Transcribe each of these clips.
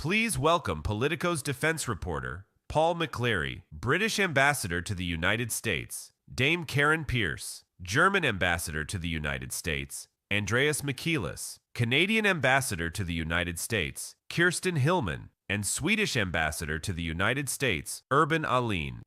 Please welcome Politico's defense reporter, Paul McLeary, British ambassador to the United States, Dame Karen Pierce, German ambassador to the United States, Andreas Michaelis, Canadian ambassador to the United States, Kirsten Hillman, and Swedish ambassador to the United States, Ahlin.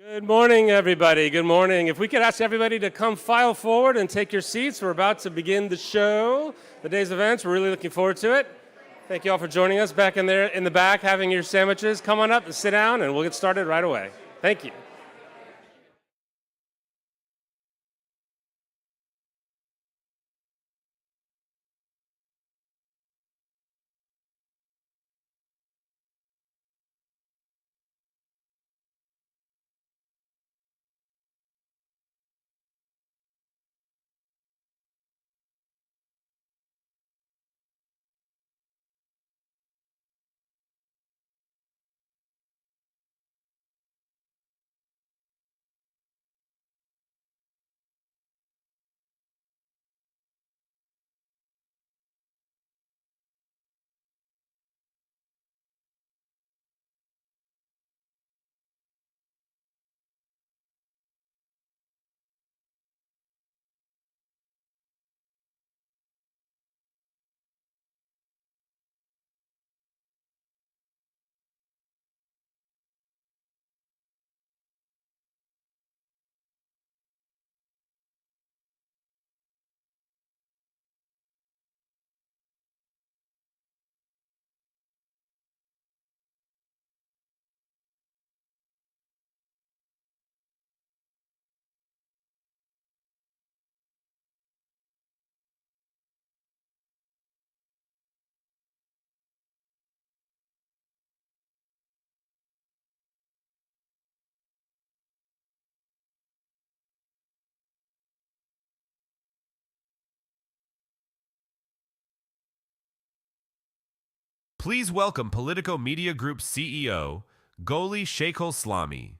Good morning, everybody. Good morning. If we could ask everybody to come file forward and take your seats. We're about to begin the show, the day's events. We're really looking forward to it. Thank you all for joining us back in there in the back, having your sandwiches. Come on up and sit down, and we'll get started right away. Thank you. Please welcome Politico Media Group CEO, Goli Rachael Slami.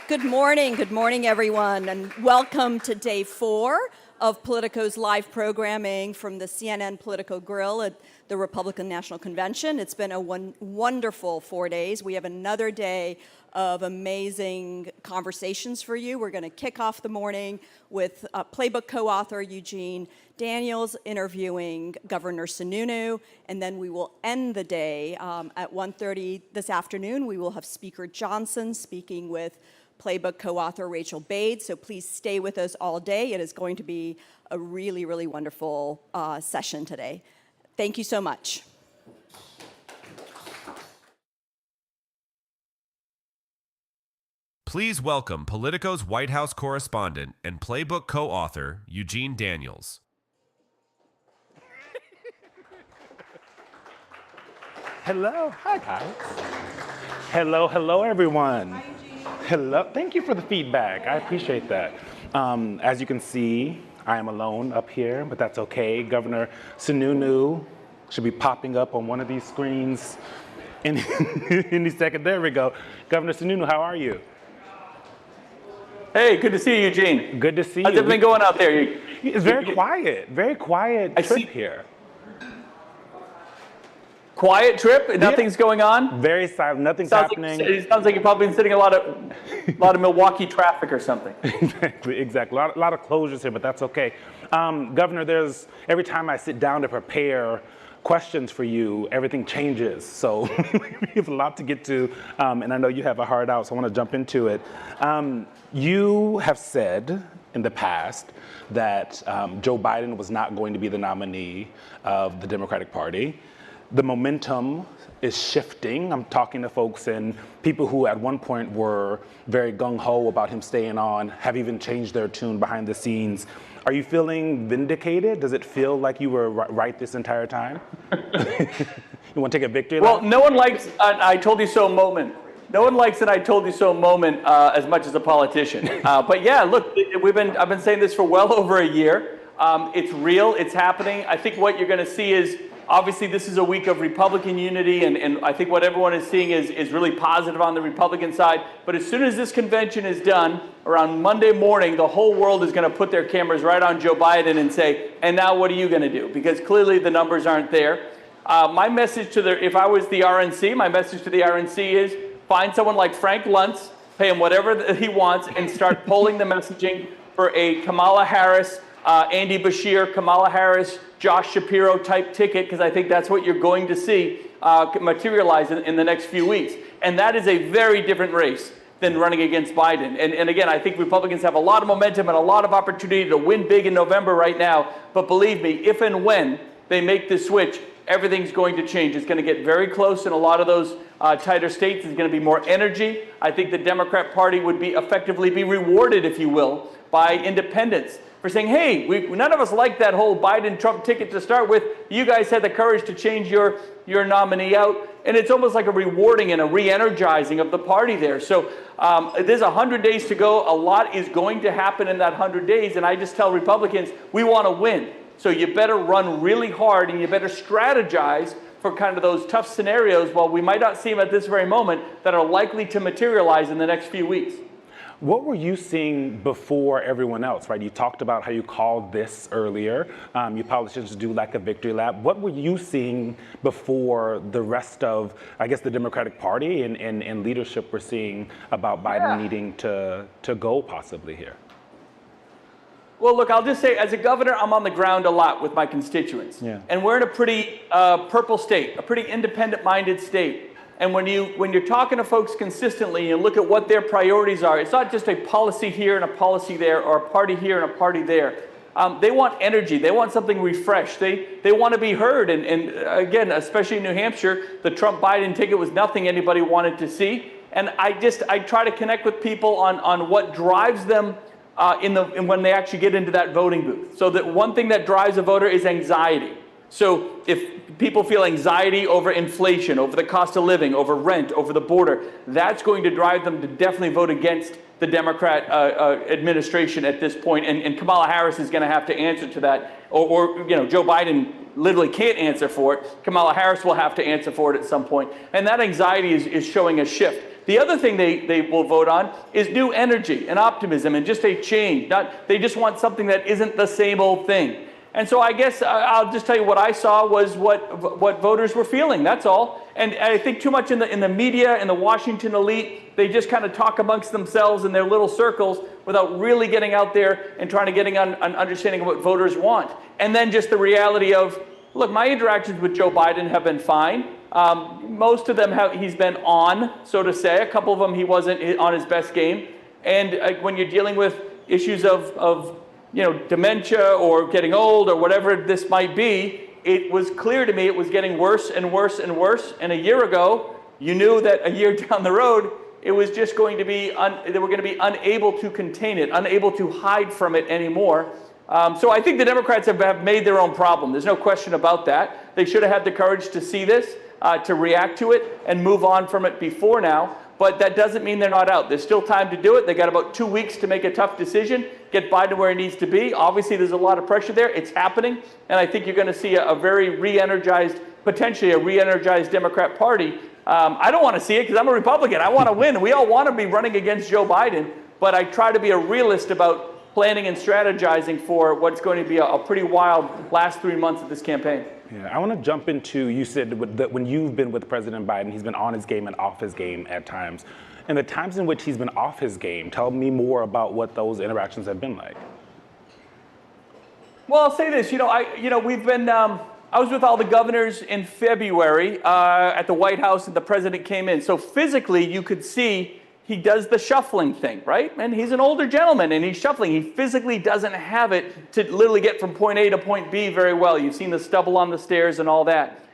Good morning everyone, and welcome to day 4 of Politico's live programming from the CNN-POLITICO Grill at the Republican National Convention. It's been a wonderful 4 days. We have another day of amazing conversations for you. We're going to kick off the morning with Playbook co-author Eugene Daniels interviewing Governor Sununu, and then we will end the day at 1:30 this afternoon. We will have Speaker Johnson speaking with Playbook co-author Rachael Bade, so please stay with us all day. It is going to be a really, really wonderful session today. Thank you so much. Please welcome Politico's White House correspondent and Playbook co-author, Eugene Daniels. Hello. Hi, guys. Hello, everyone. Hi, Eugene. Hello. Thank you for the feedback. I appreciate that. As you can see, I am alone up here, but that's okay. Governor Sununu should be popping up on one of these screens any second. There we go. Governor Sununu, how are you? Hey, good to see you, Eugene. Good to see you. How's everything going out there? It's very quiet trip here. Quiet trip? Nothing's going on? Very silent, nothing's happening. It sounds like you're probably sitting in a lot of Milwaukee traffic or something. Exactly. A lot of closures here, but that's okay. Governor, every time I sit down to prepare questions for you, everything changes. So we have a lot to get to, and I know you have a hard out, so I want to jump into it. You have said in the past that Joe Biden was not going to be the nominee of the Democratic Party. The momentum is shifting. I'm talking to folks and people who at one point were very gung-ho about him staying on, have even changed their tune behind the scenes. Are you feeling vindicated? Does it feel like you were right this entire time? You want to take a victory lap? Well, no one likes an I told you so moment. No one likes an I told you so moment as much as a politician. But yeah, look, I've been saying this for well over a year. It's real, it's happening. I think what you're going to see is, obviously, this is a week of Republican unity, and I think what everyone is seeing is really positive on the Republican side. But as soon as this convention is done, around Monday morning, the whole world is going to put their cameras right on Joe Biden and say, and now what are you going to do? Because clearly the numbers aren't there. My message if I was the RNC, my message to the RNC is find someone like Frank Luntz, pay him whatever he wants, and start polling the messaging for a Kamala Harris, Andy Bashir, Kamala Harris, Josh Shapiro type ticket, because I think that's what you're going to see materialize in the next few weeks. And that is a very different race than running against Biden. And again, I think Republicans have a lot of momentum and a lot of opportunity to win big in November right now. But believe me, if and when they make this switch, everything's going to change. It's going to get very close in a lot of those tighter states. There's going to be more energy. I think the Democrat Party would be effectively be rewarded, if you will, by independents for saying, hey, none of us like that whole Biden-Trump ticket to start with. You guys had the courage to change your nominee out. And it's almost like a rewarding and a re-energizing of the party there. So there's 100 days to go. A lot is going to happen in that 100 days. And I just tell Republicans, we want to win. So you better run really hard and you better strategize for kind of those tough scenarios, while we might not see them at this very moment, that are likely to materialize in the next few weeks. What were you seeing before everyone else, right? You talked about how you called this earlier. You politicians do like a victory lap. What were you seeing before the rest of, I guess, the Democratic Party and leadership were seeing about Biden needing to go possibly here? Well, look, I'll just say, as a governor, I'm on the ground a lot with my constituents. Yeah. And we're in a pretty purple state, a pretty independent-minded state. And when you're talking to folks consistently and you look at what their priorities are, it's not just a policy here and a policy there, or a party here and a party there. They want energy. They want something refreshed. They want to be heard. And again, especially in New Hampshire, the Trump-Biden ticket was nothing anybody wanted to see. And I try to connect with people on what drives them when they actually get into that voting booth. So that one thing that drives a voter is anxiety. So if people feel anxiety over inflation, over the cost of living, over rent, over the border, that's going to drive them to definitely vote against the Democrat administration at this point. And Kamala Harris is going to have to answer to that. Or Joe Biden literally can't answer for it. Kamala Harris will have to answer for it at some point. And that anxiety is showing a shift. The other thing they will vote on is new energy and optimism and just a change. They just want something that isn't the same old thing. And so I guess I'll just tell you what I saw was what voters were feeling. That's all. And I think too much in the media and the Washington elite, they just kind of talk amongst themselves in their little circles without really getting out there and trying to get an understanding of what voters want. And then just the reality of, look, my interactions with Joe Biden have been fine. Most of them he's been on, so to say. A couple of them he wasn't on his best game. And when you're dealing with issues of dementia or getting old or whatever this might be, it was clear to me it was getting worse and worse and worse. And a year ago, you knew that a year down the road, it was just going to be, they were going to be unable to contain it, unable to hide from it anymore. So I think the Democrats have made their own problem. There's no question about that. They should have had the courage to see this, to react to it, and move on from it before now. But that doesn't mean they're not out. There's still time to do it. They got about 2 weeks to make a tough decision, get Biden where he needs to be. Obviously, there's a lot of pressure there. It's happening. And I think you're going to see a very potentially a re-energized Democrat Party. I don't want to see it because I'm a Republican. I want to win. We all want to be running against Joe Biden. But I try to be a realist about planning and strategizing for what's going to be a pretty wild last 3 months of this campaign. Yeah, I want to jump into, you said that when you've been with President Biden, he's been on his game and off his game at times. And the times in which he's been off his game, tell me more about what those interactions have been like. Well, I'll say this, we've been, I was with all the governors in February at the White House, and the president came in. So physically, you could see he does the shuffling thing, right? And he's an older gentleman, and he's shuffling. He physically doesn't have it to literally get from point A to point B very well. You've seen the stubble on the stairs and all that.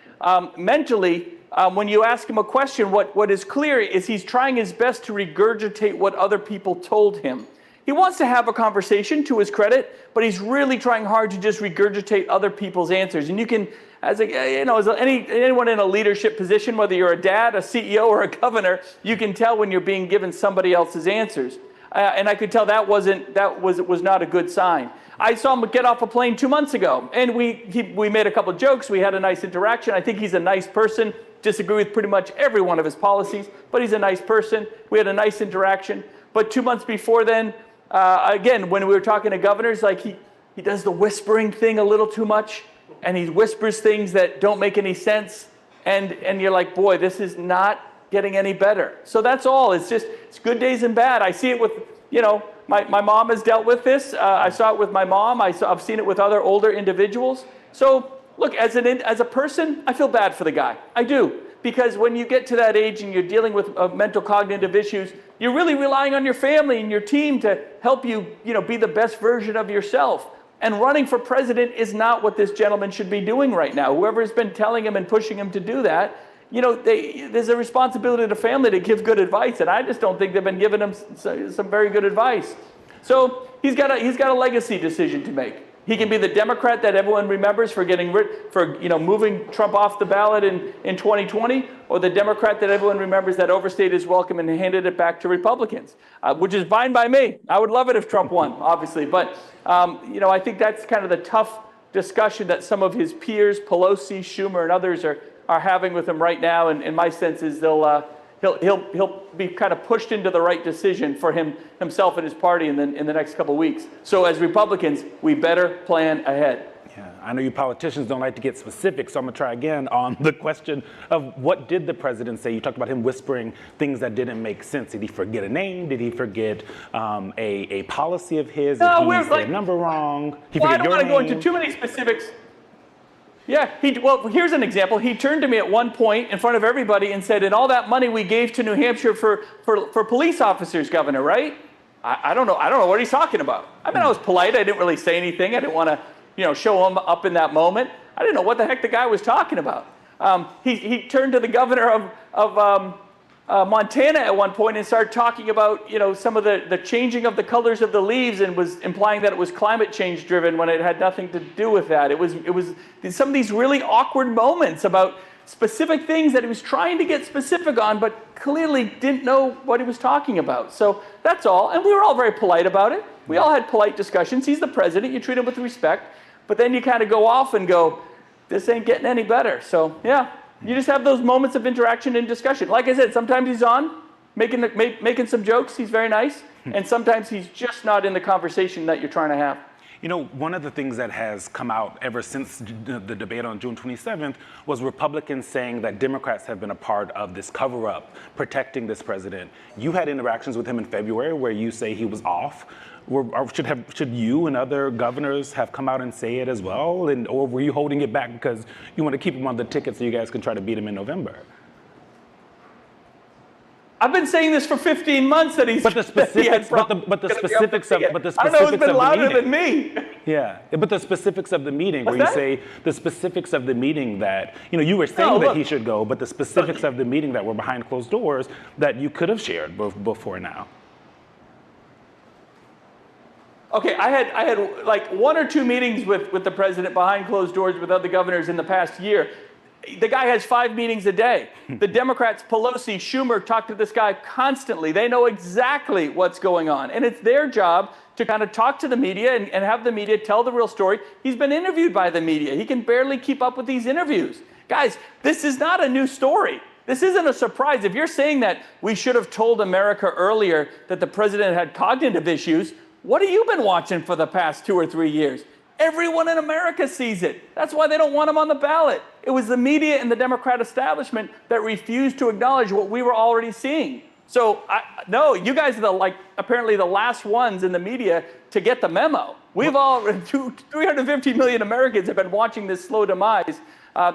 Mentally, when you ask him a question, what is clear is he's trying his best to regurgitate what other people told him. He wants to have a conversation, to his credit, but he's really trying hard to just regurgitate other people's answers. And you can, as anyone in a leadership position, whether you're a dad, a CEO, or a governor, you can tell when you're being given somebody else's answers. And I could tell that was not a good sign. I saw him get off a plane 2 months ago, and we made a couple of jokes. We had a nice interaction. I think he's a nice person. Disagree with pretty much every one of his policies, but he's a nice person. We had a nice interaction. But 2 months before then, again, when we were talking to governors, like he does the whispering thing a little too much, and he whispers things that don't make any sense, and you're like, boy, this is not getting any better. So that's all. It's good days and bad. I see it with, my mom has dealt with this. I saw it with my mom. I've seen it with other older individuals. So look, as a person, I feel bad for the guy. I do. Because when you get to that age and you're dealing with mental cognitive issues, you're really relying on your family and your team to help you, be the best version of yourself. And running for president is not what this gentleman should be doing right now. Whoever's been telling him and pushing him to do that, there's a responsibility to the family to give good advice, and I just don't think they've been giving him some very good advice. So he's got a legacy decision to make. He can be the Democrat that everyone remembers for moving Trump off the ballot in 2020, or the Democrat that everyone remembers that overstayed his welcome and handed it back to Republicans, which is fine by me. I would love it if Trump won, obviously, but I think that's kind of the tough discussion that some of his peers, Pelosi, Schumer, and others are having with him right now. And my sense is he'll be kind of pushed into the right decision for himself and his party in the next couple of weeks. So as Republicans, we better plan ahead. Yeah, I know you politicians don't like to get specific, so I'm going to try again on the question of what did the president say? You talked about him whispering things that didn't make sense. Did he forget a name? Did he forget a policy of his? Did he say a number wrong? I don't want to go into too many specifics. Yeah, here's an example. He turned to me at one point in front of everybody and said, and all that money we gave to New Hampshire for police officers, Governor, right? I don't know what he's talking about. I mean, I was polite. I didn't really say anything. I didn't want to, show him up in that moment. I didn't know what the heck the guy was talking about. He turned to the governor of Montana at one point and started talking about, some of the changing of the colors of the leaves, and was implying that it was climate change driven when it had nothing to do with that. It was some of these really awkward moments about specific things that he was trying to get specific on, but clearly didn't know what he was talking about. So that's all. And we were all very polite about it. We all had polite discussions. He's the president. You treat him with respect. But then you kind of go off and go, this ain't getting any better. So, yeah. You just have those moments of interaction and discussion. Like I said, sometimes he's on, making some jokes. He's very nice. And sometimes he's just not in the conversation that you're trying to have. One of the things that has come out ever since the debate on June 27th was Republicans saying that Democrats have been a part of this cover-up, protecting this president. You had interactions with him in February where you say he was off. Should you and other governors have come out and say it as well? Or were you holding it back because you want to keep him on the ticket so you guys can try to beat him in November? I've been saying this for 15 months that he's. But the specifics of the I don't know who's been louder than me. Yeah, but the specifics of the meeting, where you say the specifics of the meeting that you were saying that he should go, but the specifics of the meeting that were behind closed doors that you could have shared before now. Okay, I had like one or two meetings with the president behind closed doors with other governors in the past year. The guy has 5 meetings a day. The Democrats, Pelosi, Schumer, talk to this guy constantly. They know exactly what's going on. And it's their job to kind of talk to the media and have the media tell the real story. He's been interviewed by the media. He can barely keep up with these interviews. Guys, this is not a new story. This isn't a surprise. If you're saying that we should have told America earlier that the president had cognitive issues, what have you been watching for the past 2 or 3 years? Everyone in America sees it. That's why they don't want him on the ballot. It was the media and the Democrat establishment that refused to acknowledge what we were already seeing. So, no, you guys are apparently the last ones in the media to get the memo. We've 350 million Americans have been watching this slow demise,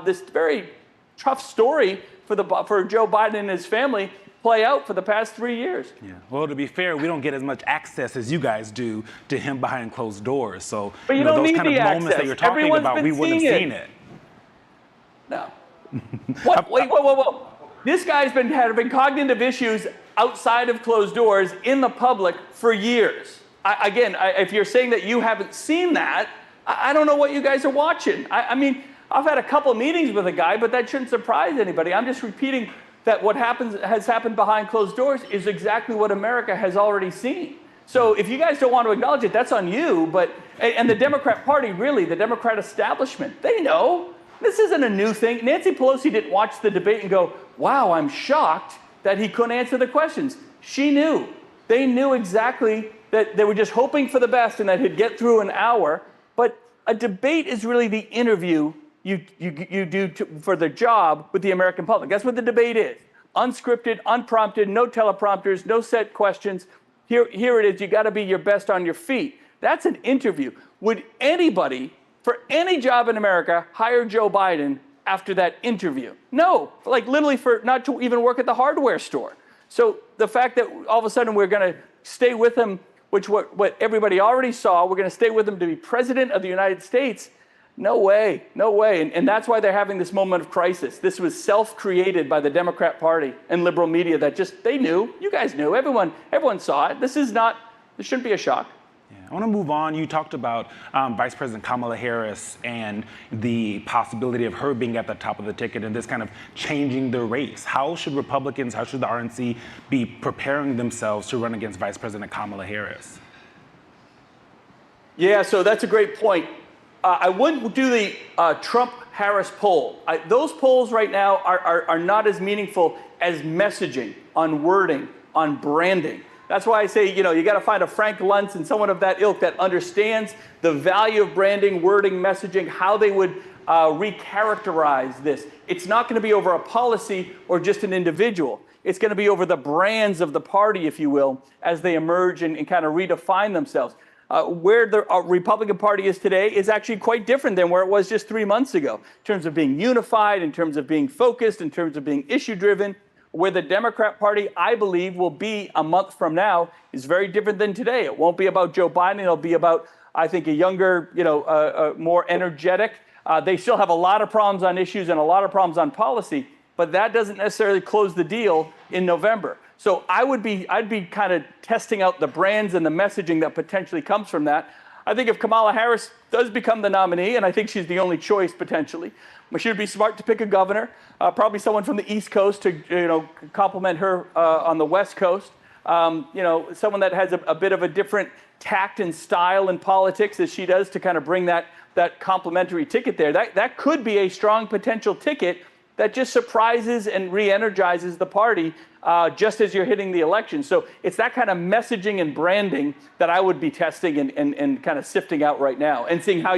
this very tough story for Joe Biden and his family play out for the past 3 years. Yeah. Well, to be fair, we don't get as much access as you guys do to him behind closed doors. So, but you don't those need kind of the moments access. that you're talking about, we wouldn't have seen it. No. What? Wait, whoa. This guy's been having cognitive issues outside of closed doors in the public for years. If you're saying that you haven't seen that, I don't know what you guys are watching. I mean, I've had a couple meetings with a guy, but that shouldn't surprise anybody. I'm just repeating that what has happened behind closed doors is exactly what America has already seen. So if you guys don't want to acknowledge it, that's on you. And the Democrat Party, really, the Democrat establishment, they know. This isn't a new thing. Nancy Pelosi didn't watch the debate and go, wow, I'm shocked that he couldn't answer the questions. She knew. They knew exactly that they were just hoping for the best and that he'd get through an hour. But a debate is really the interview you do for the job with the American public. That's what the debate is. Unscripted, unprompted, no teleprompters, no set questions. Here it is. You got to be your best on your feet. That's an interview. Would anybody for any job in America, hire Joe Biden after that interview. No, like literally for not to even work at the hardware store. So the fact that all of a sudden we're going to stay with him, which what everybody already saw, we're going to stay with him to be president of the United States. No way, no way. And that's why they're having this moment of crisis. This was self-created by the Democrat Party and liberal media that just, they knew, you guys knew, everyone saw it. This shouldn't be a shock. Yeah, I want to move on. You talked about Vice President Kamala Harris and the possibility of her being at the top of the ticket and this kind of changing the race. How should Republicans, how should the RNC be preparing themselves to run against Vice President Kamala Harris? Yeah, so that's a great point. I wouldn't do the Trump-Harris poll. Those polls right now are not as meaningful as messaging, on wording, on branding. That's why I say, you got to find a Frank Luntz and someone of that ilk that understands the value of branding, wording, messaging, how they would recharacterize this. It's not going to be over a policy or just an individual. It's going to be over the brands of the party, if you will, as they emerge and kind of redefine themselves. Where the Republican Party is today is actually quite different than where it was just 3 months ago, in terms of being unified, in terms of being focused, in terms of being issue-driven. Where the Democrat Party, I believe, will be a month from now is very different than today. It won't be about Joe Biden. It'll be about, I think, a younger, more energetic. They still have a lot of problems on issues and a lot of problems on policy, but that doesn't necessarily close the deal in November. So I'd be kind of testing out the brands and the messaging that potentially comes from that. I think if Kamala Harris does become the nominee, and I think she's the only choice potentially, she would be smart to pick a governor, probably someone from the East Coast to complement her on the West Coast. Someone that has a bit of a different tact and style in politics as she does to kind of bring that complementary ticket there. That could be a strong potential ticket that just surprises and re-energizes the party just as you're hitting the election. So it's that kind of messaging and branding that I would be testing and kind of sifting out right now and seeing how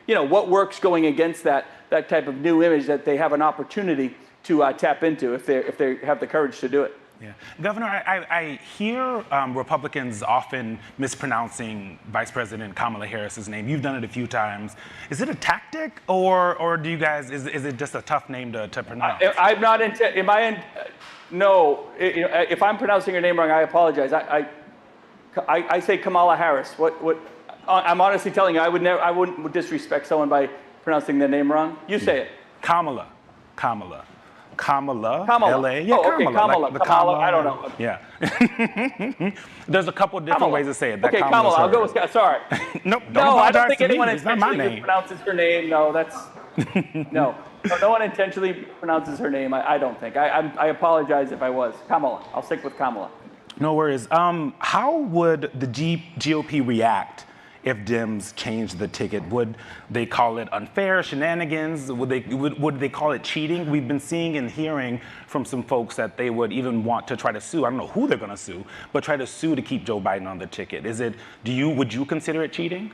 what works going against that type of new image that they have an opportunity to tap into if they have the courage to do it. Yeah. Governor, I hear Republicans often mispronouncing Vice President Kamala Harris's name. You've done it a few times. Is it a tactic, or do you guys, is it just a tough name to pronounce? I'm not no. If I'm pronouncing her name wrong, I apologize. I say Kamala Harris. I'm honestly telling you, I wouldn't disrespect someone by pronouncing their name wrong. You say it. Kamala. L-A. Yeah, okay, Kamala. Like Kamala. I don't know. Yeah. There's a couple different ways to say it. Okay, Kamala. I'll go with. Sorry. Nope. No, I don't think anyone intentionally pronounces her name. No, that's no. No one intentionally pronounces her name. I don't think. I apologize if I was. Kamala. I'll stick with Kamala. No worries. How would the GOP react if Dems changed the ticket? Would they call it unfair, shenanigans? Would they call it cheating? We've been seeing and hearing from some folks that they would even want to try to sue. I don't know who they're going to sue, but try to sue to keep Joe Biden on the ticket. Would you consider it cheating?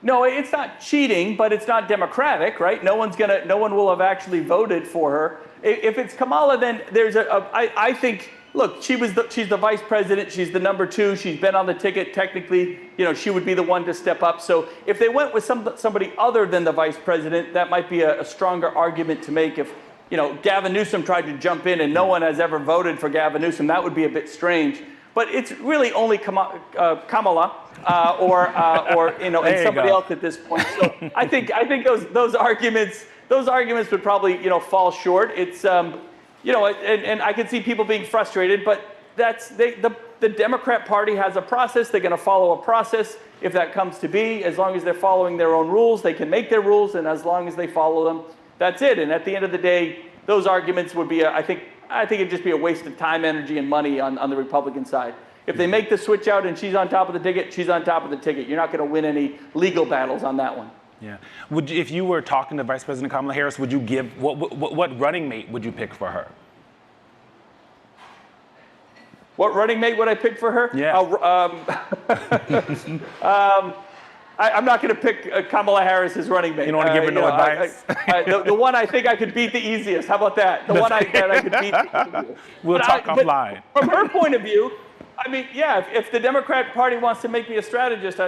No, it's not cheating, but it's not democratic, right? No one will have actually voted for her. If it's Kamala, then I think. Look, she's the vice president. She's the number 2. She's been on the ticket. Technically, she would be the one to step up. So if they went with somebody other than the vice president, that might be a stronger argument to make. If Gavin Newsom tried to jump in and no one has ever voted for Gavin Newsom, that would be a bit strange. But it's really only Kamala or and somebody else at this point. So I think those arguments would probably fall short. It's and I can see people being frustrated, but the Democrat Party has a process. They're going to follow a process if that comes to be. As long as they're following their own rules, they can make their rules, and as long as they follow them, that's it. And at the end of the day, those arguments would be, I think it'd just be a waste of time, energy, and money on the Republican side. If they make the switch out and she's on top of the ticket, she's on top of the ticket. You're not going to win any legal battles on that one. Yeah. If you were talking to Vice President Kamala Harris, would you give what running mate would you pick for her? What running mate would I pick for her? Yeah. I'm not going to pick Kamala Harris as running mate. You don't want to give her no advice? The one I think I could beat the easiest. How about that? The one that I could beat the easiest. We'll talk offline. From her point of view, I mean, yeah, if the Democrat Party wants to make me a strategist,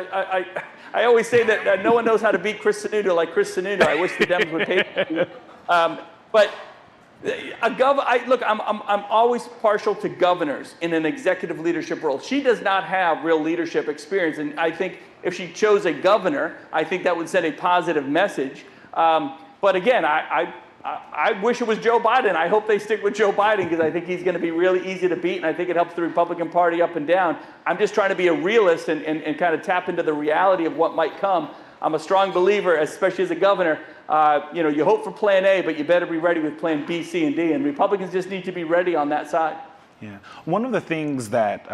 I always say that no one knows how to beat Chris Sununu like Chris Sununu. I wish the Dems would pay. But look, I'm always partial to governors in an executive leadership role. She does not have real leadership experience, and I think if she chose a governor, I think that would send a positive message. But again, I wish it was Joe Biden. I hope they stick with Joe Biden because I think he's going to be really easy to beat, and I think it helps the Republican Party up and down. I'm just trying to be a realist and kind of tap into the reality of what might come. I'm a strong believer, especially as a governor, you hope for plan A, but you better be ready with plan B, C, and D, and Republicans just need to be ready on that side. Yeah. One of the things that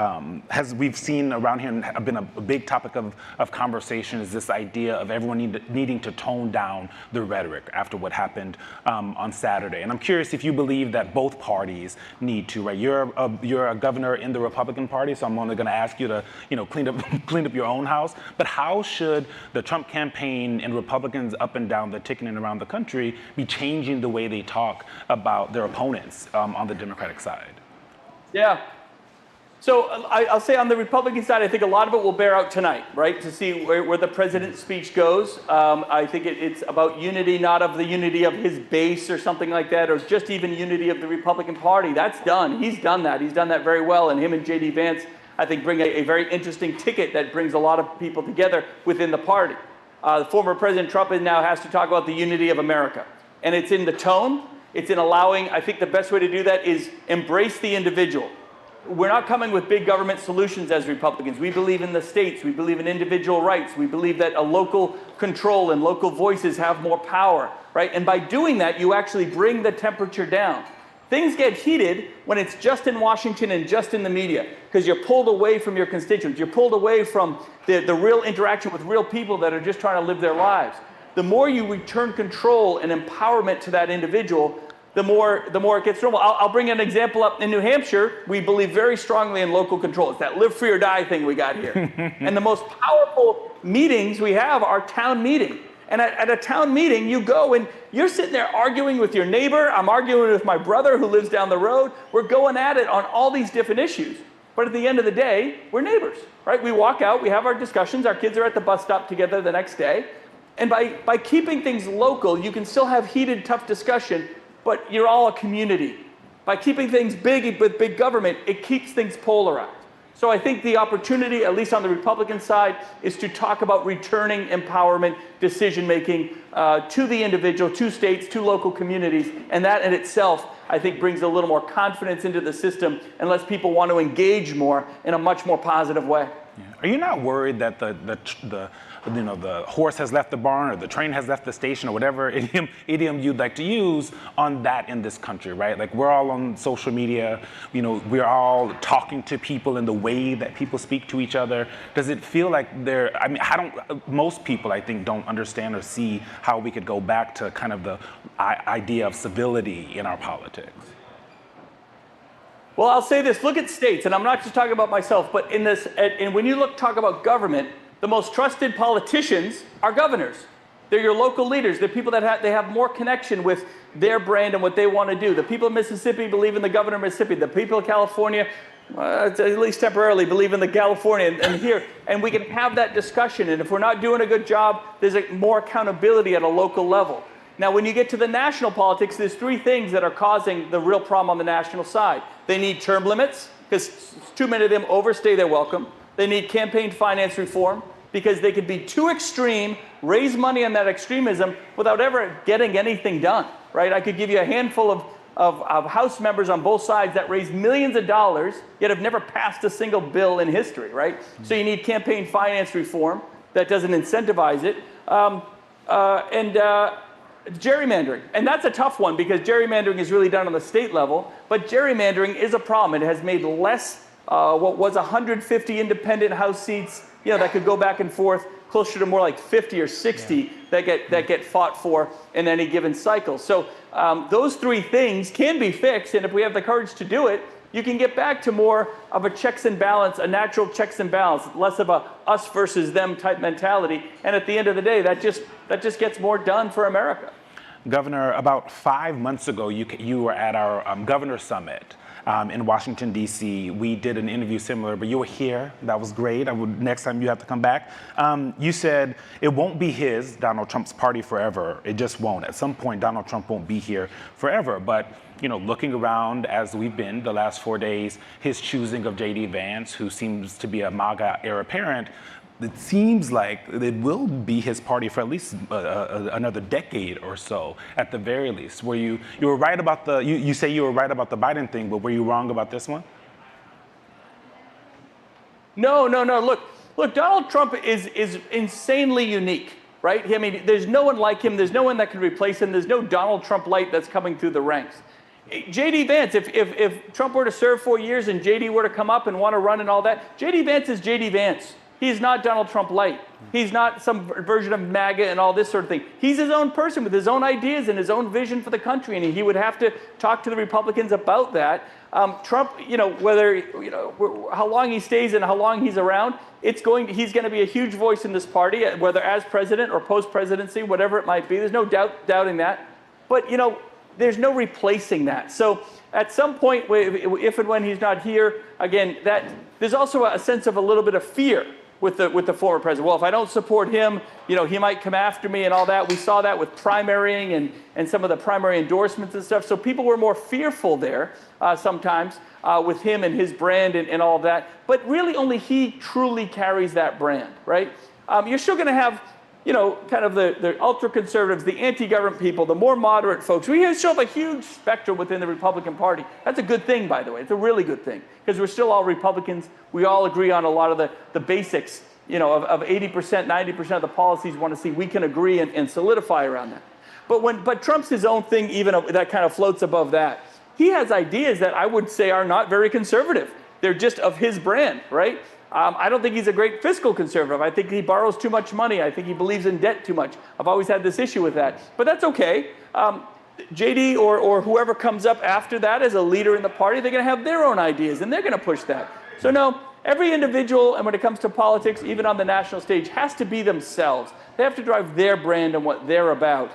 we've seen around here and have been a big topic of conversation is this idea of everyone needing to tone down the rhetoric after what happened on Saturday. And I'm curious if you believe that both parties need to, right? You're a governor in the Republican Party, so I'm only going to ask you to, clean up your own house. But how should the Trump campaign and Republicans up and down the ticket and around the country be changing the way they talk about their opponents on the Democratic side? Yeah. So I'll say on the Republican side, I think a lot of it will bear out tonight, right, to see where the president's speech goes. I think it's about unity, not of the unity of his base or something like that, or just even unity of the Republican Party. That's done. He's done that. He's done that very well. And him and J.D. Vance, I think, bring a very interesting ticket that brings a lot of people together within the party. Former President Trump now has to talk about the unity of America. And it's in the tone. It's in allowing, I think the best way to do that is embrace the individual. We're not coming with big government solutions as Republicans. We believe in the states. We believe in individual rights. We believe that a local control and local voices have more power, right? And by doing that, you actually bring the temperature down. Things get heated when it's just in Washington and just in the media because you're pulled away from your constituents. You're pulled away from the real interaction with real people that are just trying to live their lives. The more you return control and empowerment to that individual, the more it gets normal. I'll bring an example up. In New Hampshire, we believe very strongly in local control. It's that live free or die thing we got here. And the most powerful meetings we have are town meetings. And at a town meeting, you go and you're sitting there arguing with your neighbor. I'm arguing with my brother who lives down the road. We're going at it on all these different issues. But at the end of the day, we're neighbors, right? We walk out, we have our discussions. Our kids are at the bus stop together the next day. And by keeping things local, you can still have heated, tough discussion, but you're all a community. By keeping things big with big government, it keeps things polarized. So I think the opportunity, at least on the Republican side, is to talk about returning empowerment, decision-making to the individual, to states, to local communities. And that in itself, I think, brings a little more confidence into the system and lets people want to engage more in a much more positive way. Yeah. Are you not worried that the horse has left the barn or the train has left the station or whatever idiom you'd like to use on that in this country, right? Like we're all on social media, we're all talking to people in the way that people speak to each other. Does it feel like most people I think don't understand or see how we could go back to kind of the idea of civility in our politics? Well, I'll say this, look at states, and I'm not just talking about myself, but when you talk about government, the most trusted politicians are governors. They're your local leaders. They're people that they have more connection with their brand and what they want to do. The people of Mississippi believe in the governor of Mississippi. The people of California, at least temporarily, believe in the California and here. And we can have that discussion. And if we're not doing a good job, there's more accountability at a local level. Now, when you get to the national politics, there's three things that are causing the real problem on the national side. They need term limits, because too many of them overstay their welcome. They need campaign finance reform, because they could be too extreme, raise money on that extremism without ever getting anything done, right? I could give you a handful of House members on both sides that raise millions of dollars, yet have never passed a single bill in history, right? So you need campaign finance reform that doesn't incentivize it. Gerrymandering, and that's a tough one because gerrymandering is really done on the state level, but gerrymandering is a problem. It has made less, what was 150 independent House seats, that could go back and forth, closer to more like 50 or 60 that get fought for in any given cycle. So those three things can be fixed, and if we have the courage to do it, you can get back to more of a checks and balance, a natural checks and balance, less of a us versus them type mentality. And at the end of the day, that just gets more done for America. Governor, about 5 months ago, you were at our Governor Summit. in Washington, D.C. We did an interview similar, but you were here. That was great. Next time you have to come back. You said it won't be Donald Trump's party forever. It just won't. At some point, Donald Trump won't be here forever. But, looking around as we've been the last 4 days, his choosing of J.D. Vance, who seems to be a MAGA heir apparent, it seems like it will be his party for at least another decade or so, at the very least. You were right about you say you were right about the Biden thing, but were you wrong about this one? No. Look, Donald Trump is insanely unique, right? I mean, there's no one like him. There's no one that can replace him. There's no Donald Trump light that's coming through the ranks. J.D. Vance, if Trump were to serve 4 years and J.D. were to come up and want to run and all that, J.D. Vance is J.D. Vance. He's not Donald Trump light. He's not some version of MAGA and all this sort of thing. He's his own person with his own ideas and his own vision for the country, and he would have to talk to the Republicans about that. Trump, whether how long he stays and how long he's around, he's going to be a huge voice in this party, whether as president or post-presidency, whatever it might be. There's no doubting that. But there's no replacing that. So at some point, if and when he's not here, again, there's also a sense of a little bit of fear with the former president. Well, if I don't support him, he might come after me and all that. We saw that with primarying and some of the primary endorsements and stuff. So people were more fearful there sometimes with him and his brand and all that. But really only he truly carries that brand, right? You're still going to have kind of the ultra-conservatives, the anti-government people, the more moderate folks. We still have a huge spectrum within the Republican Party. That's a good thing, by the way. It's a really good thing, because we're still all Republicans. We all agree on a lot of the basics, of 80%, 90% of the policies we want to see. We can agree and solidify around that. But Trump's his own thing, even that kind of floats above that. He has ideas that I would say are not very conservative. They're just of his brand, right? I don't think he's a great fiscal conservative. I think he borrows too much money. I think he believes in debt too much. I've always had this issue with that. But that's okay. JD or whoever comes up after that as a leader in the party, they're going to have their own ideas, and they're going to push that. So no, every individual, and when it comes to politics, even on the national stage, has to be themselves. They have to drive their brand and what they're about.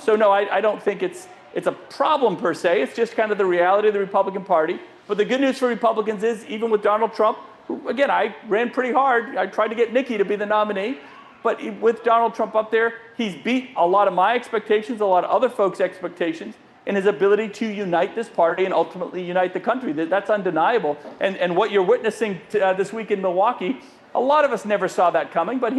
So no, I don't think it's a problem per se. It's just kind of the reality of the Republican Party. But the good news for Republicans is, even with Donald Trump, who, again, I ran pretty hard. I tried to get Nikki to be the nominee. But with Donald Trump up there, he's beat a lot of my expectations, a lot of other folks' expectations, in his ability to unite this party and ultimately unite the country. That's undeniable. And what you're witnessing this week in Milwaukee, a lot of us never saw that coming, but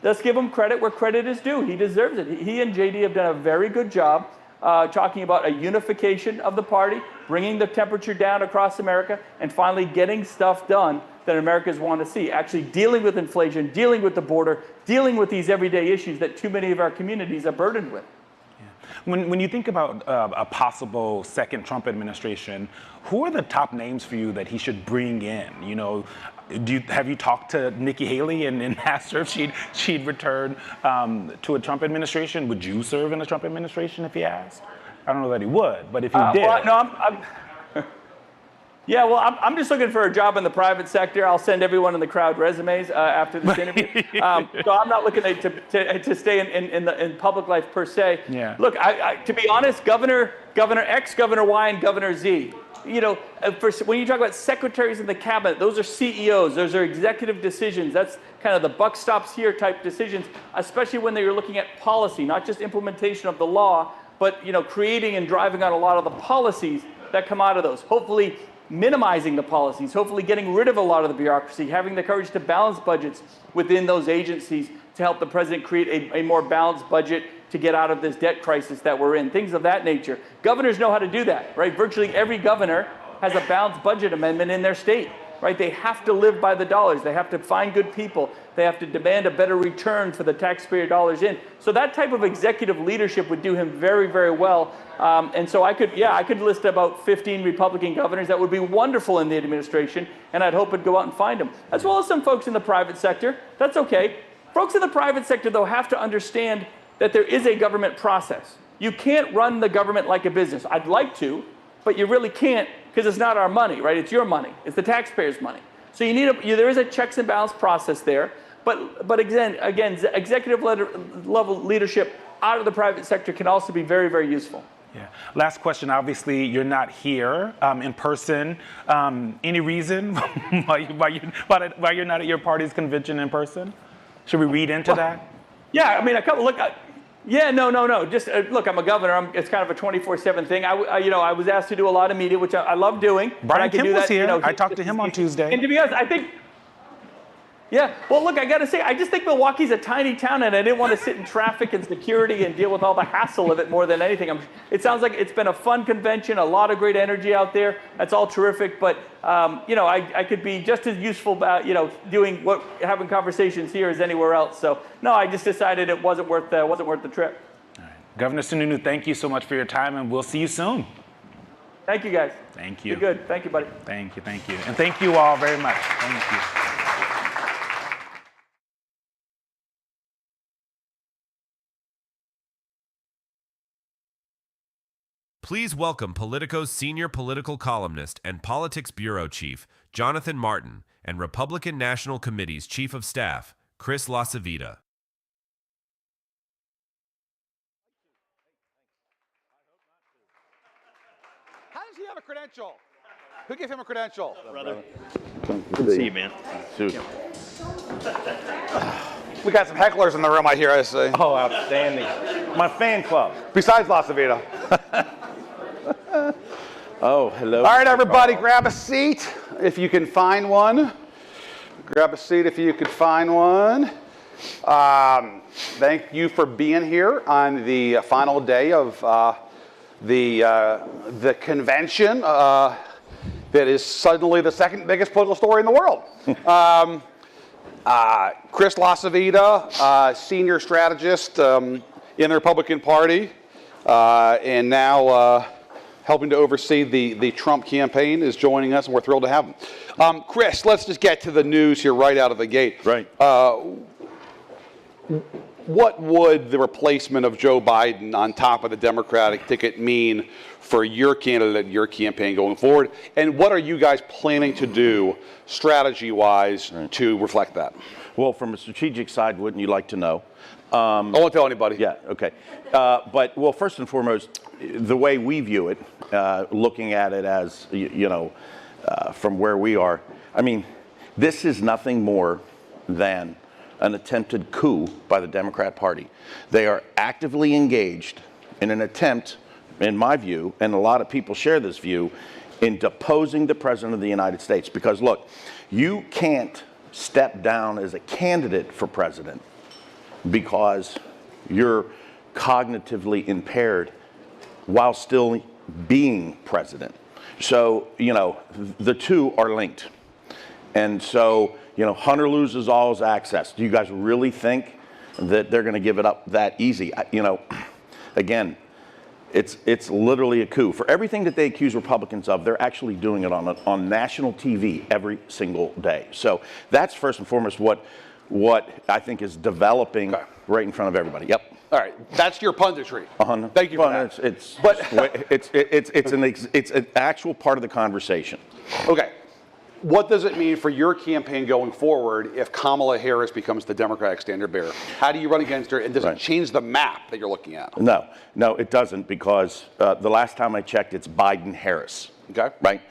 let's give him credit where credit is due. He deserves it. He and JD have done a very good job talking about a unification of the party, bringing the temperature down across America, and finally getting stuff done that Americans want to see, actually dealing with inflation, dealing with the border, dealing with these everyday issues that too many of our communities are burdened with. When you think about a possible second Trump administration, who are the top names for you that he should bring in? Have you talked to Nikki Haley and asked her if she'd return to a Trump administration? Would you serve in a Trump administration if he asked? I don't know that he would, but if he did. Well, no, I'm just looking for a job in the private sector. I'll send everyone in the crowd resumes after this interview. So I'm not looking to stay in public life per se. Yeah. Look, to be honest, Governor X, Governor Y, and Governor Z. When you talk about secretaries in the cabinet, those are CEOs. Those are executive decisions. That's kind of the buck stops here type decisions, especially when you're looking at policy, not just implementation of the law, but creating and driving on a lot of the policies that come out of those. Hopefully minimizing the policies, hopefully getting rid of a lot of the bureaucracy, having the courage to balance budgets within those agencies to help the president create a more balanced budget to get out of this debt crisis that we're in, things of that nature. Governors know how to do that, right? Virtually every governor has a balanced budget amendment in their state, right? They have to live by the dollars. They have to find good people. They have to demand a better return for the taxpayer dollars in. So that type of executive leadership would do him very, very well. And so I could list about 15 Republican governors that would be wonderful in the administration, and I'd hope it'd go out and find them, as well as some folks in the private sector. That's okay. Folks in the private sector, though, have to understand that there is a government process. You can't run the government like a business. I'd like to, but you really can't, because it's not our money, right? It's your money. It's the taxpayers' money. So there is a checks and balance process there. But again, executive level leadership out of the private sector can also be very, very useful. Yeah. Last question. Obviously, you're not here in person. Any reason why you're not at your party's convention in person? Should we read into that? Yeah, I mean, no. Just look, I'm a governor. It's kind of a 24/7 thing. I was asked to do a lot of media, which I love doing. Brian Kim was here. I talked to him on Tuesday. And to be honest, I think. Yeah, well, look, I got to say, I just think Milwaukee's a tiny town, and I didn't want to sit in traffic and security and deal with all the hassle of it more than anything. It sounds like it's been a fun convention, a lot of great energy out there. That's all terrific, but I could be just as useful, having conversations here as anywhere else. So no, I just decided it wasn't worth the trip. All right. Governor Sununu, thank you so much for your time, and we'll see you soon. Thank you, guys. Thank you. Be good. Thank you, buddy. Thank you. And thank you all very much. Thank you. Please welcome Politico's senior political columnist and politics bureau chief, Jonathan Martin, and Republican National Committee's chief of staff, Chris LaCivita. How does he have a credential? Who gave him a credential? Brother. Good to see you, man. We got some hecklers in the room, I hear. I say. Oh, outstanding. My fan club. Besides LaCivita. Oh, hello. All right, everybody, grab a seat if you can find one. Grab a seat if you could find one. Thank you for being here on the final day of the convention that is suddenly the second biggest political story in the world. Chris LaCivita, senior strategist in the Republican Party, and now helping to oversee the Trump campaign, is joining us, and we're thrilled to have him. Chris, let's just get to the news here right out of the gate. Right. What would the replacement of Joe Biden on top of the Democratic ticket mean for your candidate and your campaign going forward? And what are you guys planning to do strategy-wise to reflect that? Well, from a strategic side, wouldn't you like to know? I won't tell anybody. Yeah, okay. Well, first and foremost, the way we view it, looking at it as, from where we are, I mean, this is nothing more than an attempted coup by the Democrat Party. They are actively engaged in an attempt, in my view, and a lot of people share this view, in deposing the President of the United States. Because look, you can't step down as a candidate for president because you're cognitively impaired while still being president. So, the two are linked. And so, Hunter loses all his access. Do you guys really think that they're going to give it up that easy? Again, it's literally a coup. For everything that they accuse Republicans of, they're actually doing it on national TV every single day. So that's first and foremost what I think is developing right in front of everybody. Yep. All right, that's your punditry. Thank you for that. It's an actual part of the conversation. Okay. What does it mean for your campaign going forward if Kamala Harris becomes the Democratic standard bearer? How do you run against her, and does it change the map that you're looking at? No, it doesn't, because the last time I checked, it's Biden-Harris. Okay. Right?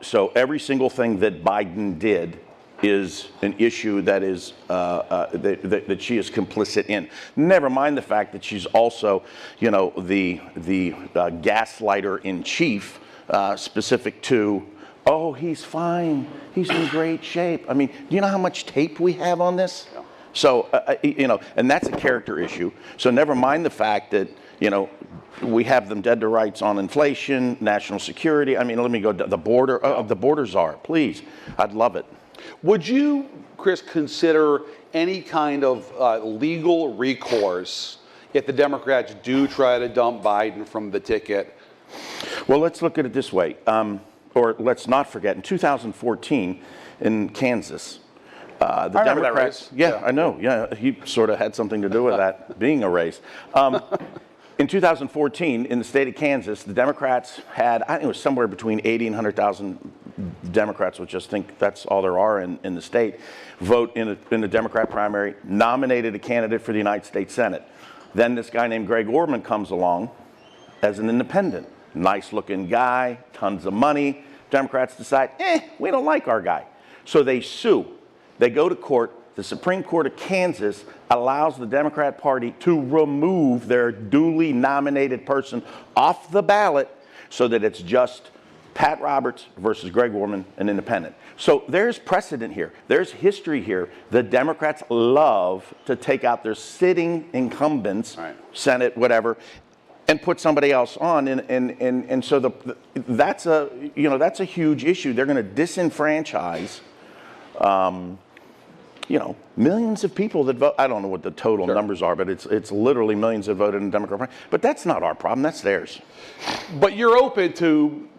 So every single thing that Biden did is an issue that is that she is complicit in. Never mind the fact that she's also, the gaslighter in chief, specific to, oh, he's fine, he's in great shape. I mean, do you know how much tape we have on this? Yeah. So, and that's a character issue. So never mind the fact that, we have them dead to rights on inflation, national security. I mean, let me go to the border, the border czar, please. I'd love it. Would you, Chris, consider any kind of legal recourse if the Democrats do try to dump Biden from the ticket? Well, let's look at it this way. Or let's not forget, in 2014 in Kansas, the Democrats. Yeah, I know. Yeah, he sort of had something to do with that being a race. In 2014, in the state of Kansas, the Democrats had, I think it was somewhere between 80 and 100,000 Democrats, which I just think that's all there are in the state, vote in the Democrat primary, nominated a candidate for the United States Senate. Then this guy named Greg Orman comes along as an independent. Nice looking guy, tons of money. Democrats decide, we don't like our guy. So they sue. They go to court. The Supreme Court of Kansas allows the Democrat Party to remove their duly nominated person off the ballot so that it's just Pat Roberts versus Greg Warman, an independent. So there's precedent here. There's history here. The Democrats love to take out their sitting incumbents, right, Senate, whatever, and put somebody else on. And so that's a huge issue. They're going to disenfranchise millions of people that vote. I don't know what the total numbers are, but it's literally millions that voted in the Democrat Party. But that's not our problem. That's theirs. But you're open to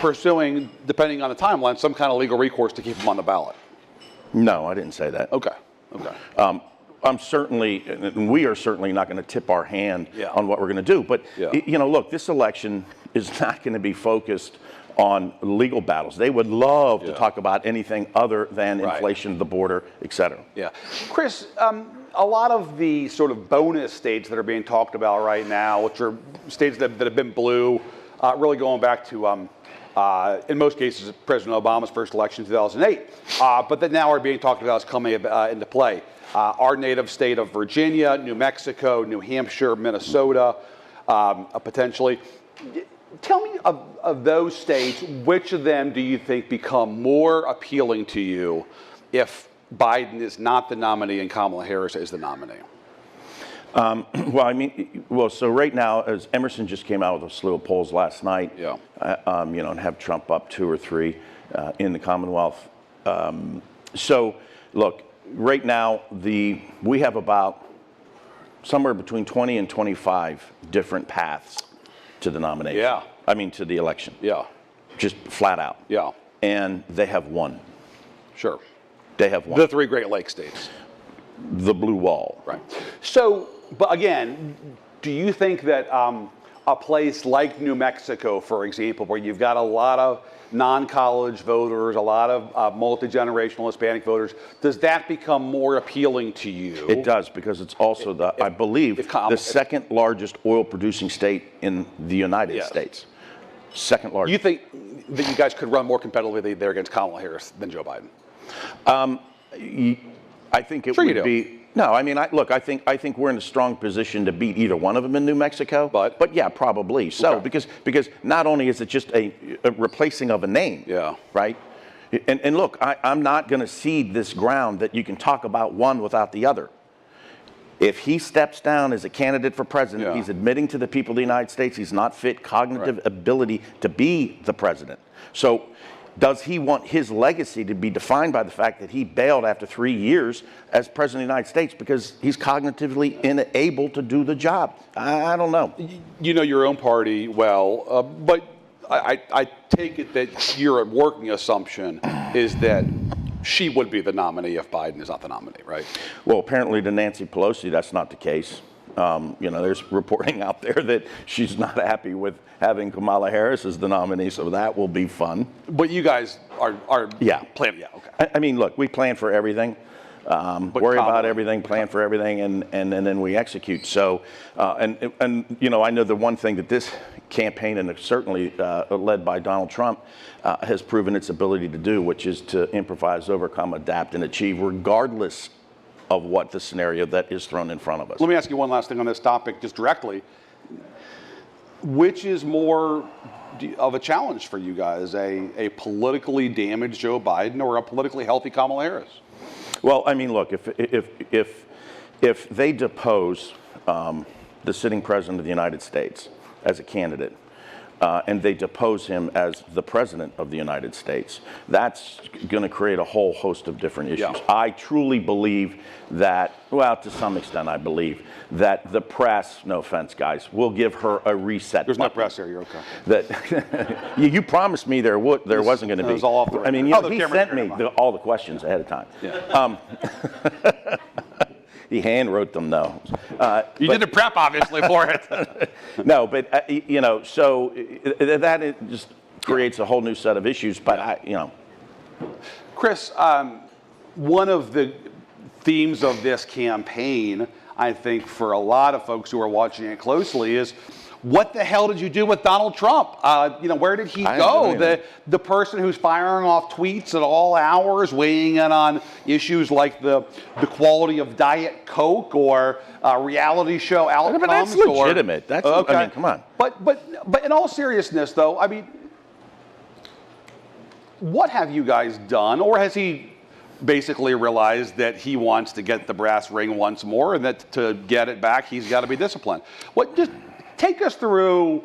pursuing, depending on the timeline, some kind of legal recourse to keep them on the ballot. No, I didn't say that. Okay. I'm certainly, and we are certainly not going to tip our hand on what we're going to do. But, look, this election is not going to be focused on legal battles. They would love to talk about anything other than inflation, the border, et cetera. Yeah. Chris, a lot of the sort of bonus states that are being talked about right now, which are states that have been blue, really going back to, in most cases, President Obama's first election in 2008, but that now are being talked about as coming into play. Our native state of Virginia, New Mexico, New Hampshire, Minnesota, potentially. Tell me of those states, which of them do you think become more appealing to you if Biden is not the nominee and Kamala Harris is the nominee? So right now, as Emerson just came out with a slew of polls last night, and have Trump up 2 or 3 in the Commonwealth. So look, right now, we have about somewhere between 20 and 25 different paths to the nomination. To the election. Just flat out. And they have one. Sure. They have one. The 3 Great Lakes states. The blue wall. Right. So, but again, do you think that a place like New Mexico, for example, where you've got a lot of non-college voters, a lot of multi-generational Hispanic voters, does that become more appealing to you? It does, because it's also I believe, the second largest oil-producing state in the United States. Second largest. You think that you guys could run more competitively there against Kamala Harris than Joe Biden? I think it would be. No, I think we're in a strong position to beat either one of them in New Mexico. But yeah, probably so, because not only is it just a replacing of a name, right? And look, I'm not going to cede this ground that you can talk about one without the other. If he steps down as a candidate for president, he's admitting to the people of the United States he's not fit cognitive ability to be the president. So does he want his legacy to be defined by the fact that he bailed after 3 years as president of the United States because he's cognitively unable to do the job? I don't know. You know your own party well, but I take it that your working assumption is that she would be the nominee if Biden is not the nominee, right? Well, apparently to Nancy Pelosi, that's not the case. There's reporting out there that she's not happy with having Kamala Harris as the nominee, so that will be fun. But you guys are planning, okay. Look, we plan for everything, worry about everything, plan for everything, and then we execute. So, I know the one thing that this campaign, and certainly led by Donald Trump, has proven its ability to do, which is to improvise, overcome, adapt, and achieve, regardless of what the scenario that is thrown in front of us. Let me ask you one last thing on this topic, just directly. Which is more of a challenge for you guys, a politically damaged Joe Biden or a politically healthy Kamala Harris? Well, look, if they depose the sitting president of the United States as a candidate, and they depose him as the president of the United States, that's going to create a whole host of different issues. I truly believe that, well, to some extent I believe, that the press, no offense, guys, will give her a reset. There's no press here, you're okay. That you promised me there wasn't going to be. It was all off the record. He sent me all the questions ahead of time. He hand wrote them, though. You did the prep, obviously, for it. No, but so that just creates a whole new set of issues. But Chris, one of the themes of this campaign, I think, for a lot of folks who are watching it closely, is what the hell did you do with Donald Trump? Where did he go? The person who's firing off tweets at all hours, weighing in on issues like the quality of Diet Coke or reality show outcomes. But that's legitimate. That's okay. I mean, come on. But in all seriousness, though, I mean, what have you guys done, or has he basically realized that he wants to get the brass ring once more, and that to get it back, he's got to be disciplined? Just take us through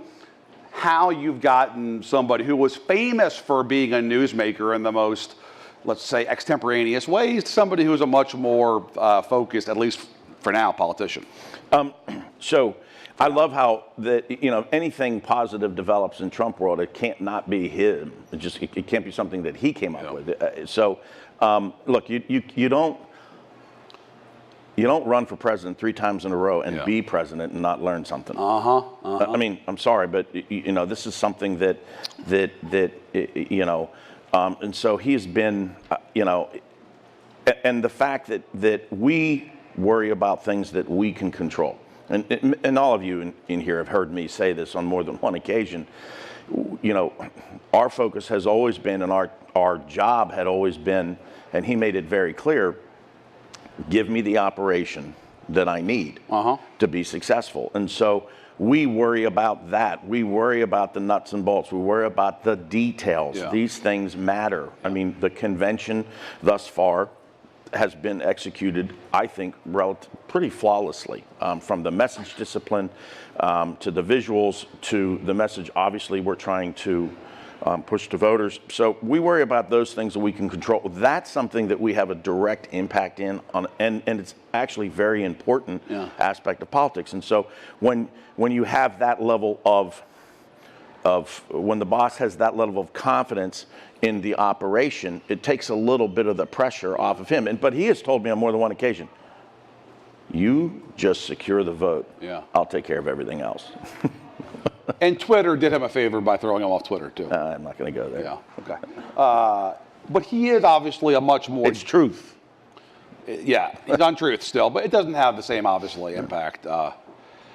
how you've gotten somebody who was famous for being a newsmaker in the most, let's say, extemporaneous ways to somebody who's a much more focused, at least for now, politician. So I love how anything positive develops in Trump world. It can't not be him. It can't be something that he came up with. Look, you don't run for president 3 times in a row and be president and not learn something. I mean, I'm sorry, but this is something that and so he's been, and the fact that we worry about things that we can control. And all of you in here have heard me say this on more than one occasion. Our focus has always been, and our job had always been, and he made it very clear, give me the operation that I need to be successful. And so we worry about that. We worry about the nuts and bolts. We worry about the details. Yeah. These things matter. I mean, the convention thus far has been executed, I think, pretty flawlessly, from the message discipline to the visuals to the message, obviously, we're trying to push to voters. So we worry about those things that we can control. That's something that we have a direct impact and it's actually very important aspect of politics. And so when you have that level of when the boss has that level of confidence in the operation, it takes a little bit of the pressure off of him. But he has told me on more than one occasion, you just secure the vote. Yeah. I'll take care of everything else. And Twitter did him a favor by throwing him off Twitter, too. I'm not going to go there. Yeah, okay. But he is obviously a much more... It's truth. Yeah, he's on truth still, but it doesn't have the same, obviously, impact.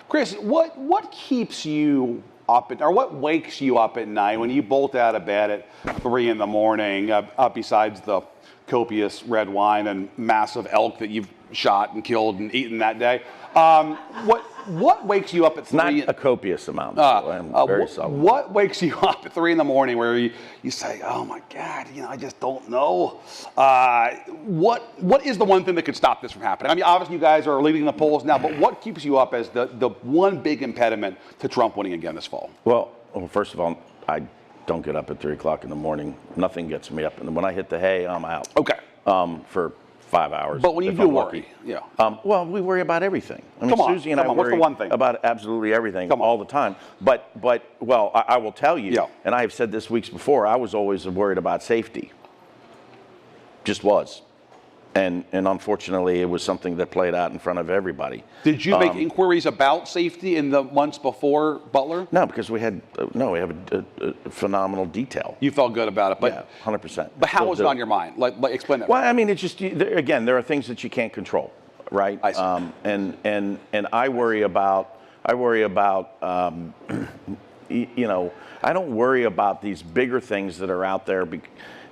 Chris, what keeps you up or what wakes you up at night when you bolt out of bed at 3 in the morning, besides the copious red wine and massive elk that you've shot and killed and eaten that day? What wakes you up at 3? Not a copious amount. I'm very sorry. What wakes you up at 3 in the morning where you say, oh my God, I just don't know. What is the one thing that could stop this from happening? I mean, obviously you guys are leading the polls now, but what keeps you up as the one big impediment to Trump winning again this fall? Well, first of all, I don't get up at 3 o'clock in the morning. Nothing gets me up. And when I hit the hay, I'm out. Okay. For 5 hours. But when you do worry, well, we worry about everything. I mean, Susie and I worry about absolutely everything all the time. But I will tell you, and I have said this weeks before, I was always worried about safety. Just was. And unfortunately, it was something that played out in front of everybody. Did you make inquiries about safety in the months before Butler? No, because we have a phenomenal detail. You felt good about it, but yeah, 100%. But how was it on your mind? Like explain that. Well, I mean, it's just again, there are things that you can't control, right? I see. And I worry about I don't worry about these bigger things that are out there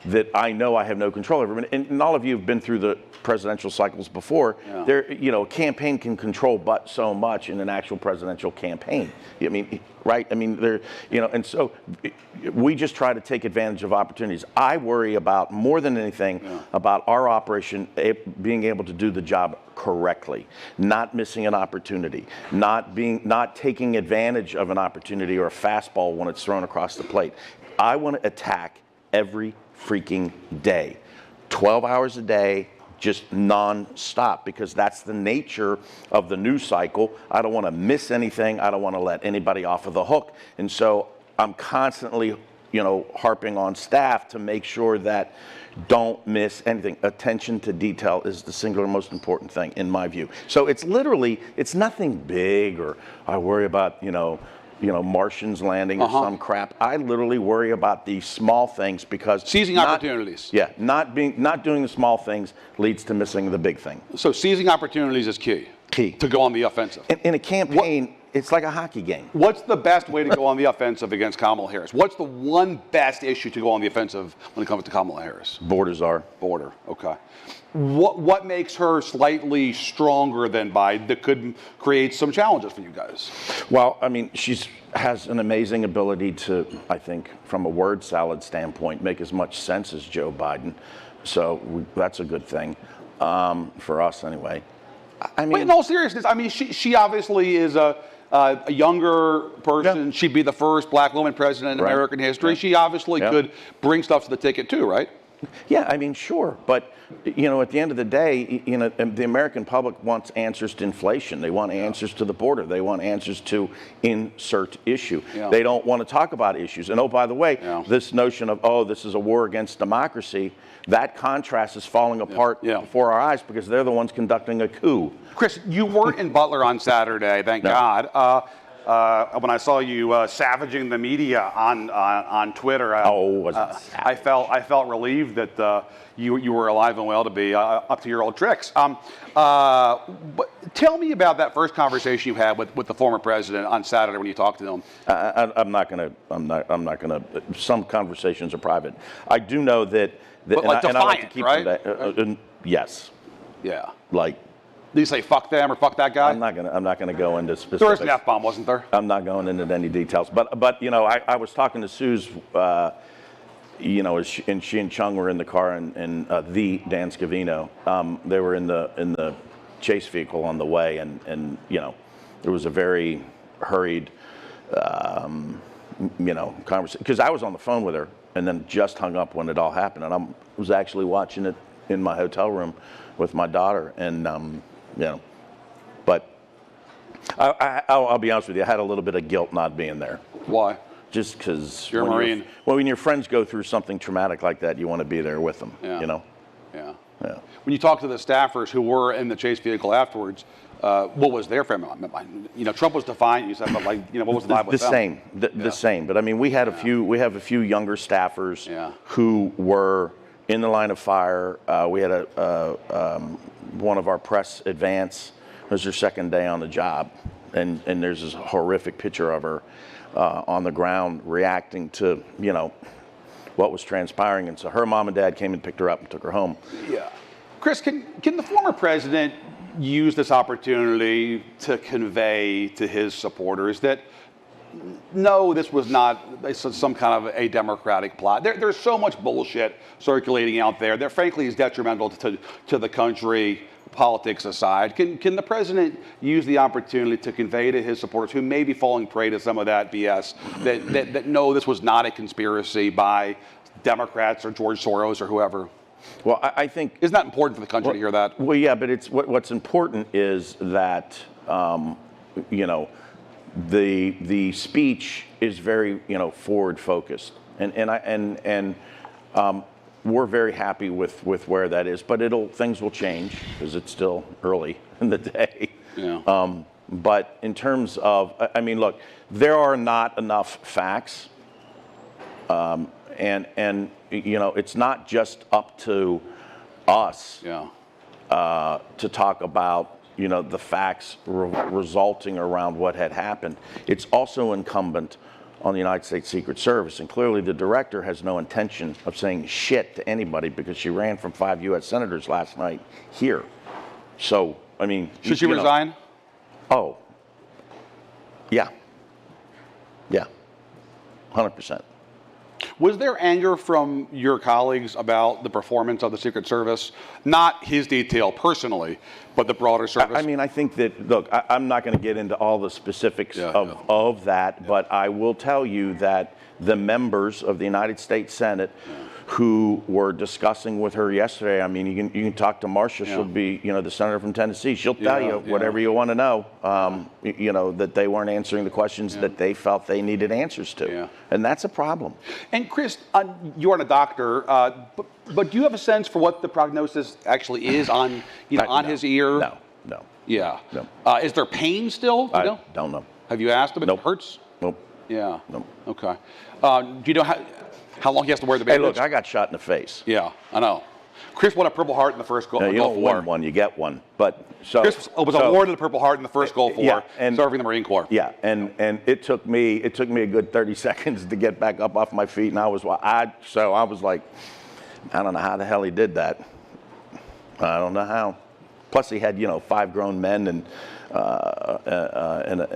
that I know I have no control over. And all of you have been through the presidential cycles before. Yeah. A campaign can control but so much in an actual presidential campaign. I mean, right? I mean, and so we just try to take advantage of opportunities. I worry about, more than anything, about our operation being able to do the job correctly, not missing an opportunity, not taking advantage of an opportunity or a fastball when it's thrown across the plate. I want to attack every freaking day, 12 hours a day, just non-stop, because that's the nature of the news cycle. I don't want to miss anything. I don't want to let anybody off of the hook. And so I'm constantly, harping on staff to make sure that don't miss anything. Attention to detail is the singular most important thing in my view. So it's nothing big, or I worry about, Martians landing or some crap. I literally worry about these small things because seizing opportunities. Yeah, not doing the small things leads to missing the big thing. So seizing opportunities is key. Key to go on the offensive. In a campaign, it's like a hockey game. What's the best way to go on the offensive against Kamala Harris? What's the one best issue to go on the offensive when it comes to Kamala Harris? Borders are. Border, okay. What makes her slightly stronger than Biden that could create some challenges for you guys? Well, I mean, has an amazing ability to, I think, from a word salad standpoint, make as much sense as Joe Biden. So that's a good thing for us anyway. I mean, but in all seriousness, I mean, she obviously is a younger person. Yeah. She'd be the first black woman president in American history. Yeah. She obviously could bring stuff to the ticket too, right? Yeah, I mean, sure, but you know, at the end of the day, you know, the American public wants answers to inflation. They want answers to the border. They want answers to insert issue. Yeah. They don't want to talk about issues. And oh, by the way, this notion of this is a war against democracy, that contrast is falling apart before our eyes because they're the ones conducting a coup. Chris, you weren't in Butler on Saturday, thank God. When I saw you savaging the media on Twitter, I felt relieved that you were alive and well to be up to your old tricks. But tell me about that first conversation you had with the former president on Saturday when you talked to him. I'm not gonna. Some conversations are private. I do know that. But like defiant, I like to keep right? Yes. Yeah. Like. Did you say fuck them or fuck that guy? I'm not gonna go into specifics. There was an F-bomb, wasn't there? I'm not going into any details. But you know, I was talking to Sue's, you know, and she and Chung were in the car, and the Dan Scavino, they were in the chase vehicle on the way, and you know, there was a very hurried, you know, conversation because I was on the phone with her and then just hung up when it all happened, and I was actually watching it in my hotel room with my daughter, and you know, but I'll be honest with you, I had a little bit of guilt not being there. Why? Just because you're a Marine. When your friends go through something traumatic like that, you want to be there with them. Yeah. You know. Yeah. Yeah. When you talk to the staffers who were in the chase vehicle afterwards, what was their frame? You know, Trump was defiant. You said, but like, you know, what was the vibe with them? The same. But I mean, we have a few younger staffers who were in the line of fire. We had one of our press advance. It was her second day on the job, and there's this horrific picture of her on the ground reacting to, you know, what was transpiring. And so her mom and dad came and picked her up and took her home. Yeah. Chris, can the former president use this opportunity to convey to his supporters that no, this was not some kind of a Democratic plot? There's so much bullshit circulating out there that frankly is detrimental to the country, politics aside. Can the president use the opportunity to convey to his supporters who may be falling prey to some of that BS that no, this was not a conspiracy by Democrats or George Soros or whoever? Well, I think... Isn't that important for the country to hear that? Well, yeah, but it's what's important is that, you know, the speech is very, you know, forward focused, and we're very happy with where that is. But things will change because it's still early in the day. Yeah. But in terms of, I mean, look, there are not enough facts, and you know, it's not just up to us to talk about, you know, the facts resulting around what had happened. It's also incumbent on the United States Secret Service, and clearly the director has no intention of saying shit to anybody because she ran from 5 U.S. senators last night here. So, I mean... Should she resign? Oh. Yeah. Yeah. 100%. Was there anger from your colleagues about the performance of the Secret Service? Not his detail personally, but the broader service? I mean, I think that, look, I'm not going to get into all the specifics of that, but I will tell you that the members of the United States Senate who were discussing with her yesterday, I mean, you can talk to Marcia, she'll be, you know, the senator from Tennessee, she'll tell you whatever you want to know, you know, that they weren't answering the questions that they felt they needed answers to. Yeah. And that's a problem. And Chris, you aren't a doctor, but do you have a sense for what the prognosis actually is on, you know, on his ear? No. Yeah. No. Is there pain still? I don't know. Have you asked him if Nope. it hurts? Nope. Yeah. Nope. Okay. Do you know how long he has to wear the bandage? Hey, look, I got shot in the face. Yeah, I know. Chris won a Purple Heart in the first No, you Gulf don't War. win one, you get one. But so Chris was awarded the Purple Heart in the first Gulf War, yeah, and serving in the Marine Corps. Yeah, and it took me a good 30 seconds to get back up off my feet, and I was like, I don't know how the hell he did that. I don't know how. Plus, he had 5 grown men and a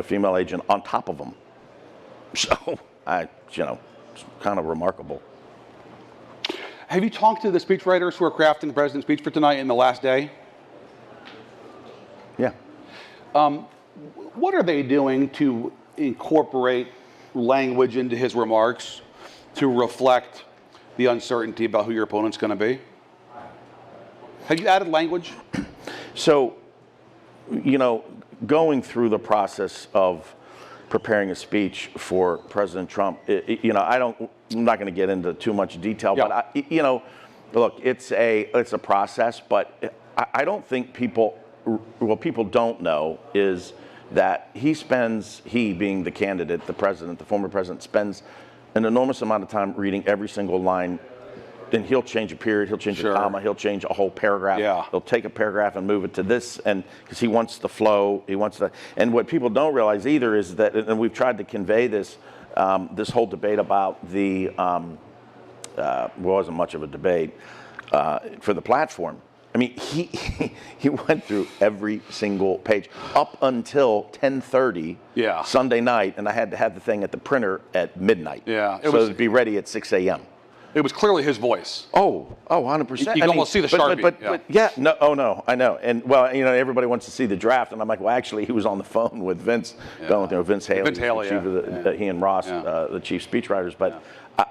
female agent on top of him. So it's kind of remarkable. Have you talked to the speechwriters who are crafting the president's speech for tonight in the last day? Yeah. What are they doing to incorporate language into his remarks to reflect the uncertainty about who your opponent's going to be? Have you added language? So, going through the process of preparing a speech for President Trump, I'm not going to get into too much detail, Yeah. but look, it's a process, but I don't think people don't know is that he being the candidate, the president, the former president, spends an enormous amount of time reading every single line. Then he'll change a period, he'll change a comma, he'll change a whole paragraph. Yeah. He'll take a paragraph and move it to this, and because he wants the flow, and what people don't realize either is that, and we've tried to convey this, this whole debate about the, wasn't much of a debate for the platform. I mean, he went through every single page up until 10:30 Sunday night, and I had to have the thing at the printer at midnight. Yeah, so it'd be ready at 6 a.m. It was clearly his voice. Oh, 100%. You can almost see the Sharpie. But I know. And well, everybody wants to see the draft, and I'm like, well, actually, he was on the phone with Vince, Vince Haley, he and Ross, the chief speechwriters. But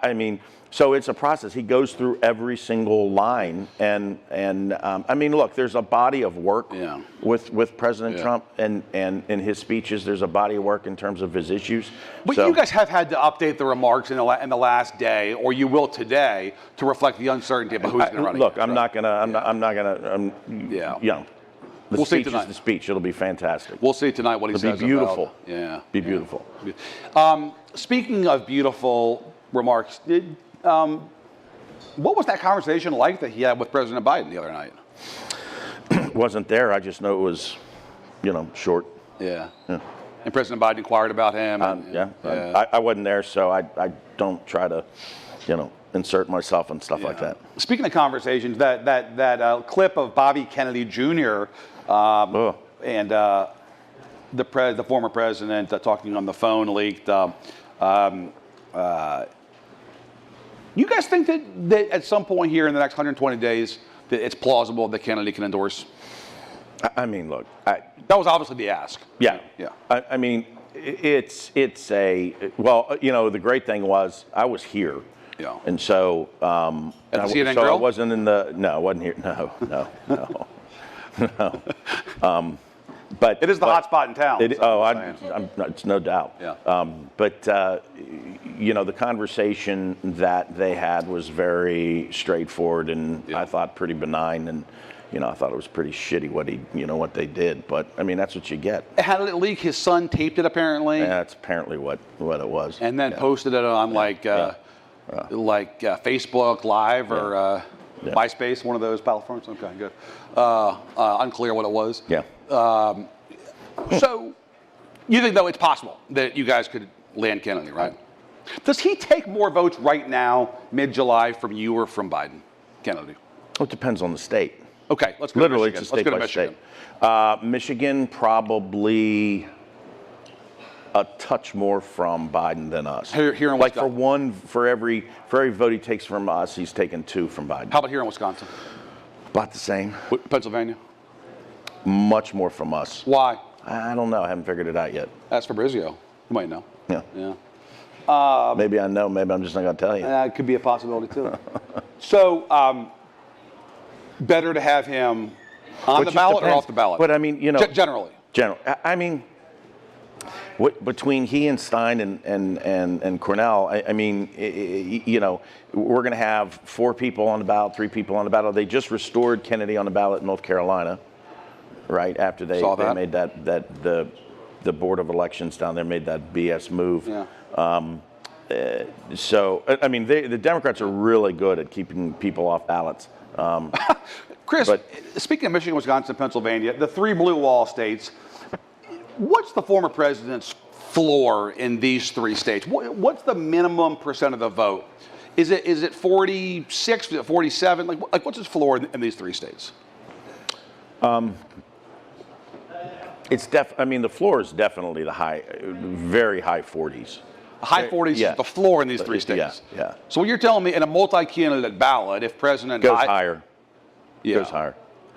I mean, so it's a process. He goes through every single line, and I mean, look, there's a body of work with President Trump and in his speeches. There's a body of work in terms of his issues. But you guys have had to update the remarks in the last day, or you will today, to reflect the uncertainty about who's going to run. Look, I'm not gonna. We'll see tonight. The speech. It'll be fantastic. We'll see tonight what he says. It'll be beautiful. About, Be beautiful. Speaking of beautiful remarks, what was that conversation like that he had with President Biden the other night? Wasn't there. I just know it was, short. Yeah. And President Biden inquired about him. I wasn't there, so I don't try to, insert myself and stuff like that. Speaking of conversations, that clip of Bobby Kennedy Jr. And the former president talking on the phone leaked. You guys think that at some point here in the next 120 days that it's plausible that Kennedy can endorse? I mean, look, that was obviously the ask. Yeah. I mean, it's the great thing was I was here. Yeah. And so, at the CNN Grill? I wasn't I wasn't here. No. But it is the hot spot in town. It's no doubt. Yeah. But the conversation that they had was very straightforward, and I thought pretty benign, and I thought it was pretty shitty what they did. But I mean, that's what you get. How did it leak? His son taped it apparently. Yeah, that's apparently what it was. And then posted it on Facebook Live or MySpace, one of those platforms. Okay, good. Unclear what it was. Yeah. So, you think, though, it's possible that you guys could land Kennedy, right? Does he take more votes right now, mid-July, from you or from Biden, Kennedy? Well, it depends on the state. Okay, let's go Literally, to Michigan. it's a state by state. Michigan probably a touch more from Biden than us. Here in like Wisconsin. for every vote he takes from us, he's taken 2 from Biden. How about here in Wisconsin? About the same. Pennsylvania? Much more from us. Why? I don't know. I haven't figured it out yet. That's Fabrizio. You might know. Yeah. Maybe I know. Maybe I'm just not going to tell you. It could be a possibility, too. So, better to have him on the ballot or off the ballot? But I mean, generally. I mean, between he and Stein and Cornell, I mean, we're going to have 4 people on the ballot, 3 people on the ballot. They just restored Kennedy on the ballot in North Carolina, right after they made the Board of Elections down there made that BS move. Yeah. So, I mean, the Democrats are really good at keeping people off ballots. Chris, speaking of Michigan, Wisconsin, Pennsylvania, the 3 blue wall states, what's the former president's floor in these 3 states? What's the minimum percent of the vote? Is it 46? Is it 47? Like what's his floor in these 3 states? I mean, the floor is definitely the very high 40s. High 40s is the floor in these 3 states. Yeah. So what you're telling me, in a multi-candidate ballot, if President goes higher, yeah. goes higher.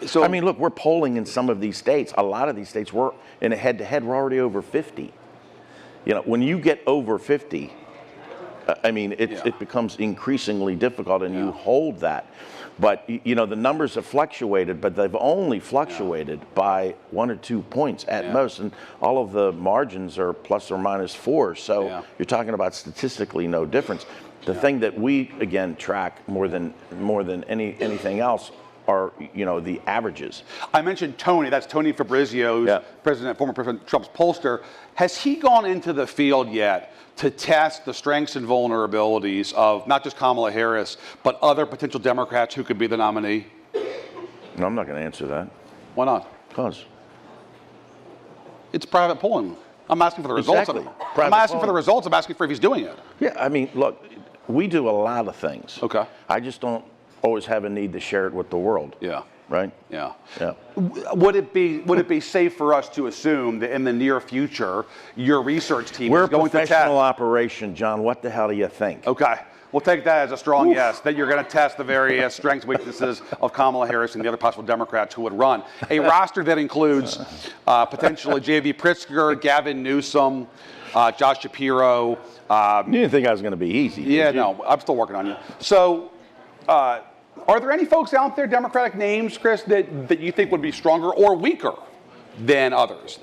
So I mean, look, we're polling in some of these states. A lot of these states, we're in a head-to-head. We're already over 50. You know, when you get over 50, I mean, it becomes increasingly difficult, and you hold that. But, you know, the numbers have fluctuated, but they've only fluctuated by 1 or 2 points at most. And all of the margins are plus or minus 4. So you're talking about statistically no difference. The thing that we, again, track more than anything else are, you know, the averages. I mentioned Tony. That's Tony Fabrizio, who's former President Trump's pollster. Has he gone into the field yet to test the strengths and vulnerabilities of not just Kamala Harris, but other potential Democrats who could be the nominee? No, I'm not going to answer that. Why not? Because it's private polling. I'm asking for the results. Exactly. I'm asking for the results. I'm asking for if he's doing it. Yeah, I mean, look, we do a lot of things. Okay. I just don't always have a need to share it with the world. Yeah. Right? Yeah. Yeah. Would it be safe for us to assume that in the near future your research team We're is going a professional operation, John. What the hell do you think? Okay. We'll take that as a strong yes, that you're going to test the various strengths, weaknesses of Kamala Harris and the other possible Democrats who would run. A roster that includes potentially J.B. Pritzker, Gavin Newsom, Josh Shapiro. You didn't think I was going to be easy. Yeah, no, I'm still working on you. So, are there any folks out there, Democratic names, Chris, that you think would be stronger or weaker than others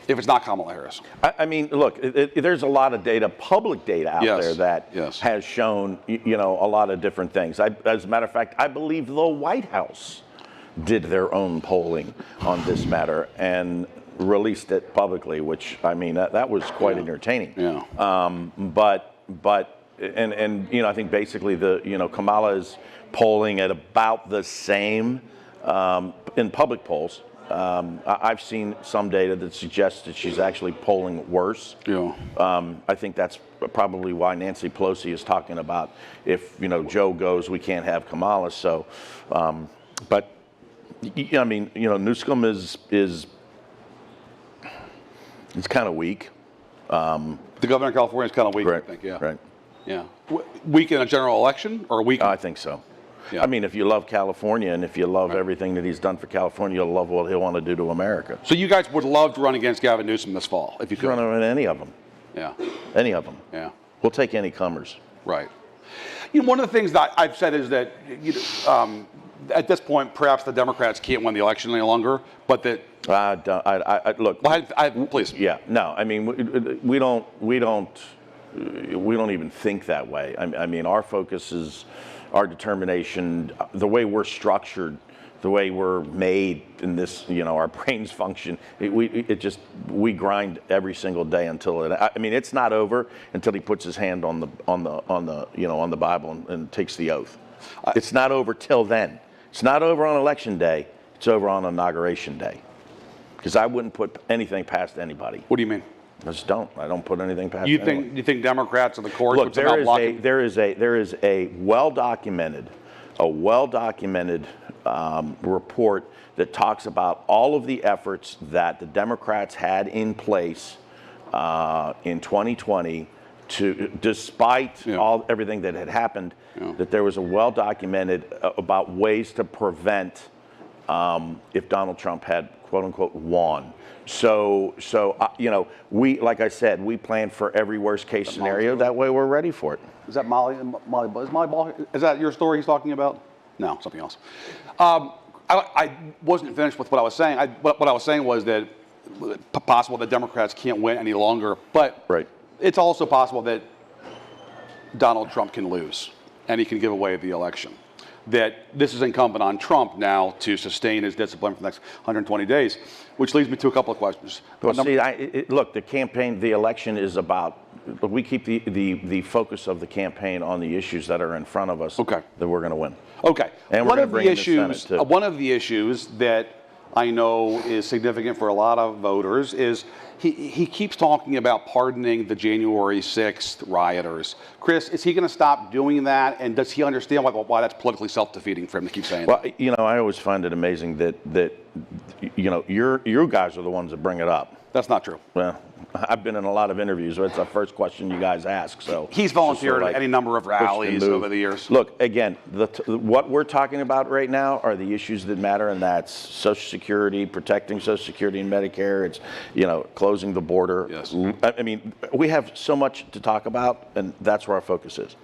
if it's not Kamala Harris? I mean, look, there's a lot of data, public data out there that has shown, you know, a lot of different things. As a matter of fact, I believe the White House did their own polling on this matter and released it publicly, which, I mean, that was quite entertaining. Yeah. But you know, I think basically Kamala is polling at about the same in public polls. I've seen some data that suggests that she's actually polling worse. Yeah. I think that's probably why Nancy Pelosi is talking about if, you know, Joe goes, we can't have Kamala. So, but I mean, you know, Newsom is it's kind of weak. The governor of California is kind of weak, right. I think. Yeah. Right. Yeah. Weak in a general election or weak? I think so. Yeah. I mean, if you love California and if you love everything that he's done for California, you'll love what he'll want to do to America. So you guys would love to run against Gavin Newsom this fall, if you could? Run on any of them. Yeah. Any of them. Yeah. We'll take any comers. Right. You know, one of the things that I've said is that at this point, perhaps the Democrats can't win the election any longer, but that. Look. Please. Yeah. No. I mean, we don't even think that way. I mean, our focus is our determination, the way we're structured, the way we're made in this, you know, our brains function. We grind every single day until it. I mean, it's not over until he puts his hand on the Bible and takes the oath. It's not over till then. It's not over on election day. It's over on inauguration day. Because I wouldn't put anything past anybody. What do you mean? I just don't. I don't put anything past anyone. You think Democrats or the courts Look, would somehow block him? there is a well-documented report that talks about all of the efforts that the Democrats had in place in 2020 to, despite everything that had happened, that there was a well-documented about ways to prevent if Donald Trump had quote unquote won. So you know, like I said, we plan for every worst case scenario. That way we're ready for it. Is that Molly Ball? Is that your story he's talking about? No, something else. I wasn't finished with what I was saying. What I was saying was that possible that Democrats can't win any longer, but it's also possible that Donald Trump can lose and he can give away the election. that this is incumbent on Trump now to sustain his discipline for the next 120 days, which leads me to a couple of questions. Well, see, look, the campaign, the election is about, we keep the focus of the campaign on the issues that are in front of us that we're going to win. Okay. And we're going to bring in the Senate, too. One of the issues that I know is significant for a lot of voters is he keeps talking about pardoning the January 6th rioters. Chris, is he going to stop doing that? And does he understand why that's politically self-defeating for him to keep saying that? Well, you know, I always find it amazing that you know, you guys are the ones that bring it up. That's not true. Well, I've been in a lot of interviews where it's the first question you guys ask. So he's volunteered at any number of rallies over the years. Look, again, what we're talking about right now are the issues that matter, and that's Social Security, protecting Social Security and Medicare. It's, you know, closing the border. Yes. I mean, we have so much to talk about, and that's where our focus is.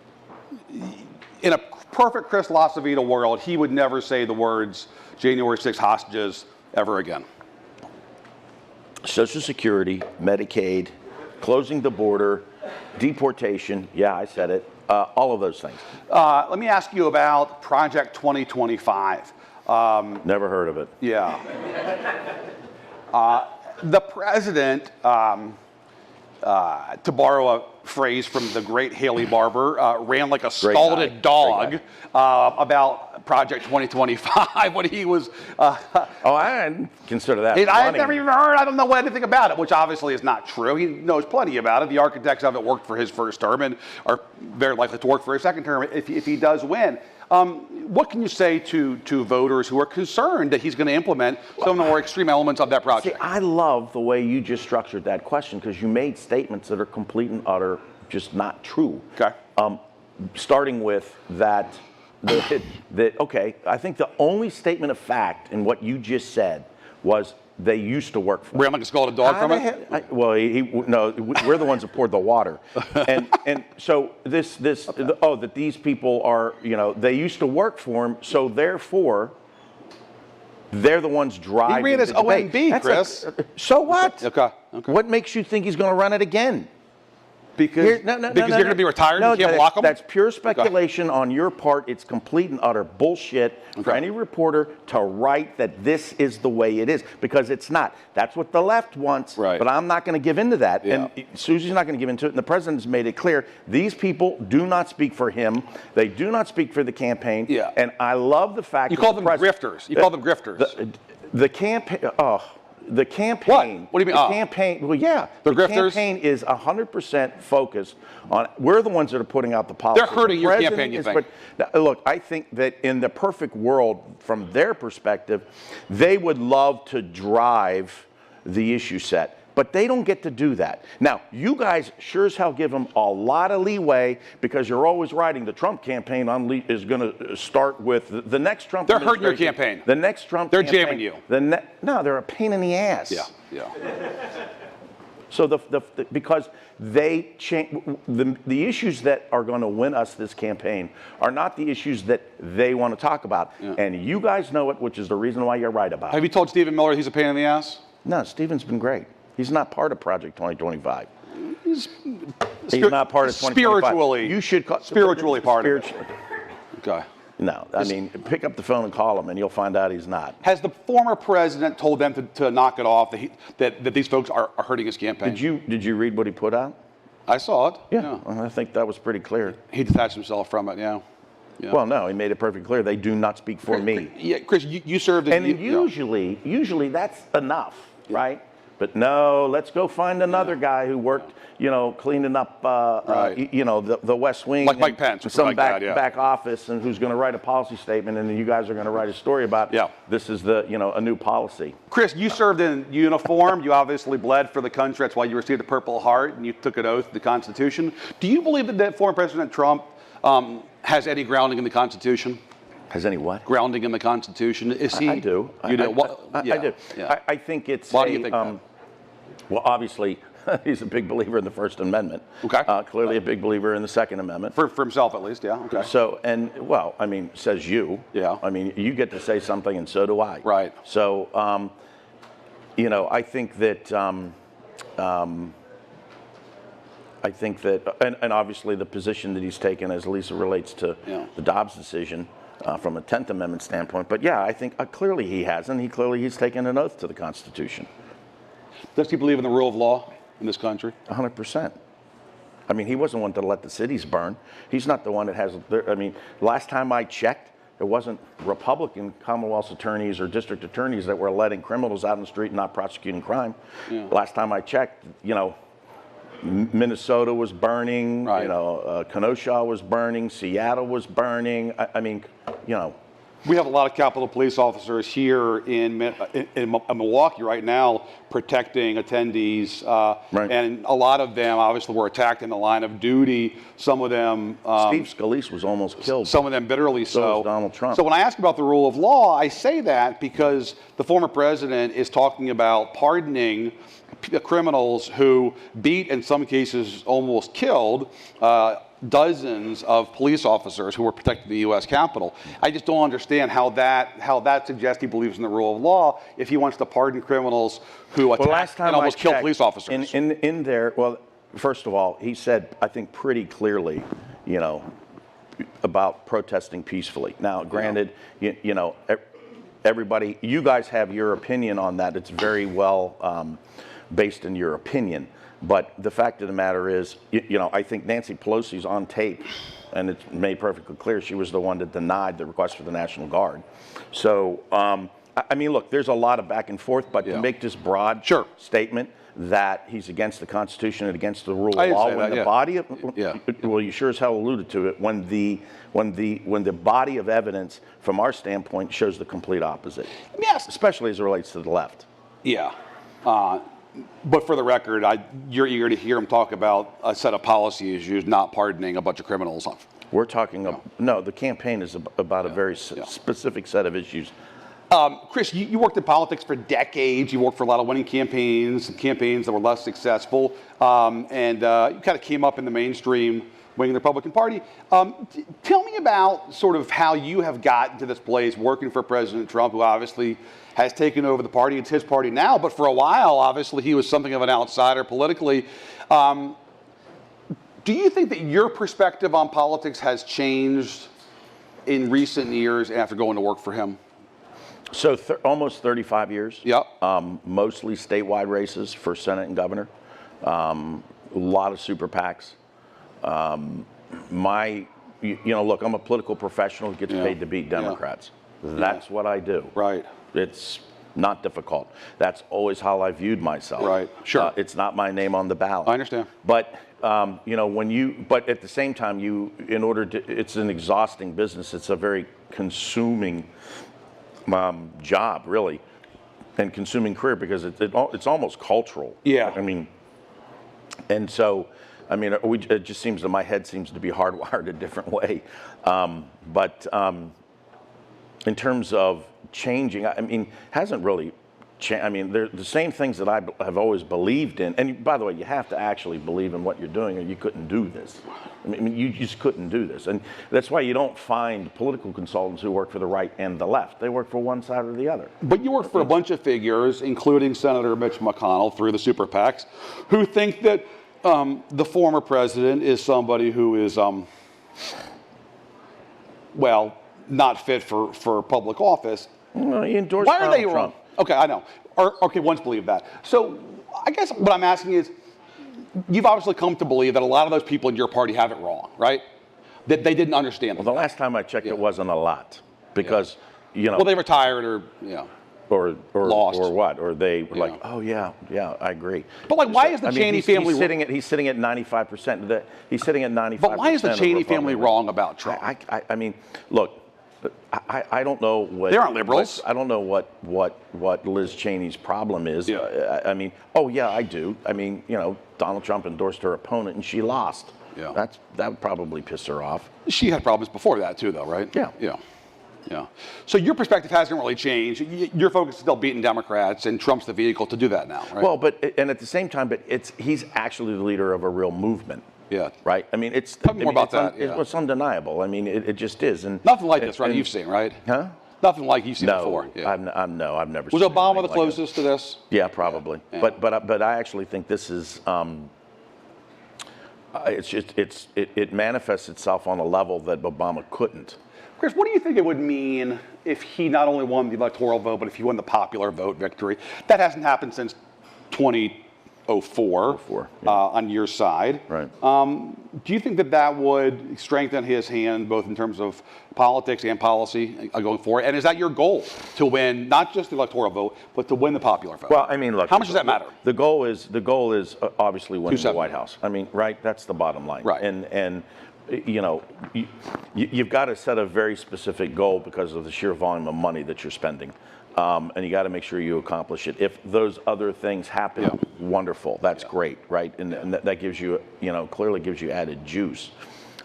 In a perfect Chris LaCivita world, he would never say the words January 6 hostages ever again. Social Security, Medicaid, closing the border, deportation, yeah, I said it, all of those things. Let me ask you about Project 2025. Never heard of it. Yeah. The president, to borrow a phrase from the great Haley Barbour, ran like a scalded dog about Project 2025 when he was... oh, I didn't consider that funny. I've never even heard, I don't know anything about it, which obviously is not true. He knows plenty about it. The architects of it worked for his first term and are very likely to work for his second term if he does win. What can you say to voters who are concerned that he's going to implement some of the more extreme elements of that project? See, I love the way you just structured that question because you made statements that are complete and utter just not true. Okay. Starting with that, okay, I think the only statement of fact in what you just said was they used to work for him. Ran like a scalded dog from it? No, we're the ones that poured the water. And so that these people are, you know, they used to work for him, so therefore, they're the ones driving. He ran his OMB, Chris. So what? Okay. What makes you think he's going to run it again? Because you're going to be retired and you can't block him? That's pure speculation on your part. It's complete and utter bullshit for any reporter to write that this is the way it is, because it's not. That's what the left wants, but I'm not going to give in to that. Yeah. And Susie's not going to give in to it, and the president's made it clear. These people do not speak for him. They do not speak for the campaign. Yeah. And I love the fact you call them grifters. You call them grifters. The campaign, the campaign. What do you mean? The campaign. Well, yeah. The grifters? Campaign is 100% focused on. We're the ones that are putting out the policy. They're hurting your campaign, you think? Look, I think that in the perfect world, from their perspective, they would love to drive the issue set. But they don't get to do that. Now, you guys sure as hell give them a lot of leeway because you're always writing the Trump campaign is going to start with the next Trump. They're hurting your campaign. The next Trump They're campaign. jamming you. No, they're a pain in the ass. Yeah. So because they change the issues that are going to win us this campaign are not the issues that they want to talk about, and you guys know it, which is the reason why you're right about it. Have you told Stephen Miller he's a pain in the ass? No, Stephen's been great. He's not part of Project 2025. He's not part of 2025. Spiritually. You should call spiritually part of it. Okay. No, I mean, pick up the phone and call him, and you'll find out he's not. Has the former president told them to knock it off, that these folks are hurting his campaign? Did you read what he put out? I saw it. Yeah. Well, I think that was pretty clear. He detached himself from it, yeah. Well, no, he made it perfectly clear. They do not speak for me. Yeah, Chris, you served in... And usually that's enough, right? But no, let's go find another guy who worked, cleaning up, the West Wing. Like Mike Pence. Or some like back office, and who's going to write a policy statement, and then you guys are going to write a story about this is a new policy. Chris, you served in uniform. You obviously bled for the country. That's why you received the Purple Heart, and you took an oath to the Constitution. Do you believe that former President Trump has any grounding in the Constitution? Has any what? Grounding in the Constitution. Is he? I do. You do? I do. Yeah. I think it's. Why do you think that? Well, obviously, he's a big believer in the First Amendment. Okay. Clearly a big believer in the Second Amendment. For himself, at least, yeah. Okay. So, says you. Yeah. I mean, you get to say something, and so do I. Right. So, I think that. I think that, and obviously the position that he's taken as Lisa relates to the Dobbs decision, from a 10th Amendment standpoint. But yeah, I think clearly he hasn't. He's taken an oath to the Constitution. Does he believe in the rule of law in this country? 100%. I mean, he wasn't one to let the cities burn. He's not the one that has, I mean, last time I checked, it wasn't Republican Commonwealth attorneys or district attorneys that were letting criminals out in the street and not prosecuting crime. Yeah. Last time I checked, you know, Minnesota was burning, right. You know, Kenosha was burning, Seattle was burning. I mean, you know. We have a lot of Capitol Police officers here in Milwaukee right now protecting attendees, right. And a lot of them obviously were attacked in the line of duty. Some of them... Steve Scalise was almost killed. Some of them bitterly so. So was Donald Trump. So when I ask about the rule of law, I say that because the former president is talking about pardoning criminals who beat, in some cases almost killed, dozens of police officers who were protecting the U.S. Capitol. I just don't understand how that suggests he believes in the rule of law if he wants to pardon criminals who attacked and almost killed police officers. In there, well, first of all, he said, I think pretty clearly, you know, about protesting peacefully. Now, granted, you know, everybody, you guys have your opinion on that. It's very well based in your opinion. But the fact of the matter is, you know, I think Nancy Pelosi's on tape, and it's made perfectly clear she was the one that denied the request for the National Guard. So, I mean, look, there's a lot of back and forth, but to make this broad statement that he's against the Constitution and against the rule of law, when the body of, well, you sure as hell alluded to it, when the body of evidence from our standpoint shows the complete opposite. Yes. Especially as it relates to the left. Yeah. But for the record, you're eager to hear him talk about a set of policy issues, not pardoning a bunch of criminals. We're talking, no, the campaign is about a very specific set of issues. Chris, you worked in politics for decades. You worked for a lot of winning campaigns that were less successful. And you kind of came up in the mainstream wing of the Republican Party. Tell me about sort of how you have gotten to this place working for President Trump, who obviously has taken over the party. It's his party now, but for a while, obviously, he was something of an outsider politically. Do you think that your perspective on politics has changed in recent years after going to work for him? So almost 35 years. Yep. Mostly statewide races for Senate and governor. A lot of super PACs. You know, look, I'm a political professional who gets paid to beat Democrats. That's what I do. Right. It's not difficult. That's always how I viewed myself. Right. Sure. It's not my name on the ballot. I understand. But you know, but at the same time, it's an exhausting business. It's a very consuming job, really, and consuming career, because it's almost cultural. Yeah. I mean, and so, I mean, it just seems that my head seems to be hardwired a different way. But in terms of changing, I mean, hasn't really changed. I mean, they're the same things that I have always believed in. And by the way, you have to actually believe in what you're doing, or you couldn't do this. I mean, you just couldn't do this. And that's why you don't find political consultants who work for the right and the left. They work for one side or the other. But you work for a bunch of figures, including Senator Mitch McConnell through the super PACs, who think that the former president is somebody who is, well, not fit for public office. Well, he endorsed Why are they Trump. wrong? Okay, I know. Okay, once believe that. So I guess what I'm asking is, you've obviously come to believe that a lot of those people in your party have it wrong, right? That they didn't understand. Well, the last time I checked, it wasn't a lot, because you know. Well, they retired or or lost or what, or they were like, oh yeah, I agree. But like, why is the Cheney family? He's sitting at 95%. He's sitting at 95%. But why is the Cheney family wrong about Trump? I mean, look. I don't know what they aren't liberals. I don't know what Liz Cheney's problem is. Yeah. I mean, oh yeah, I do. I mean, you know, Donald Trump endorsed her opponent and she lost. Yeah. That would probably piss her off. She had problems before that too, though, right? Yeah. So your perspective hasn't really changed. Your focus is still beating Democrats, and Trump's the vehicle to do that now, right? Well, and at the same time, he's actually the leader of a real movement. Yeah. Right. I mean, more about that. It's undeniable. I mean, it just is. And nothing like this, right? You've seen, right? Huh? Nothing like you've seen before. Yeah. I've never. Was seen Obama the like closest to this? Yeah, probably. Yeah. But I actually think this is. it manifests itself on a level that Obama couldn't. Chris, what do you think it would mean if he not only won the electoral vote, but if he won the popular vote victory? That hasn't happened since 2004 on your side. Right. Do you think that that would strengthen his hand both in terms of politics and policy going forward? And is that your goal, to win not just the electoral vote, but to win the popular vote? Well, I mean, look. How much does that matter? The goal is obviously winning the 270. White House. I mean, right? That's the bottom line. Right. And you know, you've got to set a very specific goal because of the sheer volume of money that you're spending. And you got to make sure you accomplish it. If those other things happen, wonderful. That's great, right? And that gives you, clearly gives you added juice.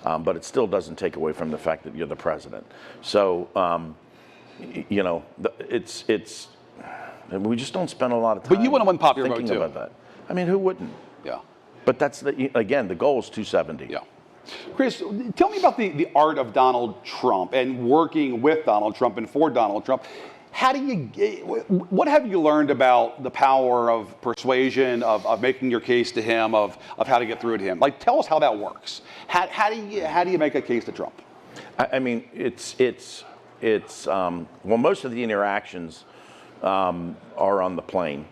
But it still doesn't take away from the fact that you're the president. So, it's we just don't spend a lot of time. But you want to win popular vote thinking too. about that. I mean, who wouldn't? Yeah. But that's again, the goal is 270. Yeah. Chris, tell me about the art of Donald Trump and working with Donald Trump and for Donald Trump. What have you learned about the power of persuasion, of making your case to him, of how to get through to him? Like, tell us how that works. How do you make a case to Trump? I mean, well, most of the interactions are on the plane.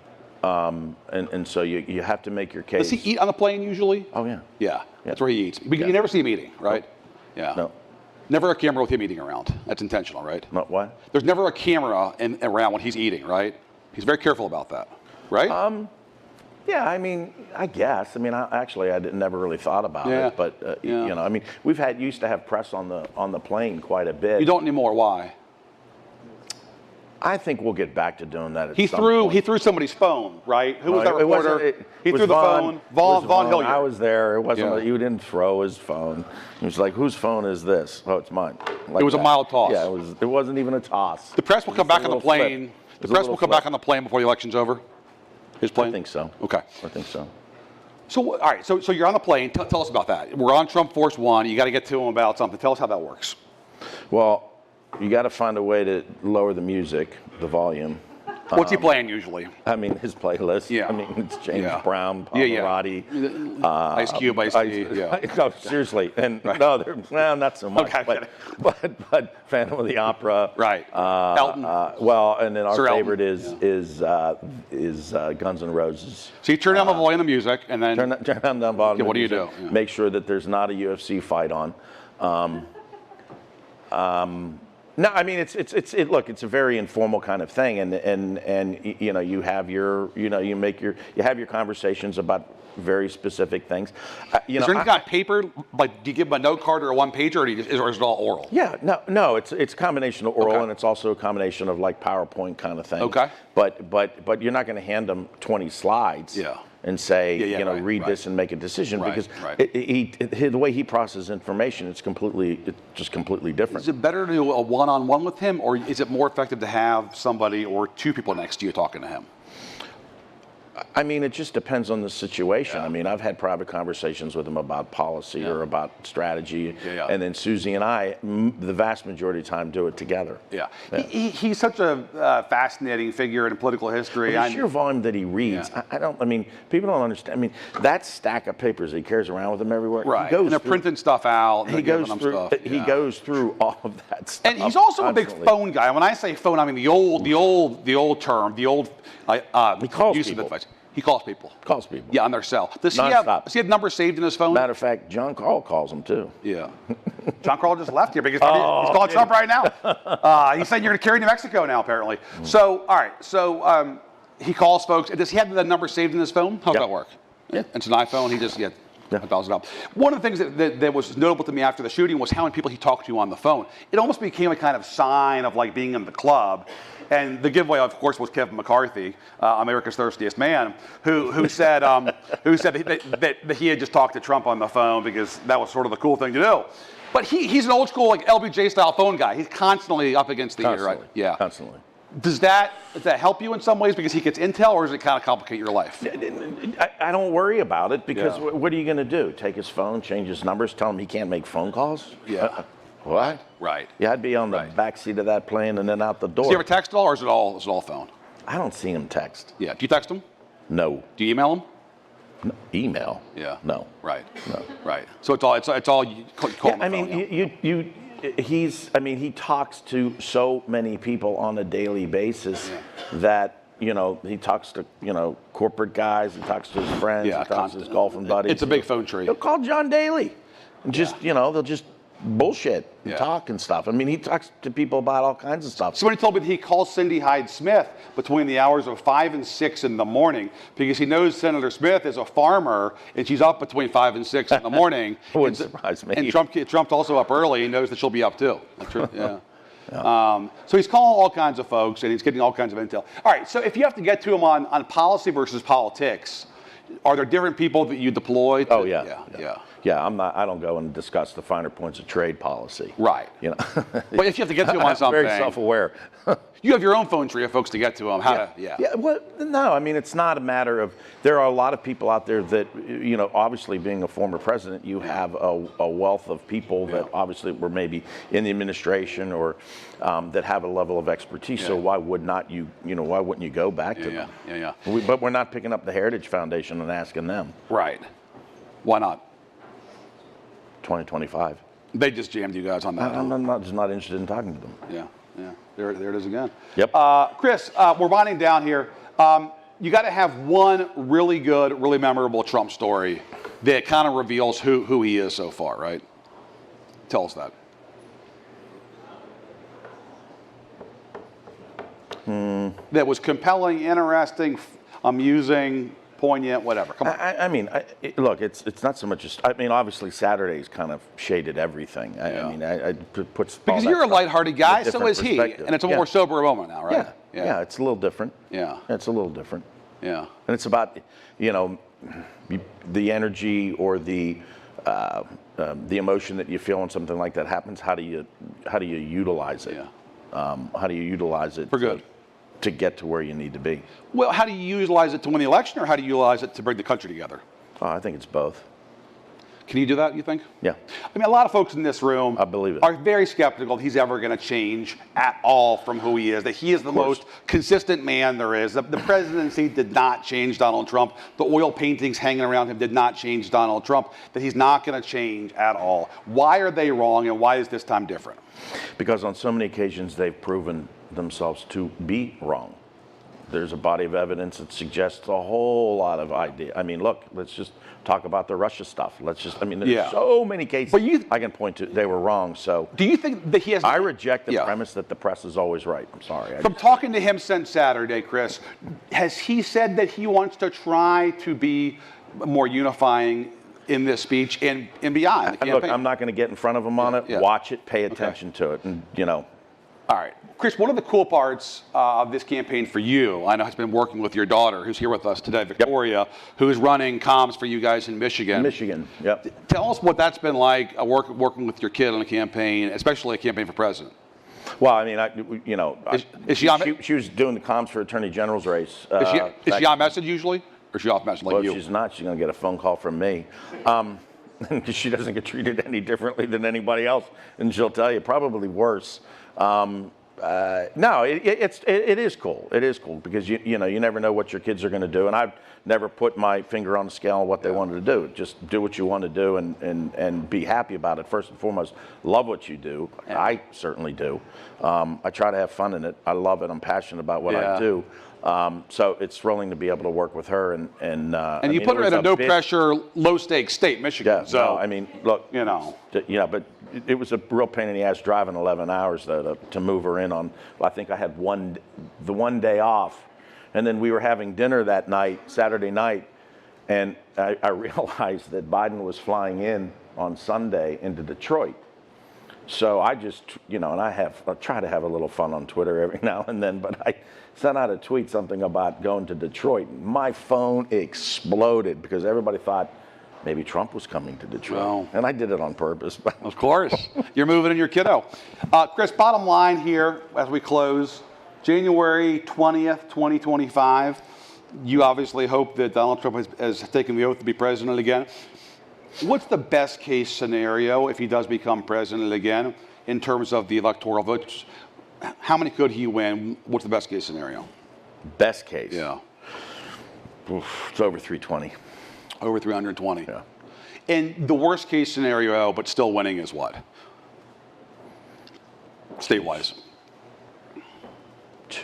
And so you have to make your case. Does he eat on the plane usually? Oh, yeah. Yeah, that's where he eats. But you never see him eating, right? Yeah. No. Never a camera with him eating around. That's intentional, right? Not what? There's never a camera around when he's eating, right? He's very careful about that, right? Yeah, I mean, I guess. I mean, I never really thought about it, but I mean, used to have press on the plane quite a bit. You don't anymore. Why? I think we'll get back to doing that. He threw somebody's phone, right? Who was that reporter? He threw the phone. Vaughn Hilliard. I was there. It wasn't. You didn't throw his phone. He was like, "Whose phone is this?" Oh, it's mine. Like it was a mild toss. Yeah, it wasn't even a toss. The press will come back on the plane. The press will come back on the plane before the election's over. His plane. I think so. Okay. I think so. So all right. So you're on the plane. Tell us about that. We're on Trump Force One. You got to get to him about something. Tell us how that works. Well, you got to find a way to lower the music, the volume. What's he playing usually? I mean, his playlist. Yeah. I mean, it's James Brown, Pavarotti, Ice Cube, Ice-T. No, seriously. And not so much. Okay, but Phantom of the Opera. Right. Elton. And then our Sir favorite Elton. is Guns N' Roses. So you turn down the volume of the music, and then turn down the volume. What do you do? Yeah. Make sure that there's not a UFC fight on. No, I mean look, it's a very informal kind of thing, and you have your you have your conversations about very specific things. Is there any kind of paper? Like, do you give them a note card or a one pager, or is it all oral? Yeah, no, it's a combination of oral and it's also a combination of like PowerPoint kind of thing. Okay. But you're not going to hand them 20 slides. Yeah. And say, read this and make a decision because the way he processes information, it's just completely different. Is it better to do a one-on-one with him, or is it more effective to have somebody or two people next to you talking to him? I mean, it just depends on the situation. Yeah. I mean, I've had private conversations with him about policy or about strategy, and then Susie and I, the vast majority of the time, do it together. Yeah. He's such a fascinating figure in political history. Well, the sheer volume that he reads, I mean, people don't understand. I mean, that stack of papers that he carries around with him everywhere. Right. And they're printing stuff out. And he goes through all of that stuff. And he's also a big phone guy. When I say phone, I mean the old term, the old he calls use people. of advice. He calls people. Calls people. Yeah, on their cell. Does he have numbers saved in his phone? Matter of fact, John Carl calls him too. Yeah. John Carl just left here because he's calling Trump right now. He's saying you're going to carry New Mexico now, apparently. So, all right. So he calls folks. Does he have the number saved in his phone? How does that work? Yeah. It's an iPhone. He just dials it up. One of the things that was notable to me after the shooting was how many people he talked to on the phone. It almost became a kind of sign of like being in the club. And the giveaway, of course, was Kevin McCarthy, America's thirstiest man, who said that he had just talked to Trump on the phone because that was sort of the cool thing to do. But he's an old school like LBJ style phone guy. He's constantly up against the ear, right? Yeah, constantly. Does that help you in some ways because he gets intel, or does it kind of complicate your life? I don't worry about it because what are you going to do? Take his phone, change his numbers, tell him he can't make phone calls? Yeah. What? Right. Yeah, I'd be on the back seat of that plane and then out the door. Does he ever text at all, or is it all phone? I don't see him text. Yeah. Do you text him? No. Do you email him? Email? Yeah. No. Right. No. Right. So it's all you call Yeah, him the I mean, phone, he talks to so many people on a daily basis that, he talks to, corporate guys, he talks to his friends, he talks to his golfing buddies. It's a big phone tree. He'll call John Daly. And just, they'll just bullshit and talk and stuff. I mean, he talks to people about all kinds of stuff. Somebody told me that he calls Cindy Hyde-Smith between the hours of 5 and 6 in the morning because he knows Senator Smith is a farmer and she's up between 5 and 6 in the morning. Wouldn't surprise me. And Trump's also up early. He knows that she'll be up too. Yeah. So he's calling all kinds of folks and he's getting all kinds of intel. All right, so if you have to get to him on policy versus politics, are there different people that you deploy? Oh, yeah. Yeah, I don't go and discuss the finer points of trade policy. Right. But if you have to get to him on I'm something. very self-aware. You have your own phone tree of folks to get to him. Well, no, I mean, it's not a matter of, there are a lot of people out there that, obviously being a former president, you have a wealth of people that obviously were maybe in the administration or that have a level of expertise. So why wouldn't you go back to them? But we're not picking up the Heritage Foundation and asking them. Right. Why not? 2025. They just jammed you guys on that. I'm just not interested in talking to them. Yeah. There it is again. Yep. Chris, we're winding down here. You got to have one really good, really memorable Trump story that kind of reveals who he is so far, right? Tell us that. That was compelling, interesting, amusing, poignant, whatever. Come on. Look, it's not so much just. Obviously Saturday's kind of shaded everything. I puts because you're a lighthearted guy, so is he, and it's a more sober moment now, right? Yeah, it's a little different. It's a little different. And it's about the energy or the emotion that you feel when something like that happens. How do you utilize it? How do you utilize it for good? To get to where you need to be. Well, how do you utilize it to win the election, or how do you utilize it to bring the country together? Oh, I think it's both. Can you do that, you think? Yeah. I mean, a lot of folks in this room I believe it. Are very skeptical that he's ever going to change at all from who he is, that he is the most consistent man there is. The presidency did not change Donald Trump. The oil paintings hanging around him did not change Donald Trump, that he's not going to change at all. Why are they wrong, and why is this time different? Because on so many occasions they've proven themselves to be wrong. There's a body of evidence that suggests a whole lot of ideas. I mean, look, let's just talk about the Russia stuff. There's so many cases I can point to they were wrong. So do you think that he has? I reject the premise that the press is always right. I'm sorry. From talking to him since Saturday, Chris, has he said that he wants to try to be more unifying in this speech and beyond? Look, I'm not going to get in front of him on it. Watch it, pay attention to it, and All right. Chris, one of the cool parts of this campaign for you, I know, has been working with your daughter, who's here with us today, Victoria, who's running comms for you guys in Michigan. Yep. Tell us what that's been like, working with your kid on a campaign, especially a campaign for president. Well, I mean, she was doing the comms for Attorney General's race. Is she on message usually? Or is she off message like you? Well, she's not. She's going to get a phone call from me. Because she doesn't get treated any differently than anybody else. And she'll tell you, probably worse. No, it is cool. It is cool because you never know what your kids are going to do, and I've never put my finger on the scale on what they wanted to do. Just do what you want to do and be happy about it. First and foremost, love what you do. I certainly do. I try to have fun in it. I love it. I'm passionate about what I do. So it's thrilling to be able to work with her and you put her in a no pressure, low stakes state, Michigan. Yeah, so I mean, look, but it was a real pain in the ass driving 11 hours though to move her in on. I think I had the one day off, and then we were having dinner that night, Saturday night, and I realized that Biden was flying in on Sunday into Detroit. So I just, and I try to have a little fun on Twitter every now and then, but I sent out a tweet something about going to Detroit. My phone exploded because everybody thought maybe Trump was coming to Detroit. Well, and I did it on purpose. But of course. You're moving in your kiddo. Chris, bottom line here as we close, January 20th, 2025, you obviously hope that Donald Trump has taken the oath to be president again. What's the best case scenario if he does become president again in terms of the electoral votes? How many could he win? What's the best case scenario? Best case? Yeah. Oof, it's over 320. Over 320. Yeah. And the worst case scenario, but still winning, is what? State-wise.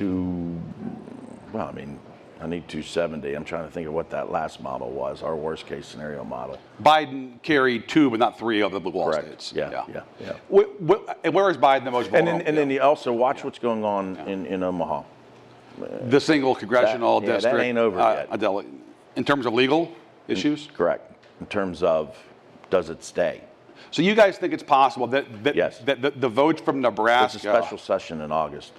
Well, I mean, I need 270. I'm trying to think of what that last model was, our worst case scenario model. Biden carried 2, but not 3 of the blue wall Correct. states. Yeah. And where is Biden the most vulnerable? And then you also watch what's going on in Omaha. The single congressional district. That ain't over yet. In terms of legal issues? Correct. In terms of, does it stay? So you guys think it's possible that, Yes. that the votes from It's a Nebraska. special session in August.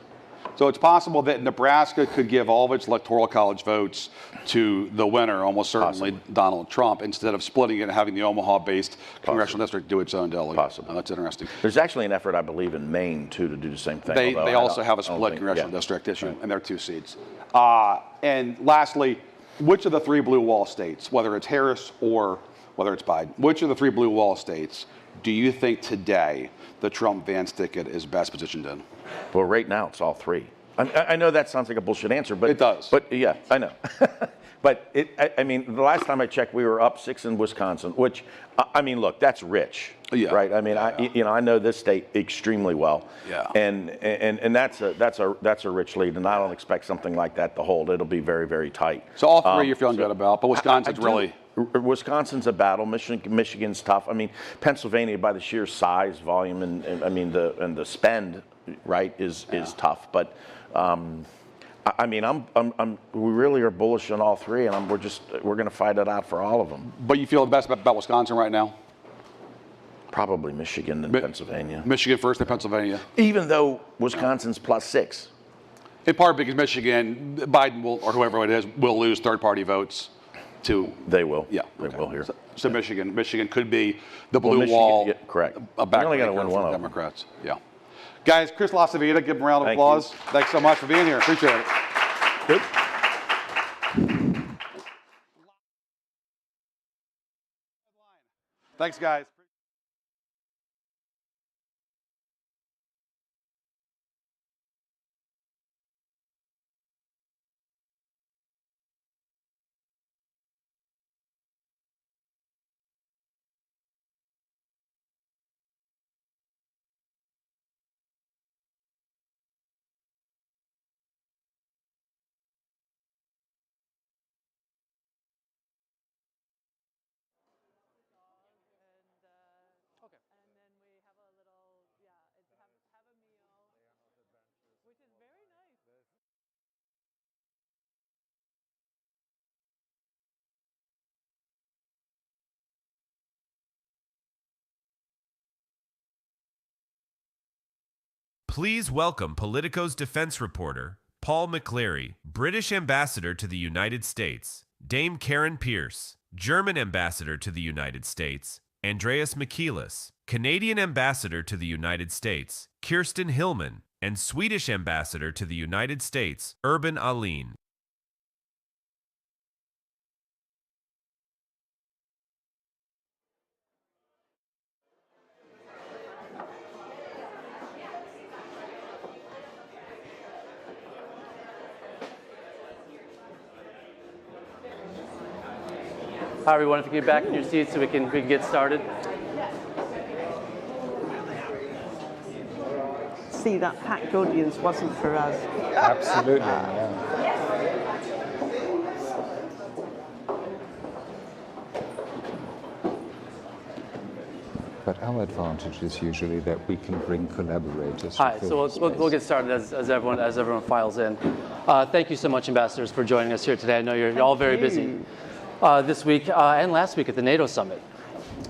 So it's possible that Nebraska could give all of its electoral college votes to the winner, almost certainly Possibly. Donald Trump, instead of splitting it and having the Omaha-based congressional district do its own delegate. Possibly. That's interesting. There's actually an effort, I believe, in Maine, too, to do the same thing. They although I also don't- have a I don't split think- congressional yeah. district issue, Right. and there are 2 seats. And lastly, which of the 3 blue wall states, whether it's Harris or whether it's Biden, which of the 3 blue wall states do you think today the Trump-Vance ticket is best positioned in? Well, right now, it's all 3. I know that sounds like a bullshit answer, but It does. But yeah, I know. But I mean, the last time I checked, we were up 6 in Wisconsin, which, I mean, look, that's rich, Yeah. right? I mean, I know this state extremely well, Yeah. and that's a rich lead, and I don't expect something like that to hold. It'll be very, very tight. So all 3 you're feeling good about, but Wisconsin's really. Wisconsin's a battle. Michigan's tough. I mean, Pennsylvania, by the sheer size, volume, and I mean the spend, right, is tough. But I mean, we really are bullish on all 3, and we're going to fight it out for all of them. But you feel the best about Wisconsin right now? Probably Michigan and Pennsylvania. Michigan first, then Pennsylvania. Even though Wisconsin's +6. In part because Michigan, Biden will, or whoever it is, will lose third-party votes to. They will. Yeah. They will here. So Michigan could be the blue Michigan, wall. yeah, correct. A You're only gonna backbreaker win for one the of them. Democrats. Yeah. Guys, Chris LaCivita, give him a round of Thank applause. you. Thanks so much for being here. Appreciate it. Good. Thanks, guys. Please welcome Politico's defense reporter, Paul McLeary, British ambassador to the United States, Dame Karen Pierce, German ambassador to the United States, Andreas Michaelis, Canadian ambassador to the United States, Kirsten Hillman, and Swedish ambassador to the United States, Ahlin. Hi everyone, if you get back in your seats so we can get started. See, that packed audience wasn't for us. Absolutely, yeah. But our advantage is usually that we can bring collaborators. Hi, so we'll get started as everyone files in. Thank you so much, ambassadors, for joining us here today. I know you're all very busy this week and last week at the NATO summit.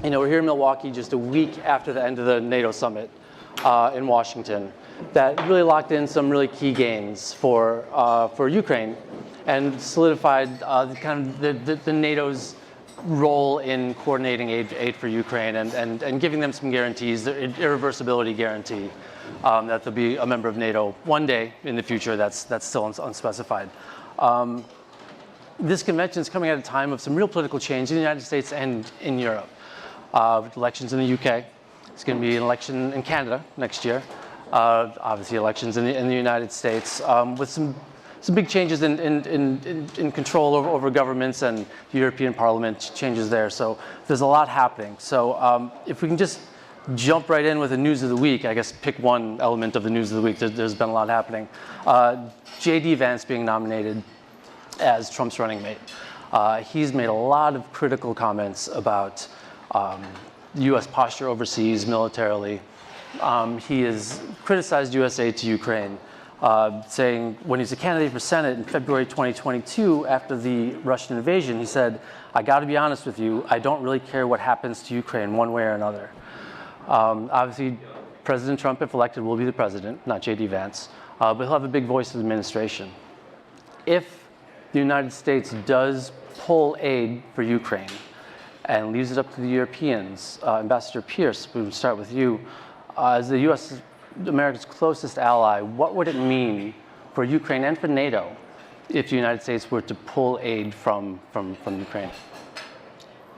You know, we're here in Milwaukee just a week after the end of the NATO summit in Washington that really locked in some really key gains for Ukraine and solidified kind of the NATO's role in coordinating aid for Ukraine and giving them some guarantees, the irreversibility guarantee that they'll be a member of NATO one day in the future. That's still unspecified. This convention is coming at a time of some real political change in the United States and in Europe. With elections in the UK, it's going to be an election in Canada next year. Obviously, elections in the United States with some some big changes in control over governments, and the European Parliament changes there. So there's a lot happening. So if we can just jump right in with the news of the week, I guess pick one element of the news of the week. There's been a lot happening. J.D. Vance being nominated as Trump's running mate. He's made a lot of critical comments about U.S. posture overseas militarily. He has criticized U.S. aid to Ukraine, saying when he's a candidate for Senate in February 2022, after the Russian invasion, he said, "I got to be honest with you, I don't really care what happens to Ukraine one way or another." Obviously, President Trump, if elected, will be the president, not J.D. Vance, but he'll have a big voice in the administration. If the United States does pull aid for Ukraine and leaves it up to the Europeans, Ambassador Pierce, we would start with you. As the U.S., America's closest ally, what would it mean for Ukraine and for NATO if the United States were to pull aid from Ukraine?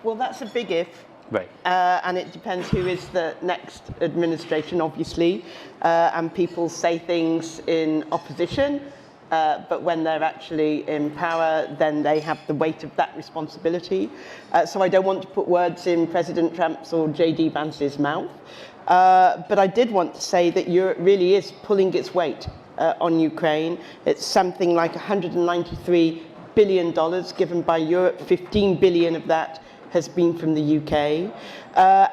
Well, that's a big if. Right. And it depends who is the next administration, obviously. And people say things in opposition, but when they're actually in power, then they have the weight of that responsibility. So I don't want to put words in President Trump's or J.D. Vance's mouth. But I did want to say that Europe really is pulling its weight on Ukraine. It's something like $193 billion given by Europe, 15 billion of that has been from the UK.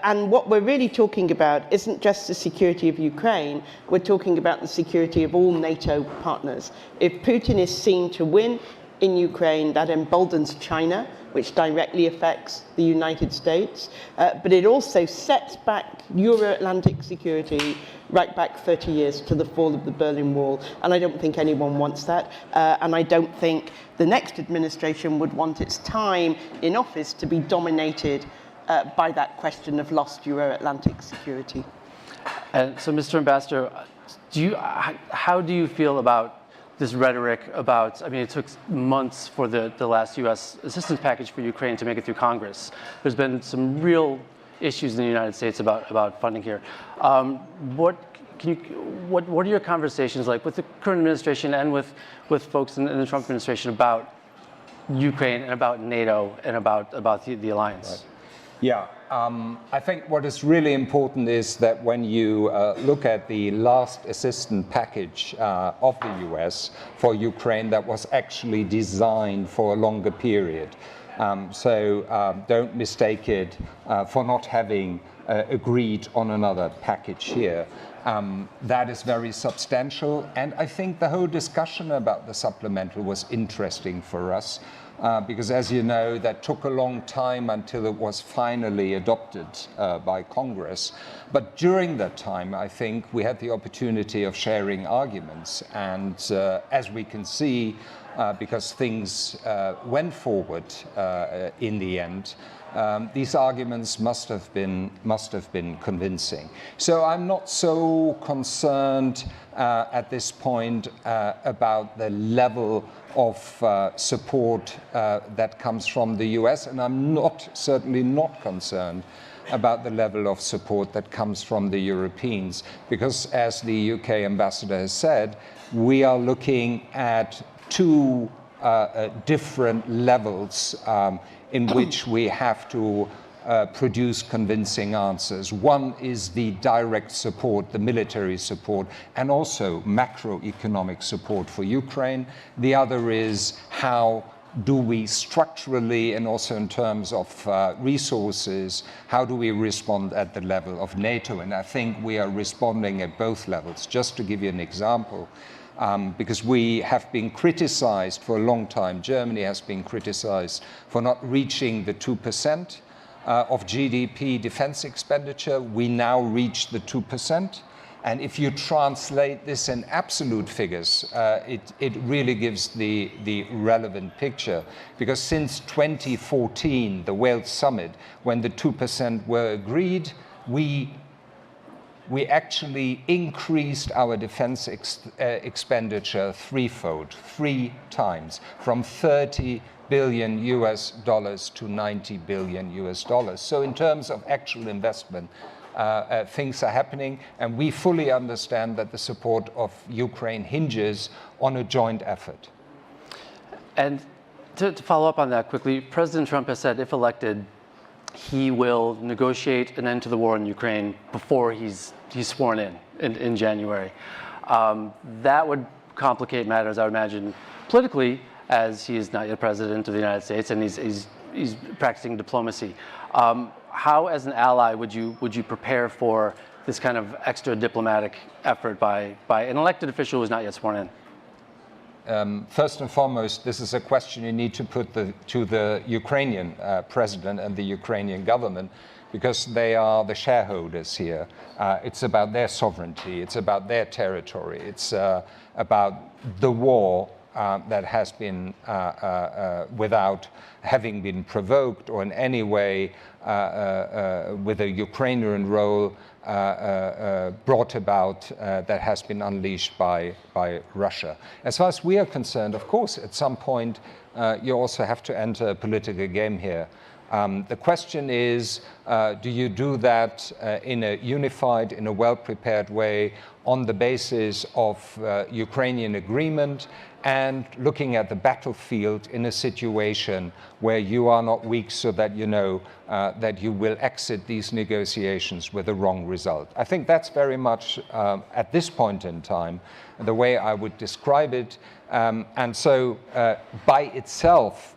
And what we're really talking about isn't just the security of Ukraine, we're talking about the security of all NATO partners. If Putin is seen to win in Ukraine, that emboldens China, which directly affects the United States, but it also sets back Euro-Atlantic security right back 30 years to the fall of the Berlin Wall. And I don't think anyone wants that. And I don't think the next administration would want its time in office to be dominated by that question of lost Euro-Atlantic security. And so, Mr. Ambassador, how do you feel about this rhetoric about, I mean, it took months for the last U.S. assistance package for Ukraine to make it through Congress. There's been some real issues in the United States about funding here. What are your conversations like with the current administration and with folks in the Trump administration about Ukraine and about NATO and about the alliance? Right. Yeah, I think what is really important is that when you look at the last assistance package of the US for Ukraine, that was actually designed for a longer period. So don't mistake it for not having agreed on another package here. That is very substantial, and I think the whole discussion about the supplemental was interesting for us. Because as you know, that took a long time until it was finally adopted by Congress. But during that time, I think we had the opportunity of sharing arguments. And as we can see, because things went forward in the end, these arguments must have been convincing. So I'm not so concerned at this point about the level of support that comes from the US, and I'm certainly not concerned about the level of support that comes from the Europeans, because as the UK ambassador has said, we are looking at two different levels in which we have to produce convincing answers. One is the direct support, the military support, and also macroeconomic support for Ukraine. The other is how do we structurally and also in terms of resources, how do we respond at the level of NATO? And I think we are responding at both levels. Just to give you an example, because we have been criticized for a long time, Germany has been criticized for not reaching the 2% of GDP defense expenditure. We now reach the 2%. And if you translate this in absolute figures, it really gives the relevant picture. Because since 2014, the Wales Summit, when the 2% were agreed, we actually increased our defense expenditure threefold, 3 times, from 30 billion US dollars to 90 billion US dollars. So in terms of actual investment, things are happening, and we fully understand that the support of Ukraine hinges on a joint effort. And to follow up on that quickly, President Trump has said if elected, he will negotiate an end to the war in Ukraine before he's sworn in January. That would complicate matters, I would imagine, politically, as he is not yet president of the United States and he's practicing diplomacy. How, as an ally, would you prepare for this kind of extra diplomatic effort by an elected official who is not yet sworn in? First and foremost, this is a question you need to put to the Ukrainian president and the Ukrainian government, because they are the shareholders here. It's about their sovereignty, it's about their territory, it's about the war that has been, without having been provoked or in any way with a Ukrainian role brought about, that has been unleashed by Russia. As far as we are concerned, of course, at some point you also have to enter a political game here. The question is, do you do that in a unified, in a well-prepared way on the basis of Ukrainian agreement and looking at the battlefield in a situation where you are not weak so that you know that you will exit these negotiations with a wrong result? I think that's very much, at this point in time, the way I would describe it. And so by itself,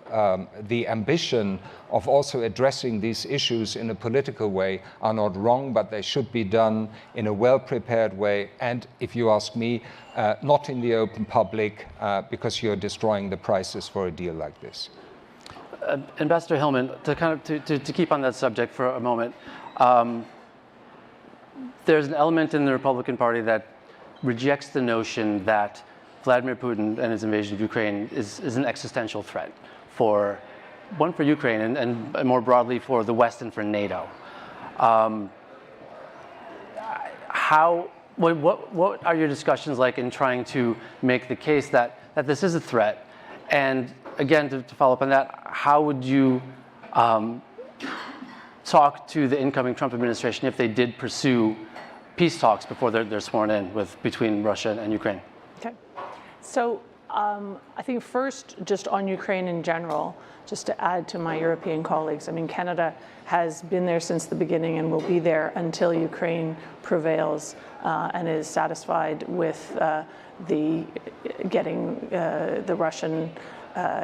the ambition of also addressing these issues in a political way are not wrong, but they should be done in a well-prepared way. And if you ask me, not in the open public, because you're destroying the prices for a deal like this. Ambassador Hillman, to keep on that subject for a moment, there's an element in the Republican Party that rejects the notion that Vladimir Putin and his invasion of Ukraine is an existential threat for Ukraine and more broadly for the West and for NATO. What are your discussions like in trying to make the case that this is a threat? And again, to follow up on that, how would you talk to the incoming Trump administration if they did pursue peace talks before they're sworn in between Russia and Ukraine? Okay. So I think first, just on Ukraine in general, just to add to my European colleagues, I mean, Canada has been there since the beginning and will be there until Ukraine prevails and is satisfied with getting the Russian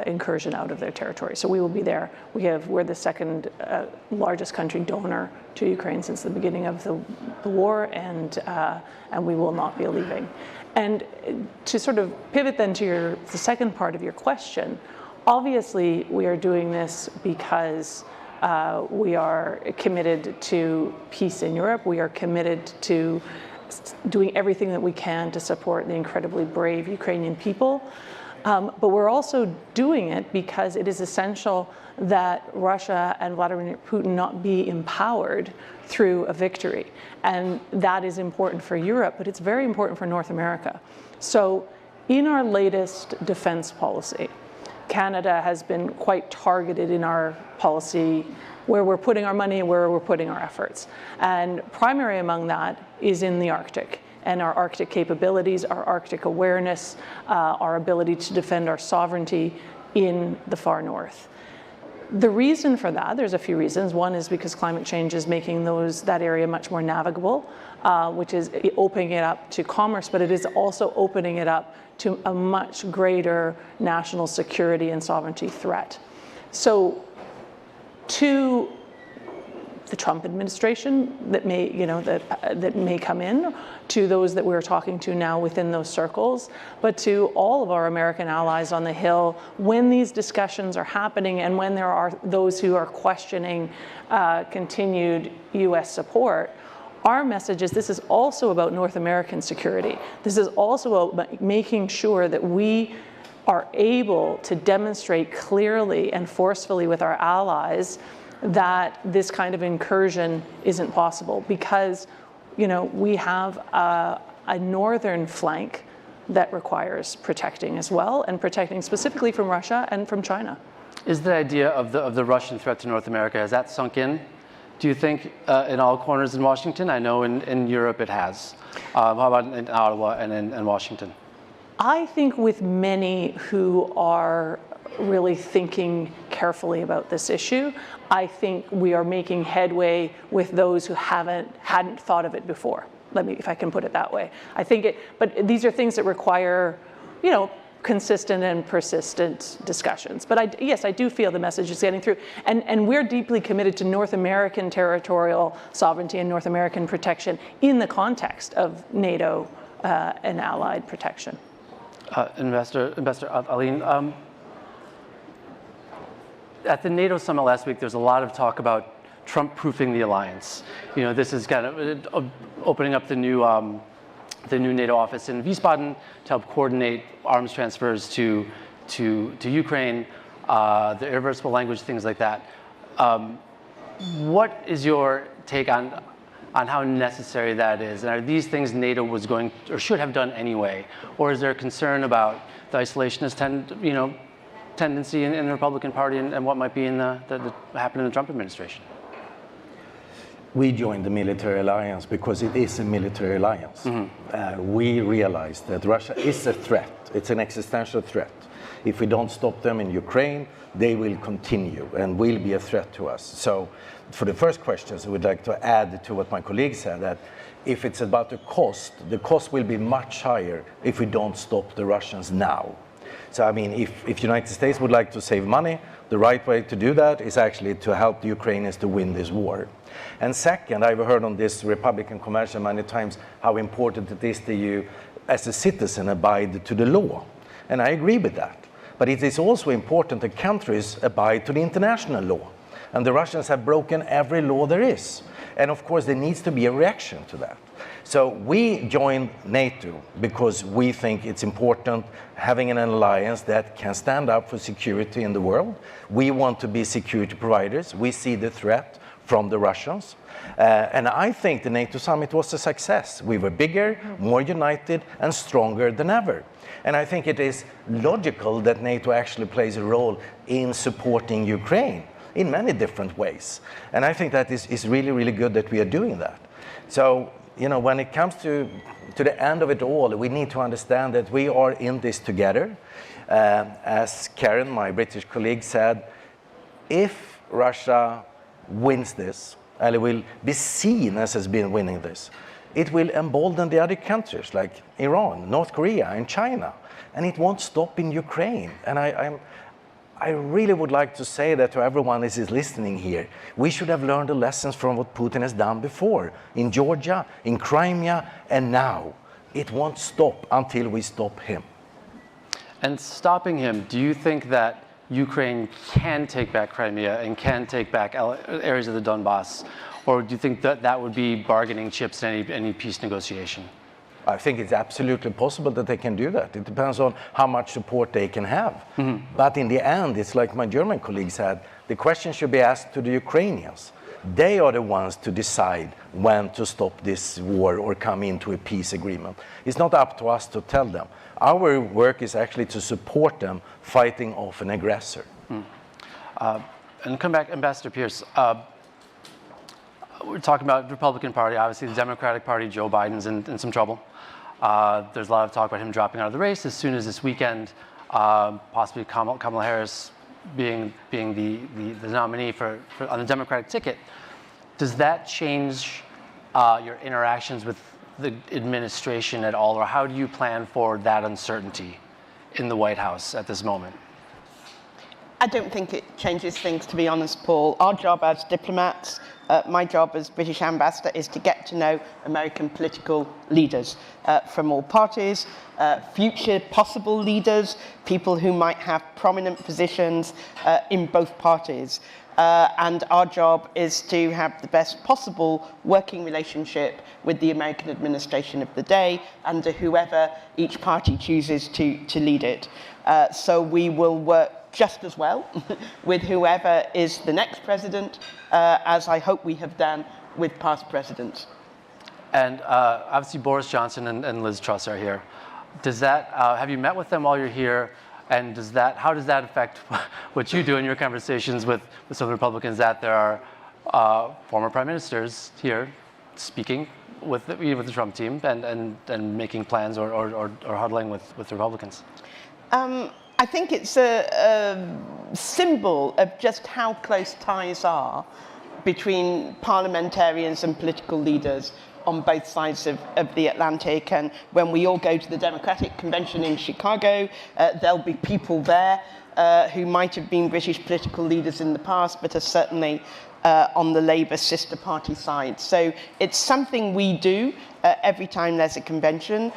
incursion out of their territory. So we will be there. We're the second largest country donor to Ukraine since the beginning of the war, and we will not be leaving. And to sort of pivot then to the second part of your question, obviously we are doing this because we are committed to peace in Europe. We are committed to doing everything that we can to support the incredibly brave Ukrainian people. But we're also doing it because it is essential that Russia and Vladimir Putin not be empowered through a victory. And that is important for Europe, but it's very important for North America. So in our latest defense policy, Canada has been quite targeted in our policy, where we're putting our money and where we're putting our efforts. And primary among that is in the Arctic. And our Arctic capabilities, our Arctic awareness, our ability to defend our sovereignty in the far north. The reason for that, there's a few reasons. One is because climate change is making that area much more navigable, which is opening it up to commerce, but it is also opening it up to a much greater national security and sovereignty threat. So to the Trump administration that may, that may come in, to those that we're talking to now within those circles, but to all of our American allies on the Hill, when these discussions are happening and when there are those who are questioning continued U.S. support, our message is this is also about North American security. This is also about making sure that we are able to demonstrate clearly and forcefully with our allies that this kind of incursion isn't possible, because we have a northern flank that requires protecting as well, and protecting specifically from Russia and from China. Is the idea of the Russian threat to North America, has that sunk in, do you think, in all corners in Washington? I know in Europe it has. How about in Ottawa and in Washington? I think with many who are really thinking carefully about this issue, I think we are making headway with those who hadn't thought of it before. If I can put it that way. But these are things that require, consistent and persistent discussions. But yes, I do feel the message is getting through. And we're deeply committed to North American territorial sovereignty and North American protection in the context of NATO and allied protection. Ambassador Ahlin, at the NATO summit last week, there's a lot of talk about Trump-proofing the alliance. This is kind of opening up the new NATO office in Wiesbaden to help coordinate arms transfers to Ukraine, the irreversible language, things like that. What is your take on how necessary that is? And are these things NATO was going or should have done anyway? Or is there a concern about the isolationist tendency in the Republican Party and what might be that happened in the Trump administration? We joined the military alliance because it is a military alliance. We realize that Russia is a threat. It's an existential threat. If we don't stop them in Ukraine, they will continue and will be a threat to us. So for the first questions, I would like to add to what my colleague said, that if it's about the cost will be much higher if we don't stop the Russians now. So I mean, if the United States would like to save money, the right way to do that is actually to help the Ukrainians to win this war. And second, I've heard on this Republican convention many times how important it is that you, as a citizen, abide to the law. And I agree with that. But it is also important that countries abide to the international law. And the Russians have broken every law there is. And of course, there needs to be a reaction to that. So we joined NATO because we think it's important having an alliance that can stand up for security in the world. We want to be security providers. We see the threat from the Russians. And I think the NATO summit was a success. We were bigger, more united, and stronger than ever. And I think it is logical that NATO actually plays a role in supporting Ukraine in many different ways. And I think that is really, really good that we are doing that. So, when it comes to the end of it all, we need to understand that we are in this together. As Karen, my British colleague, said, if Russia wins this, and it will be seen as has been winning this, it will embolden the other countries like Iran, North Korea, and China. And it won't stop in Ukraine. And I really would like to say that to everyone that is listening here, we should have learned the lessons from what Putin has done before, in Georgia, in Crimea, and now. It won't stop until we stop him. And stopping him, do you think that Ukraine can take back Crimea and can take back areas of the Donbass? Or do you think that that would be bargaining chips in any peace negotiation? I think it's absolutely possible that they can do that. It depends on how much support they can have. But in the end, it's like my German colleague said, the question should be asked to the Ukrainians. They are the ones to decide when to stop this war or come into a peace agreement. It's not up to us to tell them. Our work is actually to support them fighting off an aggressor. And come back, Ambassador Pierce. We're talking about the Republican Party. Obviously, the Democratic Party, Joe Biden's in some trouble. There's a lot of talk about him dropping out of the race as soon as this weekend, possibly Kamala Harris being the nominee on the Democratic ticket. Does that change your interactions with the administration at all, or how do you plan for that uncertainty in the White House at this moment? I don't think it changes things, to be honest, Paul. Our job as diplomats, my job as British ambassador, is to get to know American political leaders from all parties, future possible leaders, people who might have prominent positions in both parties. And our job is to have the best possible working relationship with the American administration of the day under whoever each party chooses to lead it. So we will work just as well with whoever is the next president, as I hope we have done with past presidents. And obviously Boris Johnson and Liz Truss are here. Does that, have you met with them while you're here? And how does that affect what you do in your conversations with some Republicans, that there are former prime ministers here speaking with the Trump team and making plans or huddling with Republicans? I think it's a symbol of just how close ties are between parliamentarians and political leaders on both sides of the Atlantic. And when we all go to the Democratic Convention in Chicago, there'll be people there who might have been British political leaders in the past, but are certainly on the Labour sister party side. So it's something we do every time there's a convention.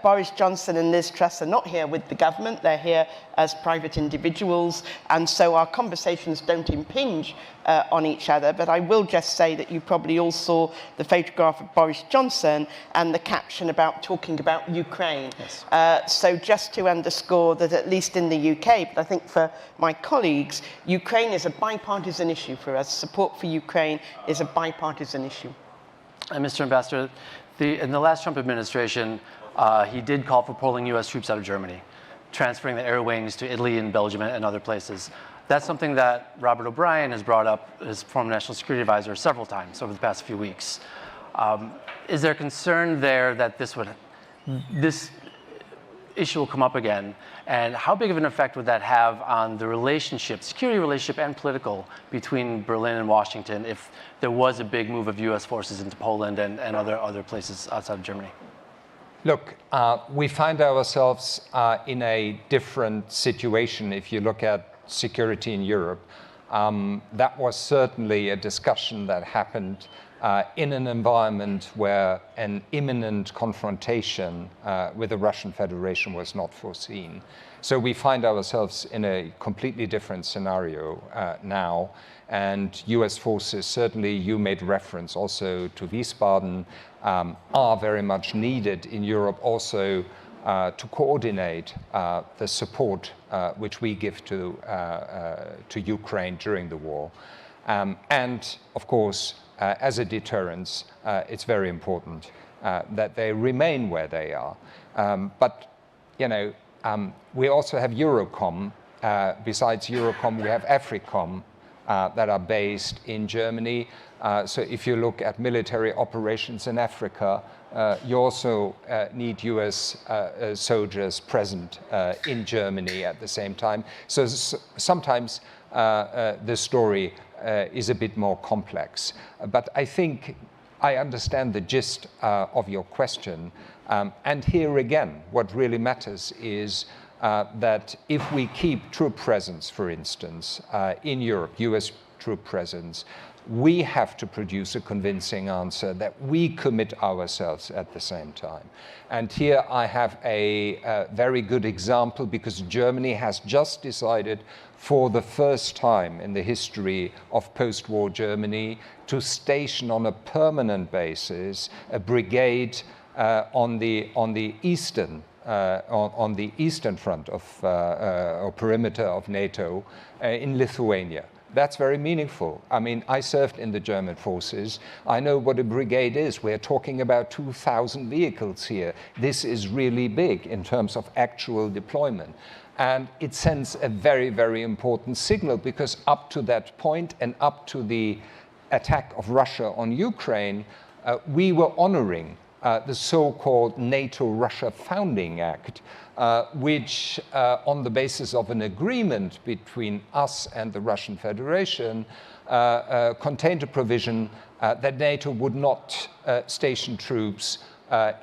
Boris Johnson and Liz Truss are not here with the government, they're here as private individuals, and so our conversations don't impinge on each other. But I will just say that you probably all saw the photograph of Boris Johnson and the caption about talking about Ukraine. Yes. So just to underscore that, at least in the UK, but I think for my colleagues, Ukraine is a bipartisan issue for us. Support for Ukraine is a bipartisan issue. And Mr. Ambassador, in the last Trump administration, he did call for pulling U.S. troops out of Germany, transferring the air wings to Italy and Belgium and other places. That's something that Robert O'Brien has brought up, his former national security advisor, several times over the past few weeks. Is there concern there that this issue will come up again? And how big of an effect would that have on the relationship, security relationship and political, between Berlin and Washington if there was a big move of U.S. forces into Poland and other places outside of Germany? Look, we find ourselves in a different situation if you look at security in Europe. That was certainly a discussion that happened in an environment where an imminent confrontation with the Russian Federation was not foreseen. So we find ourselves in a completely different scenario now, and US forces, certainly you made reference also to Wiesbaden, are very much needed in Europe also to coordinate the support which we give to Ukraine during the war. And of course, as a deterrence, it's very important that they remain where they are. But, you know, we also have Eurocom. Besides Eurocom, we have AFRICOM that are based in Germany. So if you look at military operations in Africa, you also need US soldiers present in Germany at the same time. So sometimes the story is a bit more complex. But I think I understand the gist of your question. And here again, what really matters is that if we keep troop presence, for instance, in Europe, US troop presence, we have to produce a convincing answer that we commit ourselves at the same time. And here I have a very good example, because Germany has just decided for the first time in the history of post-war Germany to station on a permanent basis a brigade on the eastern front of or perimeter of NATO in Lithuania. That's very meaningful. I mean, I served in the German forces. I know what a brigade is. We're talking about 2,000 vehicles here. This is really big in terms of actual deployment. And it sends a very, very important signal, because up to that point and up to the attack of Russia on Ukraine, we were honoring the so-called NATO-Russia Founding Act, which, on the basis of an agreement between us and the Russian Federation, contained a provision that NATO would not station troops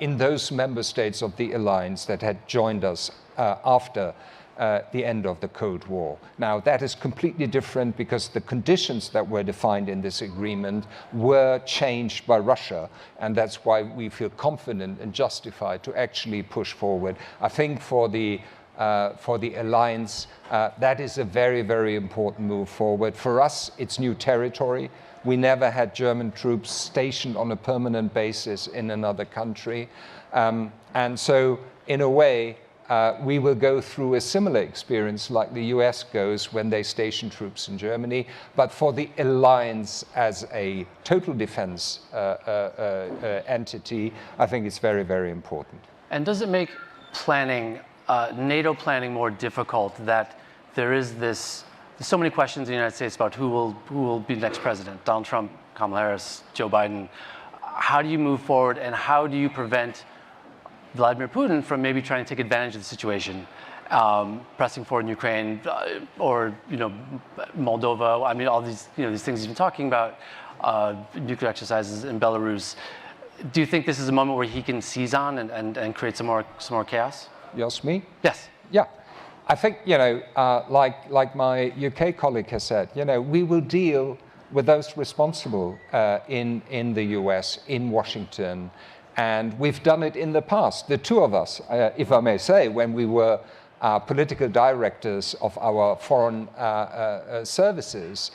in those member states of the alliance that had joined us after the end of the Cold War. Now, that is completely different, because the conditions that were defined in this agreement were changed by Russia, and that's why we feel confident and justified to actually push forward. I think for the alliance, that is a very, very important move forward. For us, it's new territory. We never had German troops stationed on a permanent basis in another country. And so, in a way, we will go through a similar experience like the US goes when they station troops in Germany. But for the alliance as a total defense entity, I think it's very, very important. And does it make planning, NATO planning, more difficult that there's so many questions in the United States about who will be the next president? Donald Trump, Kamala Harris, Joe Biden. how do you move forward, and how do you prevent Vladimir Putin from maybe trying to take advantage of the situation, pressing forward in Ukraine or Moldova? I mean, all these these things he's been talking about, nuclear exercises in Belarus. Do you think this is a moment where he can seize on and create some more chaos? You ask me? Yes. Yeah. I think, like my UK colleague has said, we will deal with those responsible in the US, in Washington, and we've done it in the past. The two of us, if I may say, when we were political directors of our foreign services,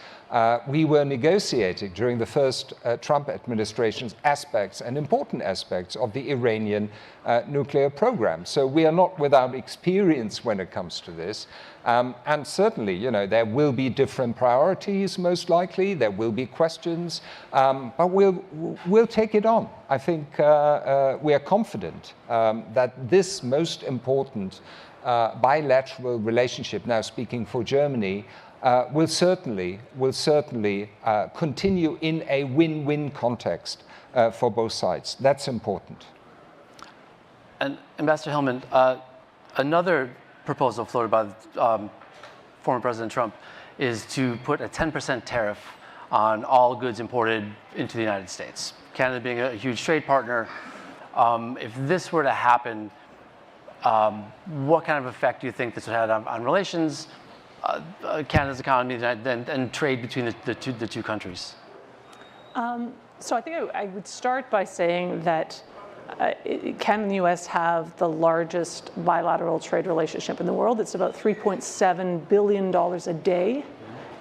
we were negotiating during the first Trump administration's aspects and important aspects of the Iranian nuclear program. So we are not without experience when it comes to this. And certainly, there will be different priorities, most likely. There will be questions, but we'll take it on. I think we are confident that this most important bilateral relationship, now speaking for Germany, will certainly continue in a win-win context for both sides. That's important. And Ambassador Hillman, another proposal floated by former President Trump is to put a 10% tariff on all goods imported into the United States. Canada being a huge trade partner, if this were to happen, what kind of effect do you think this would have on relations, Canada's economy, and trade between the two countries? So I think I would start by saying that Canada and the US have the largest bilateral trade relationship in the world. It's about $3.7 billion a day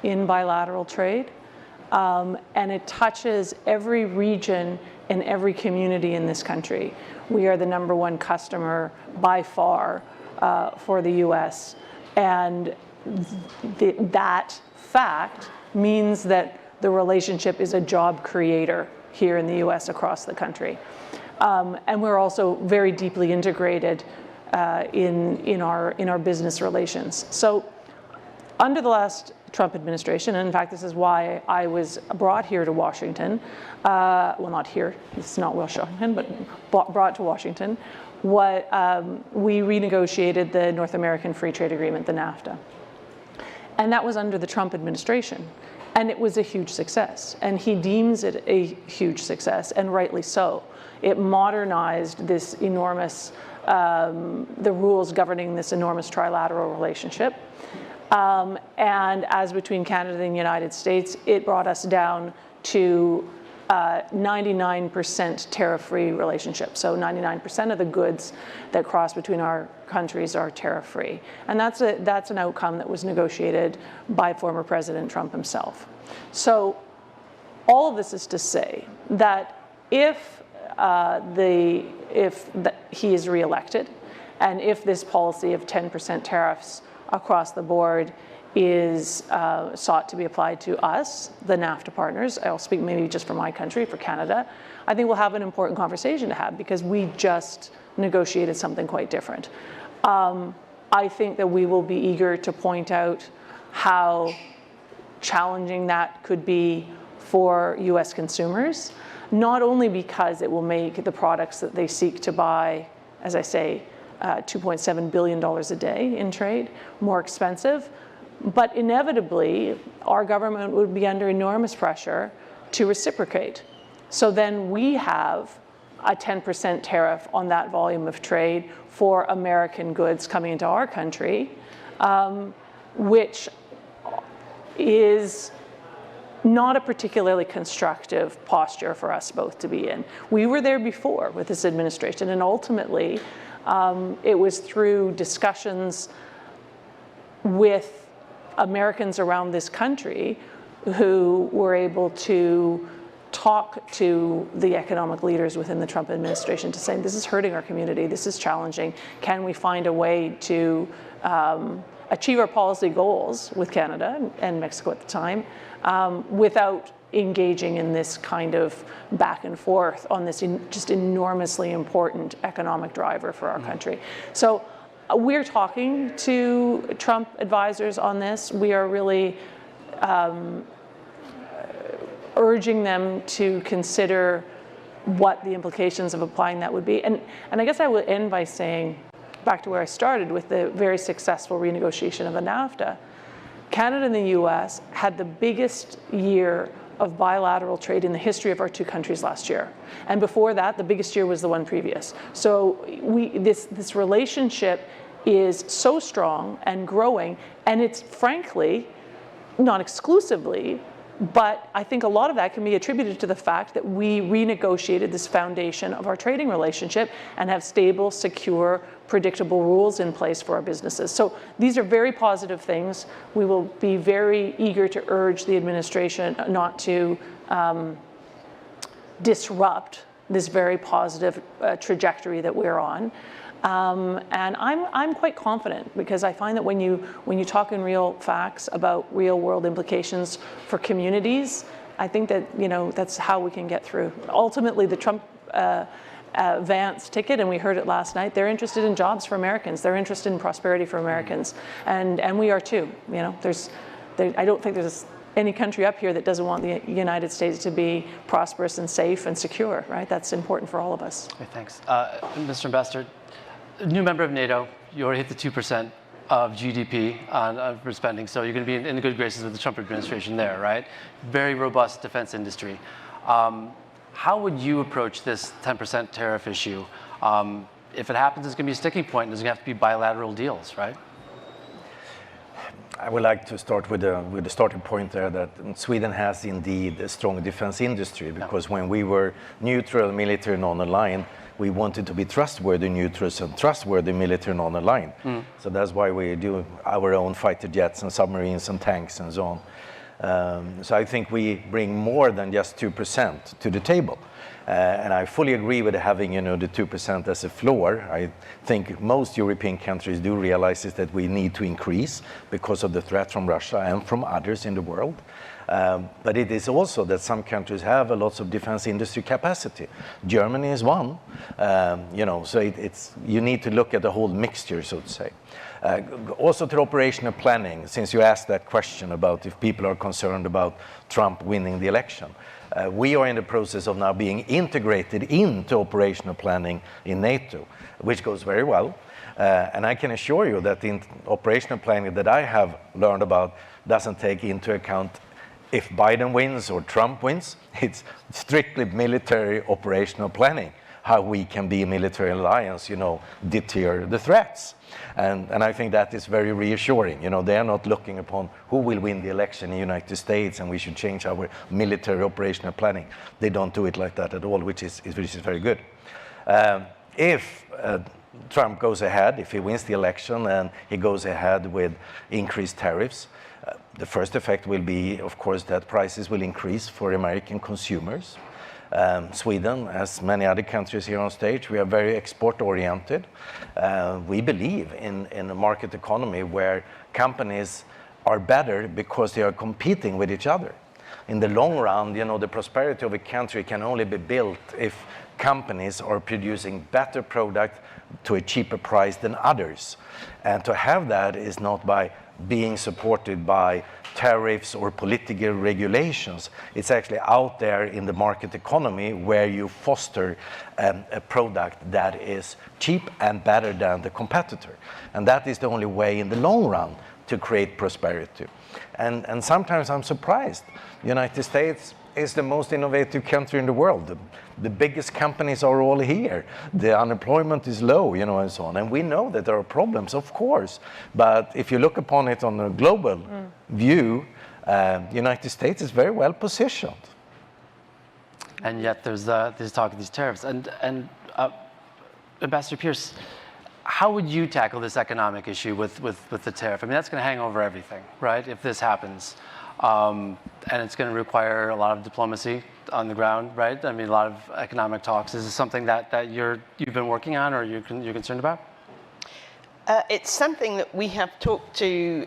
in bilateral trade. And it touches every region and every community in this country. We are the #1 customer by far for the US. And that fact means that the relationship is a job creator here in the US across the country. And we're also very deeply integrated in our business relations. So under the last Trump administration, and in fact this is why I was brought here to Washington, well not here, it's not Washington, but brought to Washington, we renegotiated the North American Free Trade Agreement, the NAFTA. And that was under the Trump administration. And it was a huge success. And he deems it a huge success, and rightly so. It modernized this enormous, the rules governing this enormous trilateral relationship. And as between Canada and the United States, it brought us down to 99% tariff-free relationship. So 99% of the goods that cross between our countries are tariff-free. And that's an outcome that was negotiated by former President Trump himself. So all of this is to say that if he is reelected, and if this policy of 10% tariffs across the board is sought to be applied to us, the NAFTA partners, I'll speak maybe just for my country, for Canada, I think we'll have an important conversation to have because we just negotiated something quite different. I think that we will be eager to point out how challenging that could be for US consumers, not only because it will make the products that they seek to buy, as I say, $2.7 billion a day in trade more expensive, but inevitably our government would be under enormous pressure to reciprocate. So then we have a 10% tariff on that volume of trade for American goods coming into our country, which is not a particularly constructive posture for us both to be in. We were there before with this administration, and ultimately it was through discussions with Americans around this country who were able to talk to the economic leaders within the Trump administration to say, this is hurting our community, this is challenging, can we find a way to achieve our policy goals with Canada and Mexico at the time without engaging in this kind of back and forth on this just enormously important economic driver for our country. So we're talking to Trump advisors on this. We are really urging them to consider what the implications of applying that would be. And I guess I will end by saying, back to where I started with the very successful renegotiation of the NAFTA, Canada and the US had the biggest year of bilateral trade in the history of our two countries last year. And before that, the biggest year was the one previous. So this relationship is so strong and growing, and it's frankly, not exclusively, but I think a lot of that can be attributed to the fact that we renegotiated this foundation of our trading relationship and have stable, secure, predictable rules in place for our businesses. So these are very positive things. We will be very eager to urge the administration not to disrupt this very positive trajectory that we're on. And I'm quite confident, because I find that when you talk in real facts about real world implications for communities, I think that that's how we can get through. Ultimately, the Trump Vance ticket, and we heard it last night, they're interested in jobs for Americans. They're interested in prosperity for Americans, and we are too. I don't think there's any country up here that doesn't want the United States to be prosperous and safe and secure, right? That's important for all of us. Okay, thanks. Mr. Ambassador, new member of NATO, you already hit the 2% of GDP for spending, so you're going to be in the good graces with the Trump administration there, right? Very robust defense industry. How would you approach this 10% tariff issue? If it happens, it's going to be a sticking point, and there's going to have to be bilateral deals, right? I would like to start with the starting point there that Sweden has indeed a strong defense industry, because when we were neutral, military, non-aligned, we wanted to be trustworthy neutrals and trustworthy military non-aligned. So that's why we do our own fighter jets and submarines and tanks and so on. So I think we bring more than just 2% to the table. And I fully agree with having the 2% as a floor. I think most European countries do realize is that we need to increase because of the threat from Russia and from others in the world. But it is also that some countries have a lot of defense industry capacity. Germany is one, so you need to look at the whole mixture, so to say. Also to operational planning, since you asked that question about if people are concerned about Trump winning the election. We are in the process of now being integrated into operational planning in NATO, which goes very well. And I can assure you that the operational planning that I have learned about doesn't take into account if Biden wins or Trump wins. It's strictly military operational planning, how we can be a military alliance, deter the threats. And I think that is very reassuring. They are not looking upon who will win the election in the United States and we should change our military operational planning. They don't do it like that at all, which is very good. If Trump goes ahead, if he wins the election and he goes ahead with increased tariffs, the first effect will be, of course, that prices will increase for American consumers. Sweden, as many other countries here on stage, we are very export-oriented. We believe in a market economy where companies are better because they are competing with each other. In the long run, the prosperity of a country can only be built if companies are producing better product to a cheaper price than others. And to have that is not by being supported by tariffs or political regulations. It's actually out there in the market economy where you foster a product that is cheap and better than the competitor. And that is the only way in the long run to create prosperity. And sometimes I'm surprised. The United States is the most innovative country in the world. The biggest companies are all here. The unemployment is low, and so on. And we know that there are problems, of course. But if you look upon it on a global view, the United States is very well positioned. And yet there's this talk of these tariffs. And Ambassador Pierce, how would you tackle this economic issue with the tariff? I mean, that's going to hang over everything, right, if this happens. And it's going to require a lot of diplomacy on the ground, right? I mean, a lot of economic talks. Is this something that you've been working on or you're concerned about? It's something that we have talked to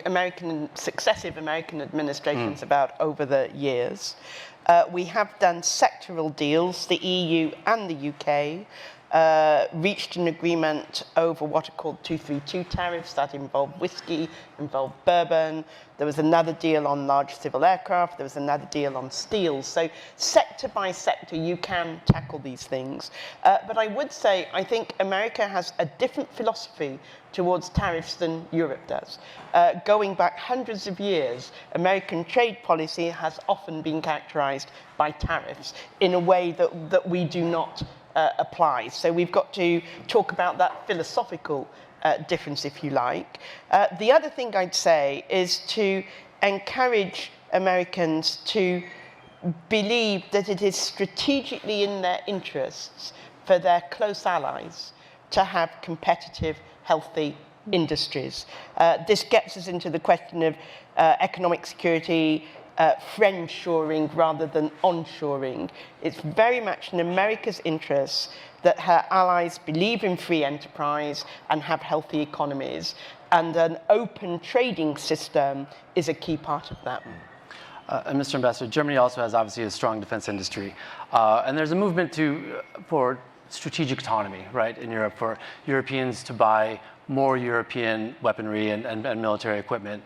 successive American administrations about over the years. We have done sectoral deals, the EU and the UK. reached an agreement over what are called 232 tariffs that involve whiskey, involve bourbon. There was another deal on large civil aircraft. There was another deal on steel. So sector by sector, you can tackle these things. But I would say, I think America has a different philosophy towards tariffs than Europe does. Going back hundreds of years, American trade policy has often been characterized by tariffs in a way that we do not apply. So we've got to talk about that philosophical difference, if you like. The other thing I'd say is to encourage Americans to believe that it is strategically in their interests for their close allies to have competitive, healthy industries. This gets us into the question of economic security, friendshoring rather than onshoring. It's very much in America's interests that her allies believe in free enterprise and have healthy economies. And an open trading system is a key part of that. And Mr. Ambassador, Germany also has obviously a strong defense industry. And there's a movement for strategic autonomy, right, in Europe, for Europeans to buy more European weaponry and military equipment,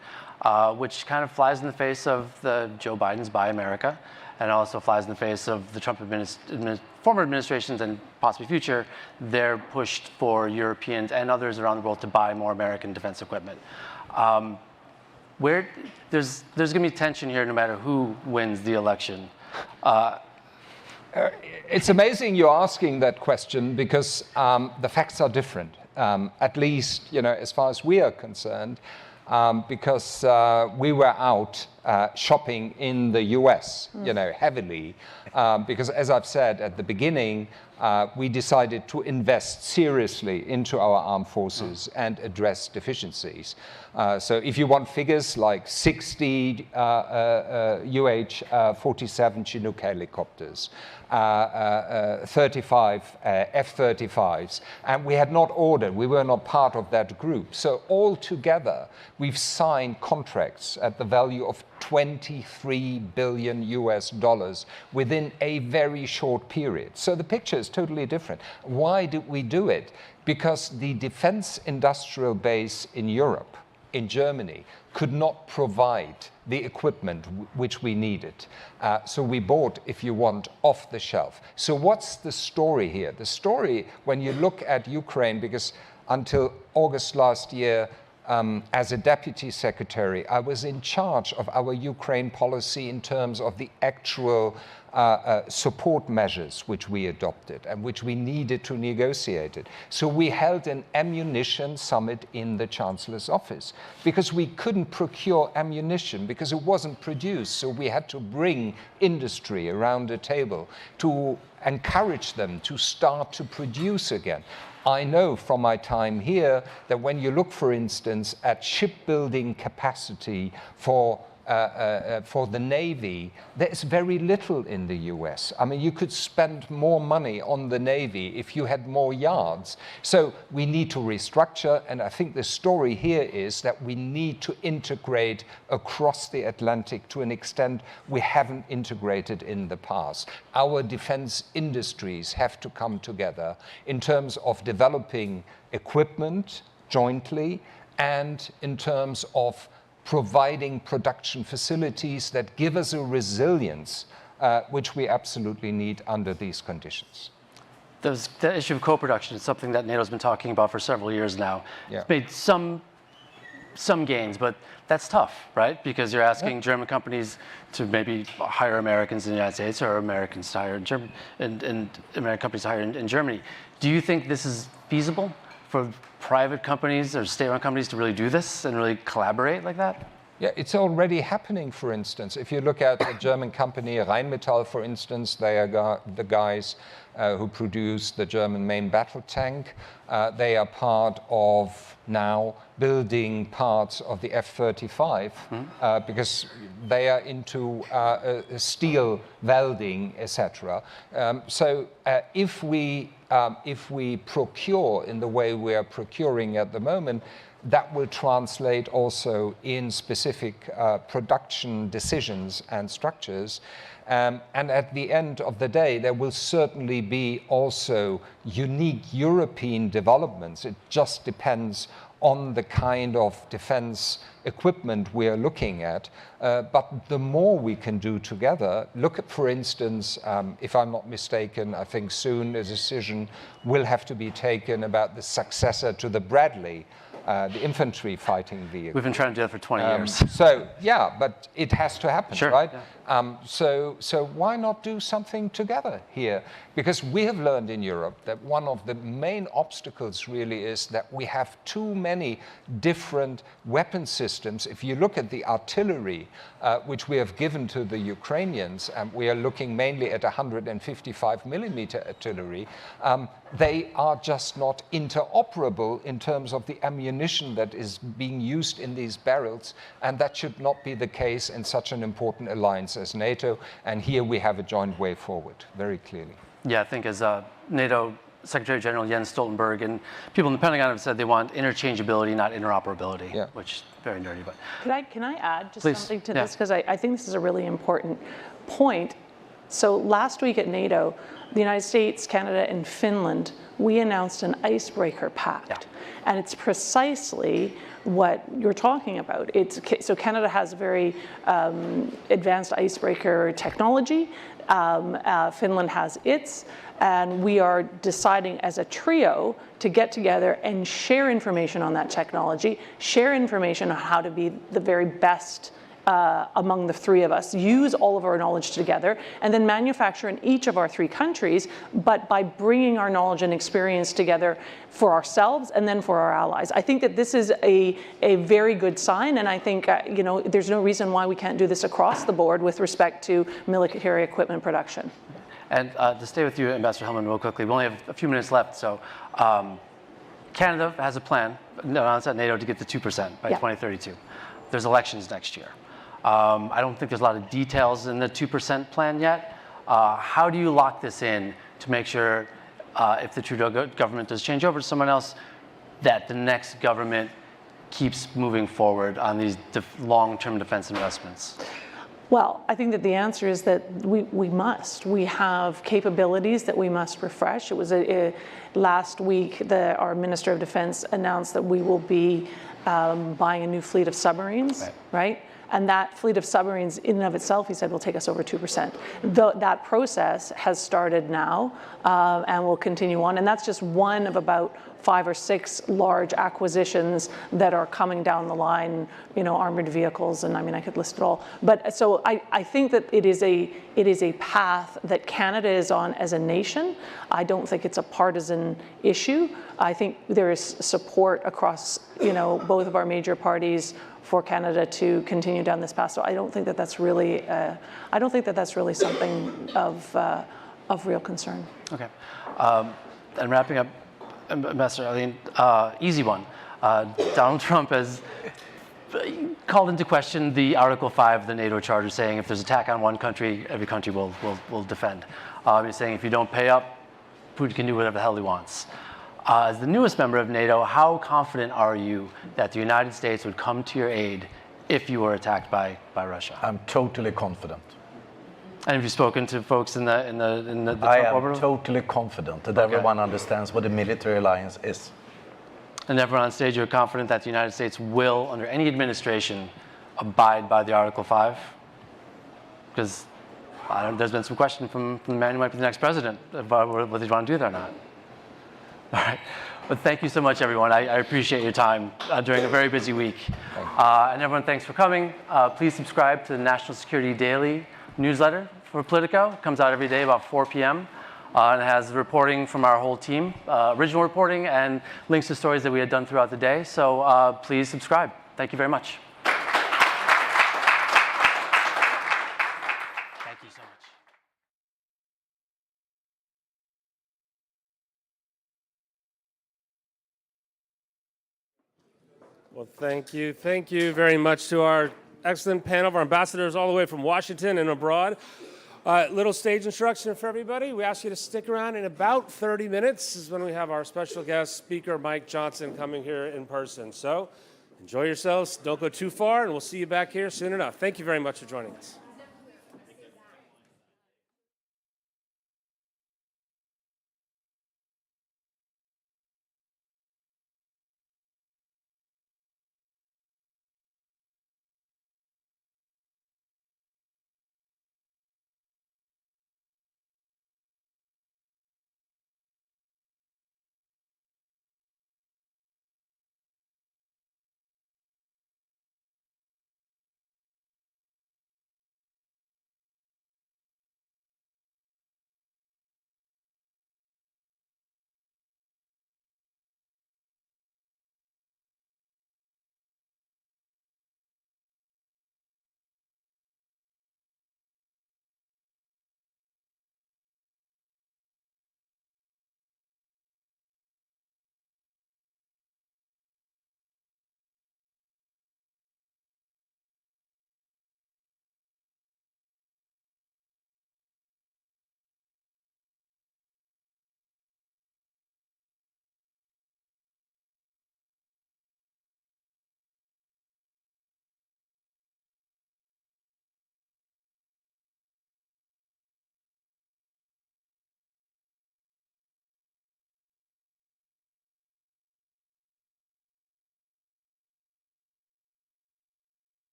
which kind of flies in the face of the Joe Biden's Buy America, and also flies in the face of the Trump former administrations and possibly future. They're pushed for Europeans and others around the world to buy more American defense equipment. Where there's going to be tension here no matter who wins the election. It's amazing you're asking that question because the facts are different, at least as far as we are concerned, because we were out shopping in the US, heavily, because as I've said at the beginning, we decided to invest seriously into our armed forces and address deficiencies. So if you want figures like 60 UH-47 Chinook helicopters, 35 F-35s, and we had not ordered, we were not part of that group. So altogether, we've signed contracts at the value of $23 billion within a very short period. So the picture is totally different. Why did we do it? Because the defense industrial base in Europe, in Germany, could not provide the equipment which we needed. So we bought, if you want, off the shelf. So what's the story here? The story, when you look at Ukraine, because until August last year, as a deputy secretary, I was in charge of our Ukraine policy in terms of the actual support measures which we adopted and which we needed to negotiate it. So we held an ammunition summit in the Chancellor's office because we couldn't procure ammunition because it wasn't produced. So we had to bring industry around the table to encourage them to start to produce again. I know from my time here that when you look, for instance, at shipbuilding capacity for the Navy, there's very little in the US. I mean, you could spend more money on the Navy if you had more yards. So we need to restructure, and I think the story here is that we need to integrate across the Atlantic to an extent we haven't integrated in the past. Our defense industries have to come together in terms of developing equipment jointly and in terms of providing production facilities that give us a resilience which we absolutely need under these conditions. The issue of co-production is something that NATO's been talking about for several years now. Yeah. It's made some gains, but that's tough, right? Because you're asking German companies to maybe hire Americans in the United States or Americans to hire in Germany, and American companies to hire in Germany. Do you think this is feasible for private companies or state-run companies to really do this and really collaborate like that? Yeah, it's already happening, for instance. If you look at a German company, Rheinmetall, for instance, they are the guys who produce the German main battle tank. They are part of now building parts of the F-35 because they are into steel welding, etc. So if we procure in the way we are procuring at the moment, that will translate also in specific production decisions and structures. And at the end of the day, there will certainly be also unique European developments. It just depends on the kind of defense equipment we are looking at. But the more we can do together, look at, for instance, if I'm not mistaken, I think soon a decision will have to be taken about the successor to the Bradley, the infantry fighting vehicle. We've been trying to do that for 20 years. So, yeah, but it has to happen, sure, right? Yeah. So why not do something together here? Because we have learned in Europe that one of the main obstacles really is that we have too many different weapon systems. If you look at the artillery, which we have given to the Ukrainians, and we are looking mainly at 155 millimeter artillery, they are just not interoperable in terms of the ammunition that is being used in these barrels, and that should not be the case in such an important alliance as NATO, and here we have a joint way forward, very clearly. Yeah, I think as NATO Secretary General Jens Stoltenberg and people in the Pentagon have said they want interchangeability, not interoperability, which is very nerdy. But Can I add just Please. something to this? Because I think this is a really important point. So last week at NATO, the United States, Canada, and Finland, we announced an icebreaker pact. And it's precisely what you're talking about. So Canada has very advanced icebreaker technology. Finland has its, and we are deciding as a trio to get together and share information on that technology, share information on how to be the very best among the three of us, use all of our knowledge together, and then manufacture in each of our three countries, but by bringing our knowledge and experience together for ourselves and then for our allies. I think that this is a very good sign, and I think there's no reason why we can't do this across the board with respect to military equipment production. And to stay with you, Ambassador Hillman, real quickly, we only have a few minutes left, so Canada has a plan announced at NATO to get to 2% by 2032. There's elections next year. I don't think there's a lot of details in the 2% plan yet. How do you lock this in to make sure if the Trudeau government does change over to someone else, that the next government keeps moving forward on these long-term defense investments? Well, I think that the answer is that we must. We have capabilities that we must refresh. It was last week our Minister of Defense announced that we will be buying a new fleet of submarines, right? And that fleet of submarines in and of itself, he said, will take us over 2%. That process has started now and will continue on. And that's just one of about 5 or 6 large acquisitions that are coming down the line, armored vehicles, and I mean, I could list it all. But so I think that it is a path that Canada is on as a nation. I don't think it's a partisan issue. I think there is support across, both of our major parties for Canada to continue down this path. So I don't think that that's really, something of real concern. Okay, and wrapping up, Ambassador Ahlin, easy one. Donald Trump has called into question the Article 5 of the NATO Charter, saying if there's attack on one country, every country will defend. He's saying if you don't pay up, Putin can do whatever the hell he wants. As the newest member of NATO, how confident are you that the United States would come to your aid if you were attacked by Russia? I'm totally confident. And have you spoken to folks in the Trump I am orbital? totally confident that everyone understands what a military alliance is. And everyone on stage, you're confident that the United States will, under any administration, abide by the Article 5? Because there's been some question from the man who might be the next president about whether they want to do that or not. All right. Well, thank you so much, everyone. I appreciate your time during a very busy week. And everyone, thanks for coming. Please subscribe to the National Security Daily newsletter for Politico. It comes out every day about 4 p.m. And it has reporting from our whole team, original reporting, and links to stories that we had done throughout the day. So please subscribe. Thank you very much. Thank you so much. Well, thank you. Thank you very much to our excellent panel of our ambassadors all the way from Washington and abroad. Little stage instruction for everybody. We ask you to stick around in about 30 minutes. This is when we have our special guest speaker, Mike Johnson, coming here in person. So enjoy yourselves. Don't go too far, and we'll see you back here soon enough. Thank you very much for joining us.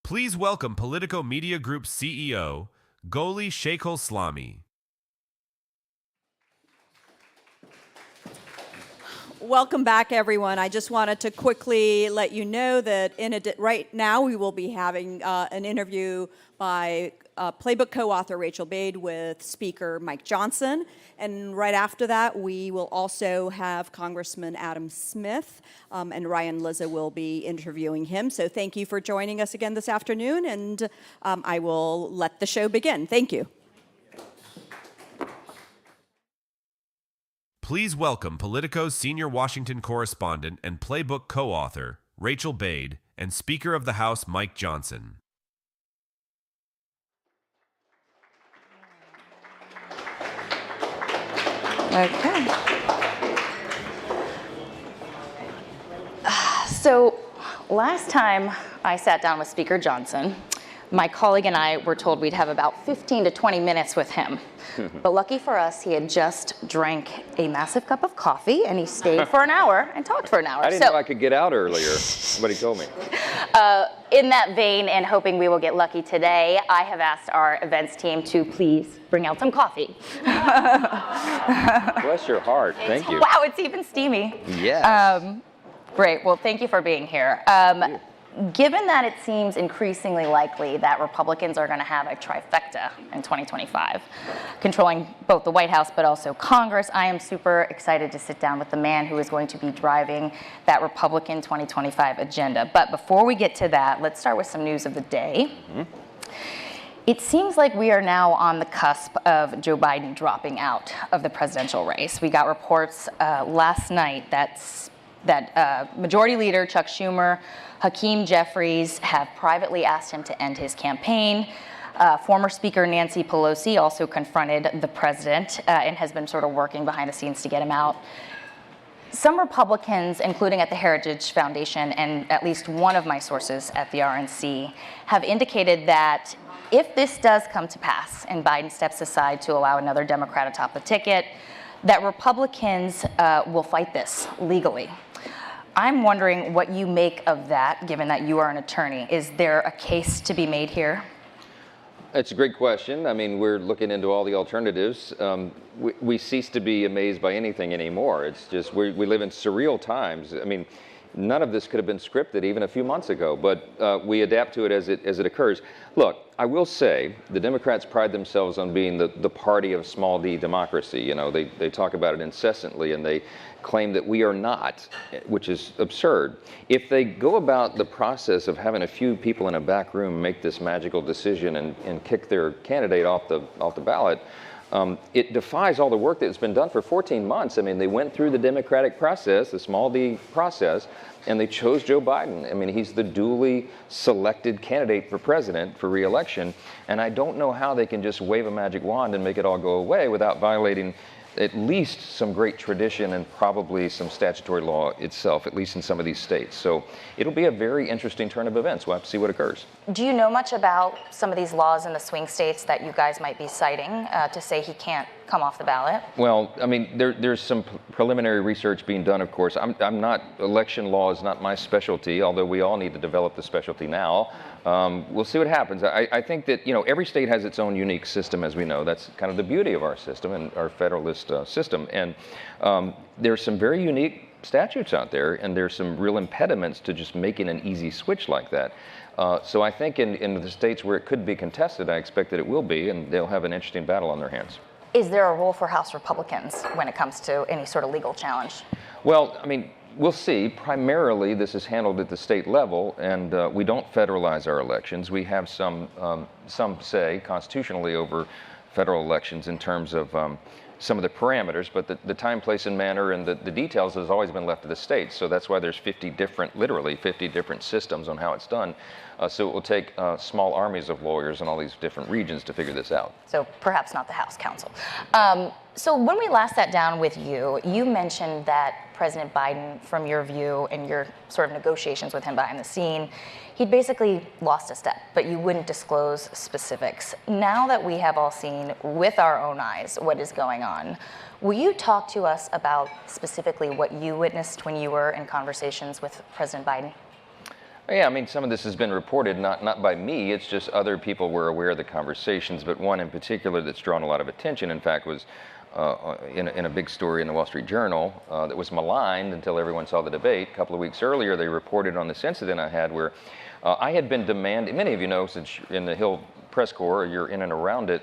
Please welcome Politico Media Group CEO, Goli Sheikholslami. Welcome back, everyone. I just wanted to quickly let you know that right now we will be having an interview by Playbook co-author Rachael Bade with Speaker Mike Johnson. And right after that, we will also have Congressman Adam Smith, and Ryan Lizza will be interviewing him. So thank you for joining us again this afternoon, and I will let the show begin. Thank you. Please welcome Politico's senior Washington correspondent and Playbook co-author, Rachael Bade, and Speaker of the House, Mike Johnson. Okay. So last time I sat down with Speaker Johnson, my colleague and I were told we'd have about 15 to 20 minutes with him. But lucky for us, he had just drank a massive cup of coffee and he stayed for an hour and talked for an hour. I didn't know I could get out earlier. Somebody told me. In that vein, and hoping we will get lucky today, I have asked our events team to please bring out some coffee. Bless your heart. Thank you. Wow, it's even steamy. Yes. Great. Well, thank you for being here. Given that it seems increasingly likely that Republicans are going to have a trifecta in 2025, controlling both the White House but also Congress, I am super excited to sit down with the man who is going to be driving that Republican 2025 agenda. But before we get to that, let's start with some news of the day. It seems like we are now on the cusp of Joe Biden dropping out of the presidential race. We got reports last night that Majority Leader Chuck Schumer, Hakeem Jeffries have privately asked him to end his campaign. Former Speaker Nancy Pelosi also confronted the president and has been sort of working behind the scenes to get him out. Some Republicans, including at the Heritage Foundation and at least one of my sources at the RNC, have indicated that if this does come to pass and Biden steps aside to allow another Democrat atop the ticket, that Republicans will fight this legally. I'm wondering what you make of that, given that you are an attorney. Is there a case to be made here? It's a great question. I mean, we're looking into all the alternatives. We cease to be amazed by anything anymore. It's just we live in surreal times. I mean, none of this could have been scripted even a few months ago, but we adapt to it as it occurs. Look, I will say the Democrats pride themselves on being the party of small d democracy. You know, they talk about it incessantly, and they claim that we are not, which is absurd. If they go about the process of having a few people in a back room make this magical decision and kick their candidate off the ballot, it defies all the work that's been done for 14 months. I mean, they went through the democratic process, the small d process, and they chose Joe Biden. I mean, he's the duly selected candidate for president for re-election, and I don't know how they can just wave a magic wand and make it all go away without violating at least some great tradition and probably some statutory law itself, at least in some of these states. So it'll be a very interesting turn of events. We'll have to see what occurs. Do you know much about some of these laws in the swing states that you guys might be citing to say he can't come off the ballot? Well, I mean, there's some preliminary research being done, of course. I'm not, election law is not my specialty, although we all need to develop the specialty now. We'll see what happens. I think that, you know, every state has its own unique system, as we know. That's kind of the beauty of our system and our federalist system. And there's some very unique statutes out there, and there's some real impediments to just making an easy switch like that. So I think in the states where it could be contested, I expect that it will be, and they'll have an interesting battle on their hands. Is there a role for House Republicans when it comes to any sort of legal challenge? Well, I mean, we'll see. Primarily, this is handled at the state level, and we don't federalize our elections. We have some say constitutionally over federal elections in terms of some of the parameters, but the time, place, and manner and the details has always been left to the states. So that's why there's literally 50 different systems on how it's done. So it will take small armies of lawyers in all these different regions to figure this out. So perhaps not the House counsel. So when we last sat down with you, you mentioned that President Biden, from your view and your sort of negotiations with him behind the scene, he'd basically lost a step, but you wouldn't disclose specifics. Now that we have all seen with our own eyes what is going on, will you talk to us about specifically what you witnessed when you were in conversations with President Biden? Yeah, I mean, some of this has been reported, not by me, it's just other people were aware of the conversations, but one in particular that's drawn a lot of attention, in fact, was in a big story in the Wall Street Journal that was maligned until everyone saw the debate. A couple of weeks earlier, they reported on this incident I had where I had been demanding, many of you know, since in the Hill press corps, you're in and around it,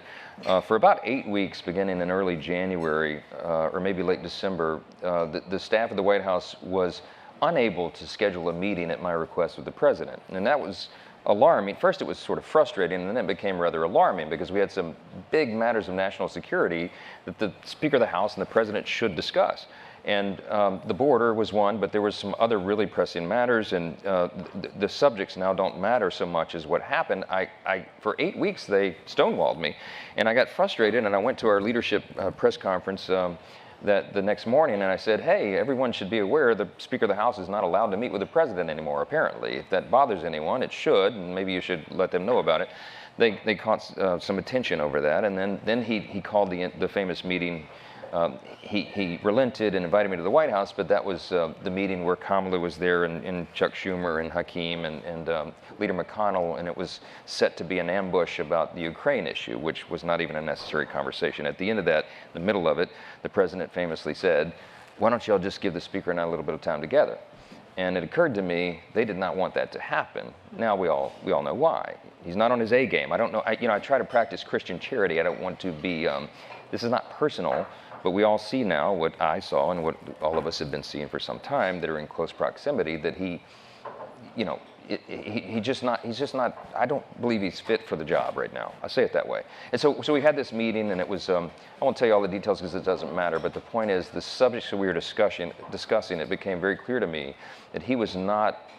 for about 8 weeks, beginning in early January, or maybe late December, the staff of the White House was unable to schedule a meeting at my request with the president. And that was alarming. First, it was sort of frustrating, and then it became rather alarming because we had some big matters of national security that the Speaker of the House and the President should discuss. And the border was one, but there was some other really pressing matters, and the subjects now don't matter so much as what happened. For 8 weeks, they stonewalled me, and I got frustrated, and I went to our leadership press conference that the next morning, and I said, hey, everyone should be aware the Speaker of the House is not allowed to meet with the President anymore, apparently. If that bothers anyone, it should, and maybe you should let them know about it. They caught some attention over that, and then he called the famous meeting. He relented and invited me to the White House, but that was the meeting where Kamala was there, and Chuck Schumer and Hakeem and Leader McConnell, and it was set to be an ambush about the Ukraine issue, which was not even a necessary conversation. At the end of that, in the middle of it, the president famously said, why don't y'all just give the speaker and I a little bit of time together? And it occurred to me, they did not want that to happen. Now we all know why. He's not on his A game. I don't know, I try to practice Christian charity. I don't want to be, this is not personal, but we all see now what I saw and what all of us have been seeing for some time that are in close proximity, that he's just not, I don't believe he's fit for the job right now. I say it that way. And so we had this meeting, and it was, I won't tell you all the details because it doesn't matter, but the point is the subjects that we were discussing, it became very clear to me that he was not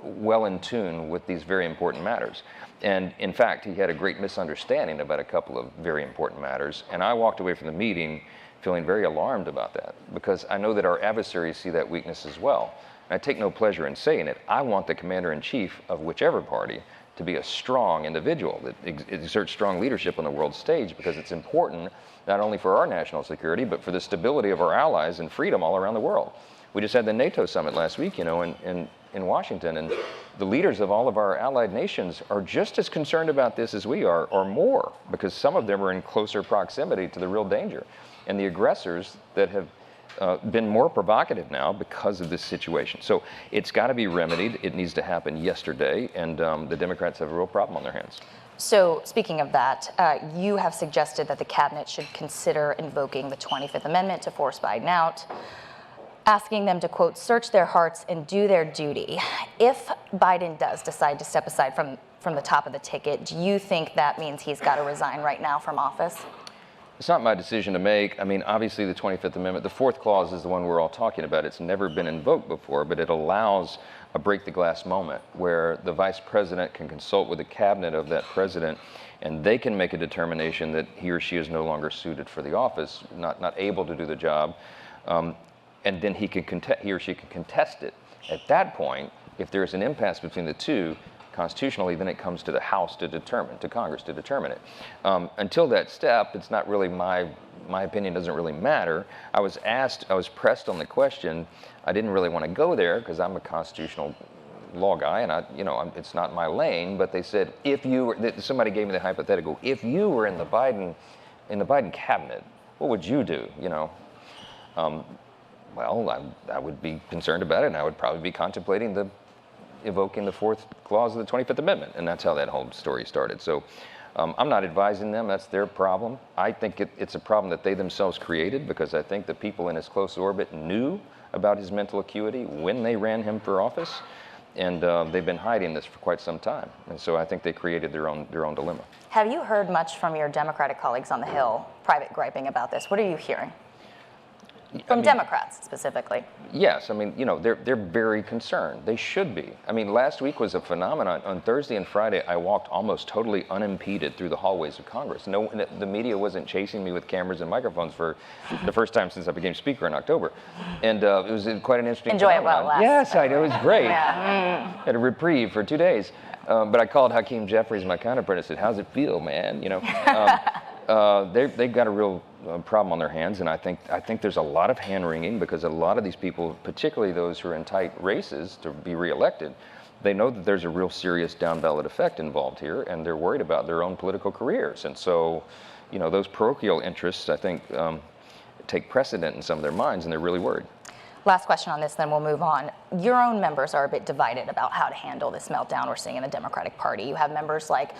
well in tune with these very important matters. And in fact, he had a great misunderstanding about a couple of very important matters. And I walked away from the meeting feeling very alarmed about that, because I know that our adversaries see that weakness as well. And I take no pleasure in saying it. I want the commander-in-chief of whichever party to be a strong individual that exerts strong leadership on the world stage, because it's important not only for our national security, but for the stability of our allies and freedom all around the world. We just had the NATO summit last week, in Washington, and the leaders of all of our allied nations are just as concerned about this as we are, or more, because some of them are in closer proximity to the real danger. And the aggressors that have been more provocative now because of this situation. So it's got to be remedied. It needs to happen yesterday, and the Democrats have a real problem on their hands. So speaking of that, you have suggested that the cabinet should consider invoking the 25th Amendment to force Biden out, asking them to, quote, search their hearts and do their duty. If Biden does decide to step aside from the top of the ticket, do you think that means he's got to resign right now from office? It's not my decision to make. I mean, obviously the 25th Amendment, the fourth clause is the one we're all talking about. It's never been invoked before, but it allows a break the glass moment where the vice president can consult with the cabinet of that president, and they can make a determination that he or she is no longer suited for the office, not able to do the job, and then he or she can contest it. At that point, if there's an impasse between the two, constitutionally, then it comes to the House to determine, to Congress to determine it. Until that step, it's not really my opinion doesn't really matter. I was pressed on the question. I didn't really want to go there because I'm a constitutional law guy, and it's not my lane. But they said, somebody gave me the hypothetical. If you were in the Biden cabinet, what would you do? Well, I would be concerned about it, and I would probably be contemplating evoking the fourth clause of the 25th Amendment, and that's how that whole story started. So I'm not advising them. That's their problem. I think it's a problem that they themselves created, because I think the people in his close orbit knew about his mental acuity when they ran him for office, and they've been hiding this for quite some time. And so I think they created their own dilemma. Have you heard much from your Democratic colleagues on the Hill, private griping about this? What are you hearing? From Democrats, specifically. Yes, they're very concerned. They should be. Last week was a phenomenon. On Thursday and Friday, I walked almost totally unimpeded through the hallways of Congress. The media wasn't chasing me with cameras and microphones for the first time since I became Speaker in October. And it was quite an interesting Enjoy phenomenon. it while it lasts. Yes, it was great. Yeah. Had a reprieve for 2 days. But I called Hakeem Jeffries, my counterpart, and said, how's it feel, man? They've got a real problem on their hands, and I think there's a lot of hand-wringing, because a lot of these people, particularly those who are in tight races to be reelected, they know that there's a real serious down ballot effect involved here, and they're worried about their own political careers. And so, you know, those parochial interests, I think, take precedent in some of their minds, and they're really worried. Last question on this, then we'll move on. Your own members are a bit divided about how to handle this meltdown we're seeing in the Democratic Party. You have members like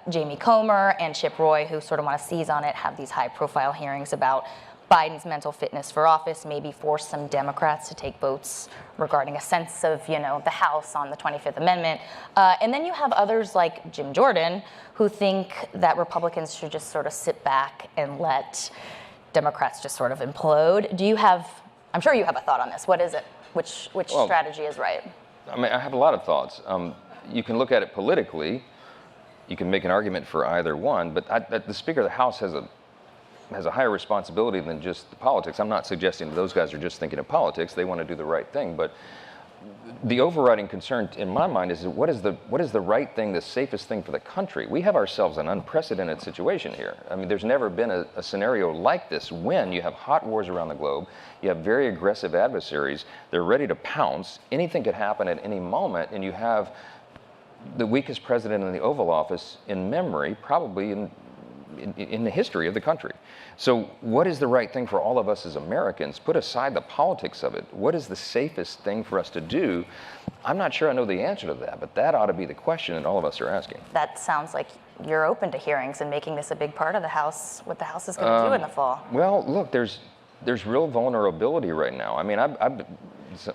Jamie Comer and Chip Roy who sort of want to seize on it, have these high-profile hearings about Biden's mental fitness for office, maybe force some Democrats to take votes regarding a sense of, you know, the House on the 25th Amendment. And then you have others like Jim Jordan who think that Republicans should just sort of sit back and let Democrats just sort of implode. Do you have, I'm sure you have a thought on this. What is it? Which strategy is right? I mean, I have a lot of thoughts. You can look at it politically. You can make an argument for either one, but the Speaker of the House has a higher responsibility than just the politics. I'm not suggesting that those guys are just thinking of politics. They want to do the right thing, but the overriding concern in my mind is what is the right thing, the safest thing for the country? We have ourselves an unprecedented situation here. I mean, there's never been a scenario like this when you have hot wars around the globe, you have very aggressive adversaries, they're ready to pounce, anything could happen at any moment, and you have the weakest president in the Oval Office in memory, probably in the history of the country. So what is the right thing for all of us as Americans? Put aside the politics of it. What is the safest thing for us to do? I'm not sure I know the answer to that, but that ought to be the question that all of us are asking. That sounds like you're open to hearings and making this a big part of the House, what the House is going to do in the fall. Well, look, there's real vulnerability right now. I mean,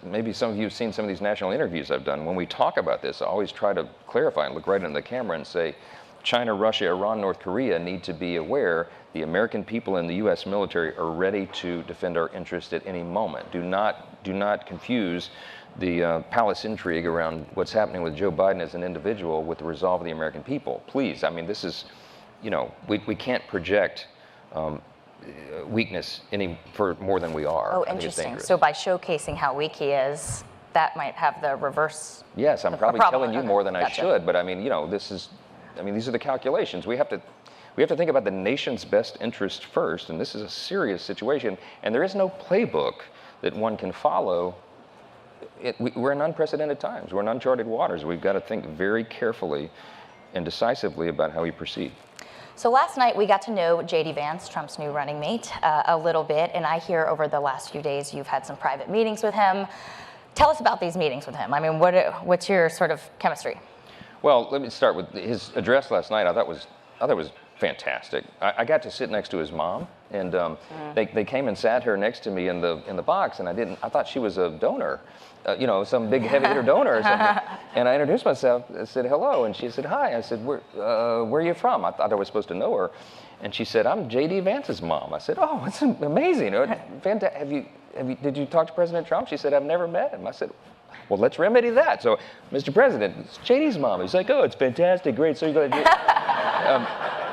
maybe some of you have seen some of these national interviews I've done. When we talk about this, I always try to clarify and look right into the camera and say, China, Russia, Iran, North Korea need to be aware the American people and the U.S. military are ready to defend our interest at any moment. Do not confuse the palace intrigue around what's happening with Joe Biden as an individual with the resolve of the American people. Please, I mean, this is, you know, we can't project weakness for more than we are. Oh, interesting. So by showcasing how weak he is, that might have the reverse. Yes, I'm probably telling you more than I should, but I mean, you know, these are the calculations. We have to think about the nation's best interest first, and this is a serious situation, and there is no playbook that one can follow. We're in unprecedented times. We're in uncharted waters. We've got to think very carefully and decisively about how we proceed. So last night we got to know J.D. Vance, Trump's new running mate, a little bit, and I hear over the last few days you've had some private meetings with him. Tell us about these meetings with him. I mean, what's your sort of chemistry? Well, let me start with his address last night. I thought it was fantastic. I got to sit next to his mom, and they came and sat her next to me in the box, and I thought she was a donor, you know, some big heavy hitter donor or something. And I introduced myself. I said hello, and she said hi. I said where are you from? I thought I was supposed to know her, and she said I'm J.D. Vance's mom. I said oh, it's amazing. Fantastic. Did you talk to President Trump? She said I've never met him. I said, well, let's remedy that. So, Mr. President, it's JD's mom. He's like, oh, it's fantastic, great. So you're going to do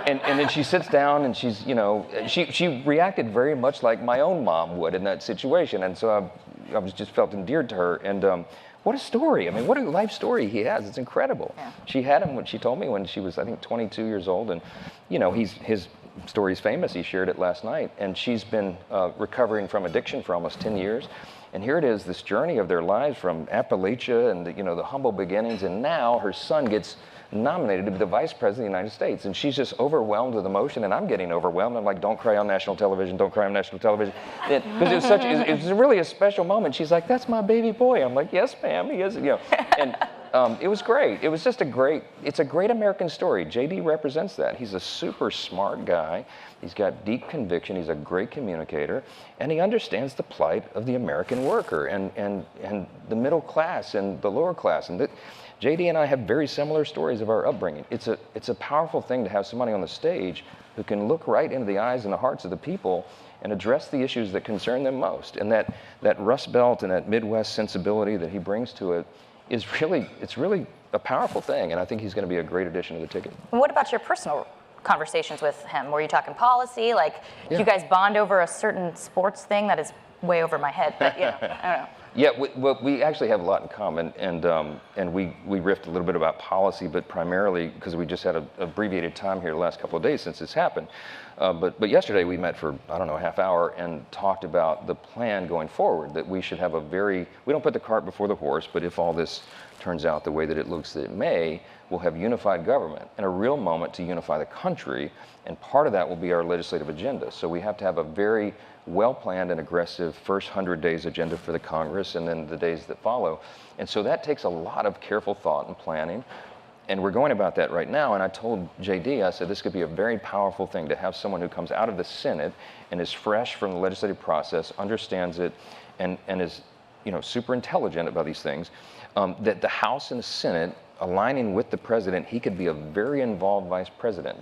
and then she sits down and she's, you know, she reacted very much like my own mom would in that situation. And so I was just felt endeared to her. And what a story. I mean, what a life story he has. It's incredible. Yeah. She had him, she told me when she was, I think, 22 years old. And, you know, his story is famous. He shared it last night. And she's been recovering from addiction for almost 10 years. And here it is, this journey of their lives from Appalachia and the humble beginnings, and now her son gets nominated to be the vice president of the United States, and she's just overwhelmed with emotion, and I'm getting overwhelmed. I'm like, don't cry on national television, don't cry on national television, because it was really a special moment. She's like, that's my baby boy. I'm like, yes, ma'am, he is, you know, and it was great. It was just it's a great American story. JD represents that. He's a super smart guy. He's got deep conviction. He's a great communicator, and he understands the plight of the American worker and the middle class and the lower class. And JD and I have very similar stories of our upbringing. It's a powerful thing to have somebody on the stage who can look right into the eyes and the hearts of the people and address the issues that concern them most. And that Rust Belt and that Midwest sensibility that he brings to it is really a powerful thing. And I think he's going to be a great addition to the ticket. And what about your personal conversations with him? Were you talking policy? Like, do you guys bond over a certain sports thing that is way over my head? But I don't know. Yeah, we actually have a lot in common, and we riffed a little bit about policy, but primarily because we just had an abbreviated time here the last couple of days since this happened. But yesterday we met for, I don't know, a half hour and talked about the plan going forward, that we should have we don't put the cart before the horse, but if all this turns out the way that it looks that it may, we'll have unified government and a real moment to unify the country. And part of that will be our legislative agenda. So we have to have a very well-planned and aggressive first 100 days agenda for the Congress and then the days that follow. And so that takes a lot of careful thought and planning. And we're going about that right now. And I told JD, I said, this could be a very powerful thing to have someone who comes out of the Senate and is fresh from the legislative process, understands it, and is, you know, super intelligent about these things, that the House and the Senate aligning with the president, he could be a very involved vice president.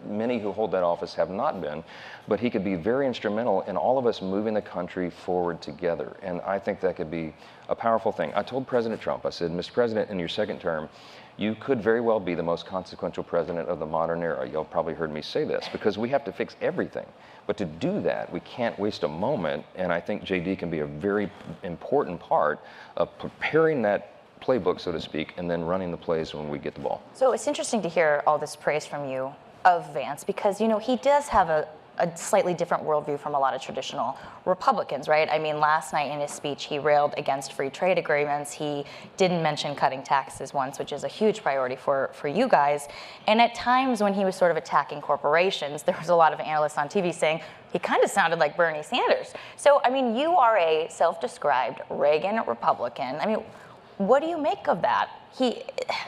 Many who hold that office have not been, but he could be very instrumental in all of us moving the country forward together. And I think that could be a powerful thing. I told President Trump, I said, Mr. President, in your second term, you could very well be the most consequential president of the modern era. Y'all probably heard me say this, because we have to fix everything. But to do that, we can't waste a moment, and I think JD can be a very important part of preparing that playbook, so to speak, and then running the plays when we get the ball. So it's interesting to hear all this praise from you of Vance, because, you know, he does have a slightly different worldview from a lot of traditional Republicans, right? I mean, last night in his speech, he railed against free trade agreements. He didn't mention cutting taxes once, which is a huge priority for you guys. And at times when he was sort of attacking corporations, there was a lot of analysts on TV saying he kind of sounded like Bernie Sanders. So, I mean, you are a self-described Reagan Republican. I mean, what do you make of that?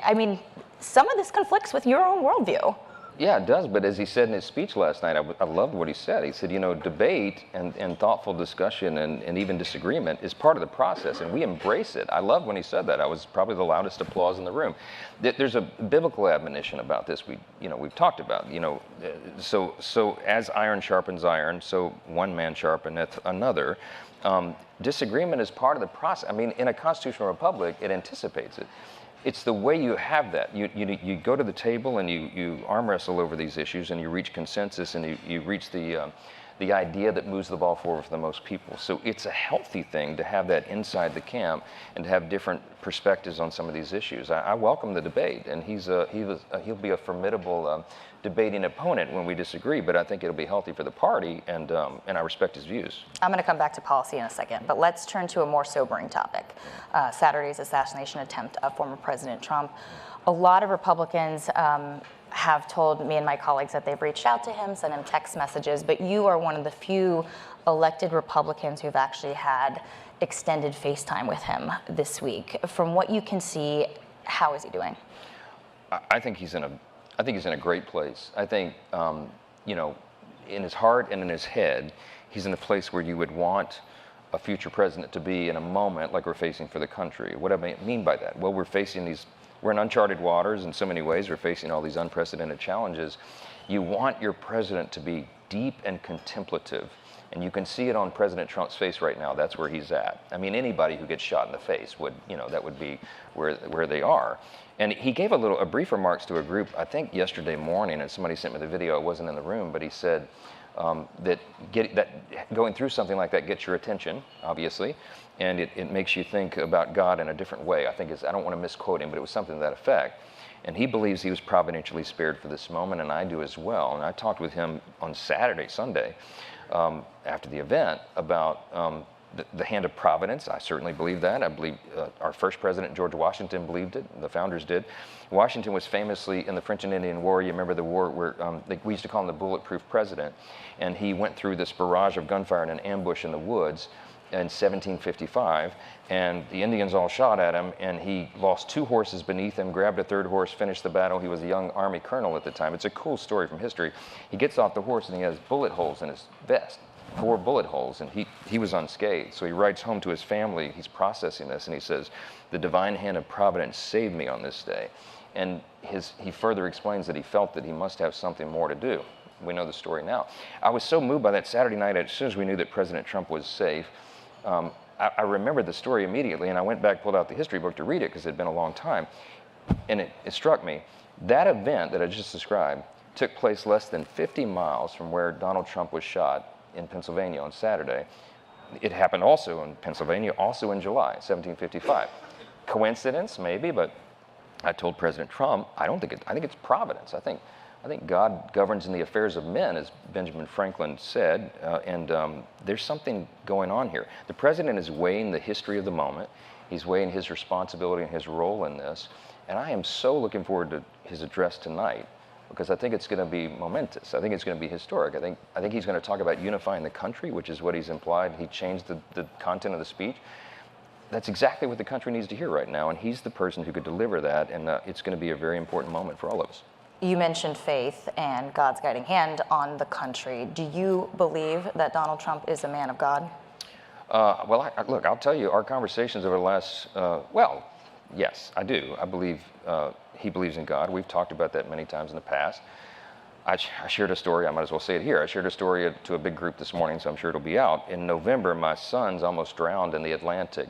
I mean, some of this conflicts with your own worldview. Yeah, it does, but as he said in his speech last night, I loved what he said. He said, you know, debate and thoughtful discussion and even disagreement is part of the process, and we embrace it. I loved when he said that. I was probably the loudest applause in the room. There's a biblical admonition about this we've talked about. You know, so as iron sharpens iron, so one man sharpeneth another. Disagreement is part of the process. I mean, in a constitutional republic, it anticipates it. It's the way you have that. You go to the table and you arm wrestle over these issues and you reach consensus and you reach the idea that moves the ball forward for the most people. So it's a healthy thing to have that inside the camp and to have different perspectives on some of these issues. I welcome the debate, and he'll be a formidable debating opponent when we disagree, but I think it'll be healthy for the party, and I respect his views. I'm going to come back to policy in a second, but let's turn to a more sobering topic. Saturday's assassination attempt of former President Trump. A lot of Republicans have told me and my colleagues that they've reached out to him, sent him text messages, but you are one of the few elected Republicans who've actually had extended FaceTime with him this week. From what you can see, how is he doing? I think he's in a great place. I think, you know, in his heart and in his head, he's in a place where you would want a future president to be in a moment like we're facing for the country. What do I mean by that? Well, we're in uncharted waters in so many ways. We're facing all these unprecedented challenges. You want your president to be deep and contemplative. And you can see it on President Trump's face right now. That's where he's at. I mean, anybody who gets shot in the face would, you know, that would be where they are. And he gave a brief remarks to a group, I think yesterday morning, and somebody sent me the video. I wasn't in the room, but he said that going through something like that gets your attention, obviously, and it makes you think about God in a different way. I don't want to misquote him, but it was something to that effect. And he believes he was providentially spared for this moment, and I do as well. And I talked with him on Sunday, after the event about the hand of providence. I certainly believe that. I believe our first president, George Washington, believed it. The founders did. Washington was famously in the French and Indian War. You remember the war where we used to call him the bulletproof president. And he went through this barrage of gunfire in an ambush in the woods in 1755. And the Indians all shot at him, and he lost 2 horses beneath him, grabbed a 3rd horse, finished the battle. He was a young Army colonel at the time. It's a cool story from history. He gets off the horse, and he has bullet holes in his vest. 4 bullet holes, and he was unscathed. So he writes home to his family. He's processing this, and he says, "The divine hand of providence saved me on this day." And he further explains that he felt that he must have something more to do. We know the story now. I was so moved by that Saturday night, as soon as we knew that President Trump was safe, I remembered the story immediately, and I went back, pulled out the history book to read it because it had been a long time. And it struck me. That event that I just described took place less than 50 miles from where Donald Trump was shot in Pennsylvania on Saturday. It happened also in Pennsylvania, also in July, 1755. Coincidence, maybe, but I told President Trump, I think it's providence. I think God governs in the affairs of men, as Benjamin Franklin said, and there's something going on here. The president is weighing the history of the moment. He's weighing his responsibility and his role in this. And I am so looking forward to his address tonight, because I think it's going to be momentous. I think it's going to be historic. I think he's going to talk about unifying the country, which is what he's implied. He changed the content of the speech. That's exactly what the country needs to hear right now, and he's the person who could deliver that, and it's going to be a very important moment for all of us. You mentioned faith and God's guiding hand on the country. Do you believe that Donald Trump is a man of God? Well, look, I'll tell you, our conversations over the last, well, yes, I do. I believe he believes in God. We've talked about that many times in the past. I shared a story, I might as well say it here. I shared a story to a big group this morning, so I'm sure it'll be out. In November, my sons almost drowned in the Atlantic,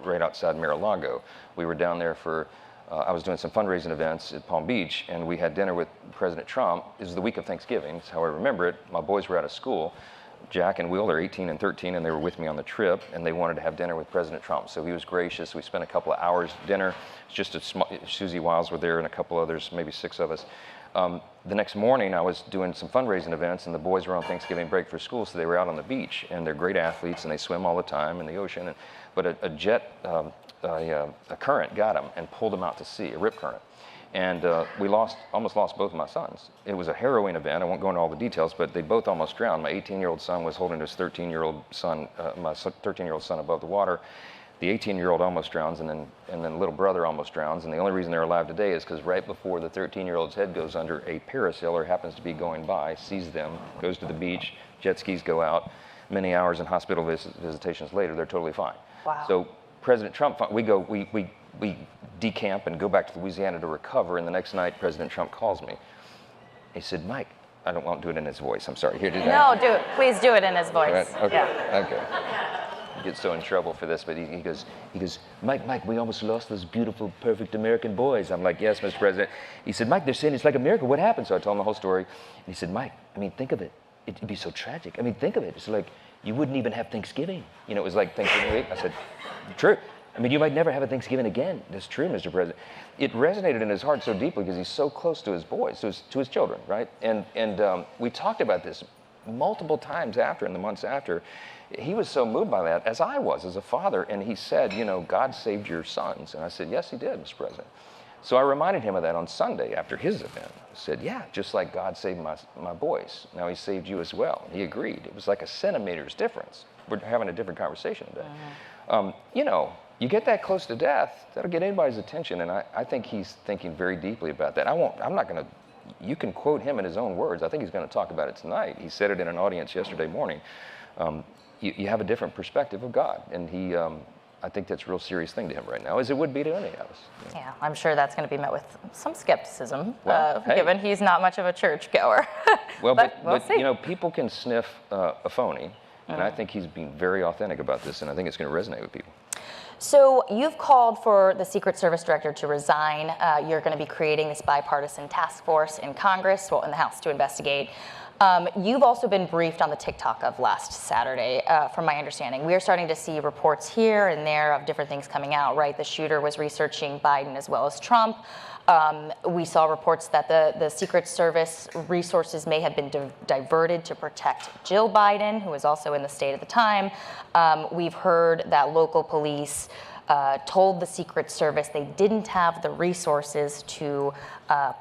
right outside Mar-a-Lago. We were down there for, I was doing some fundraising events at Palm Beach, and we had dinner with President Trump. It was the week of Thanksgiving, is how I remember it. My boys were out of school. Jack and Will are 18 and 13, and they were with me on the trip, and they wanted to have dinner with President Trump. So he was gracious. We spent a couple of hours at dinner. It's just Susie Wiles were there and a couple others, maybe 6 of us. The next morning, I was doing some fundraising events, and the boys were on Thanksgiving break for school, so they were out on the beach, and they're great athletes, and they swim all the time in the ocean. But a current got them and pulled them out to sea, a rip current. And we almost lost both of my sons. It was a harrowing event. I won't go into all the details, but they both almost drowned. My 18-year-old son was holding his 13-year-old son, my 13-year-old son above the water. The 18-year-old almost drowns, and then little brother almost drowns. And the only reason they're alive today is because right before the 13-year-old's head goes under, a parasailer happens to be going by, sees them, goes to the beach, jet skis go out. Many hours and hospital visitations later, they're totally fine. Wow. So President Trump, we decamp and go back to Louisiana to recover, and the next night President Trump calls me. He said, Mike, I won't do it in his voice, I'm sorry. Here, do that. No, do it. Please do it in his voice. Right? Okay, Yeah. okay. I get so in trouble for this, but he goes, Mike, we almost lost those beautiful, perfect American boys. I'm like, yes, Mr. President. He said, Mike, they're saying it's like a miracle. What happened? So I told him the whole story. And he said, Mike, I mean, think of it. It'd be so tragic. I mean, think of it. It's like you wouldn't even have Thanksgiving. You know, it was like Thanksgiving week. I said, true. I mean, you might never have a Thanksgiving again. That's true, Mr. President. It resonated in his heart so deeply because he's so close to his boys, to his children, right? And we talked about this multiple times after, in the months after. He was so moved by that, as I was, as a father. And he said, you know, God saved your sons. And I said, yes, he did, Mr. President. So I reminded him of that on Sunday after his event. I said, yeah, just like God saved my boys, now he saved you as well. And he agreed. It was like a centimeter's difference. We're having a different conversation today. You know, you get that close to death, that'll get anybody's attention, and I think he's thinking very deeply about that. I'm not going to, you can quote him in his own words. I think he's going to talk about it tonight. He said it in an audience yesterday morning. You have a different perspective of God, and I think that's a real serious thing to him right now, as it would be to any of us. Yeah, I'm sure that's going to be met with some skepticism, Well, hey. given he's not much of a churchgoer. Well, but we'll but see. you know, people can sniff a phony, and I think he's being very authentic about this, and I think it's going to resonate with people. So you've called for the Secret Service director to resign. You're going to be creating this bipartisan task force in Congress, well, in the House, to investigate. You've also been briefed on the TikTok of last Saturday, from my understanding. We are starting to see reports here and there of different things coming out, right? The shooter was researching Biden as well as Trump. We saw reports that the Secret Service resources may have been diverted to protect Jill Biden, who was also in the state at the time. We've heard that local police told the Secret Service they didn't have the resources to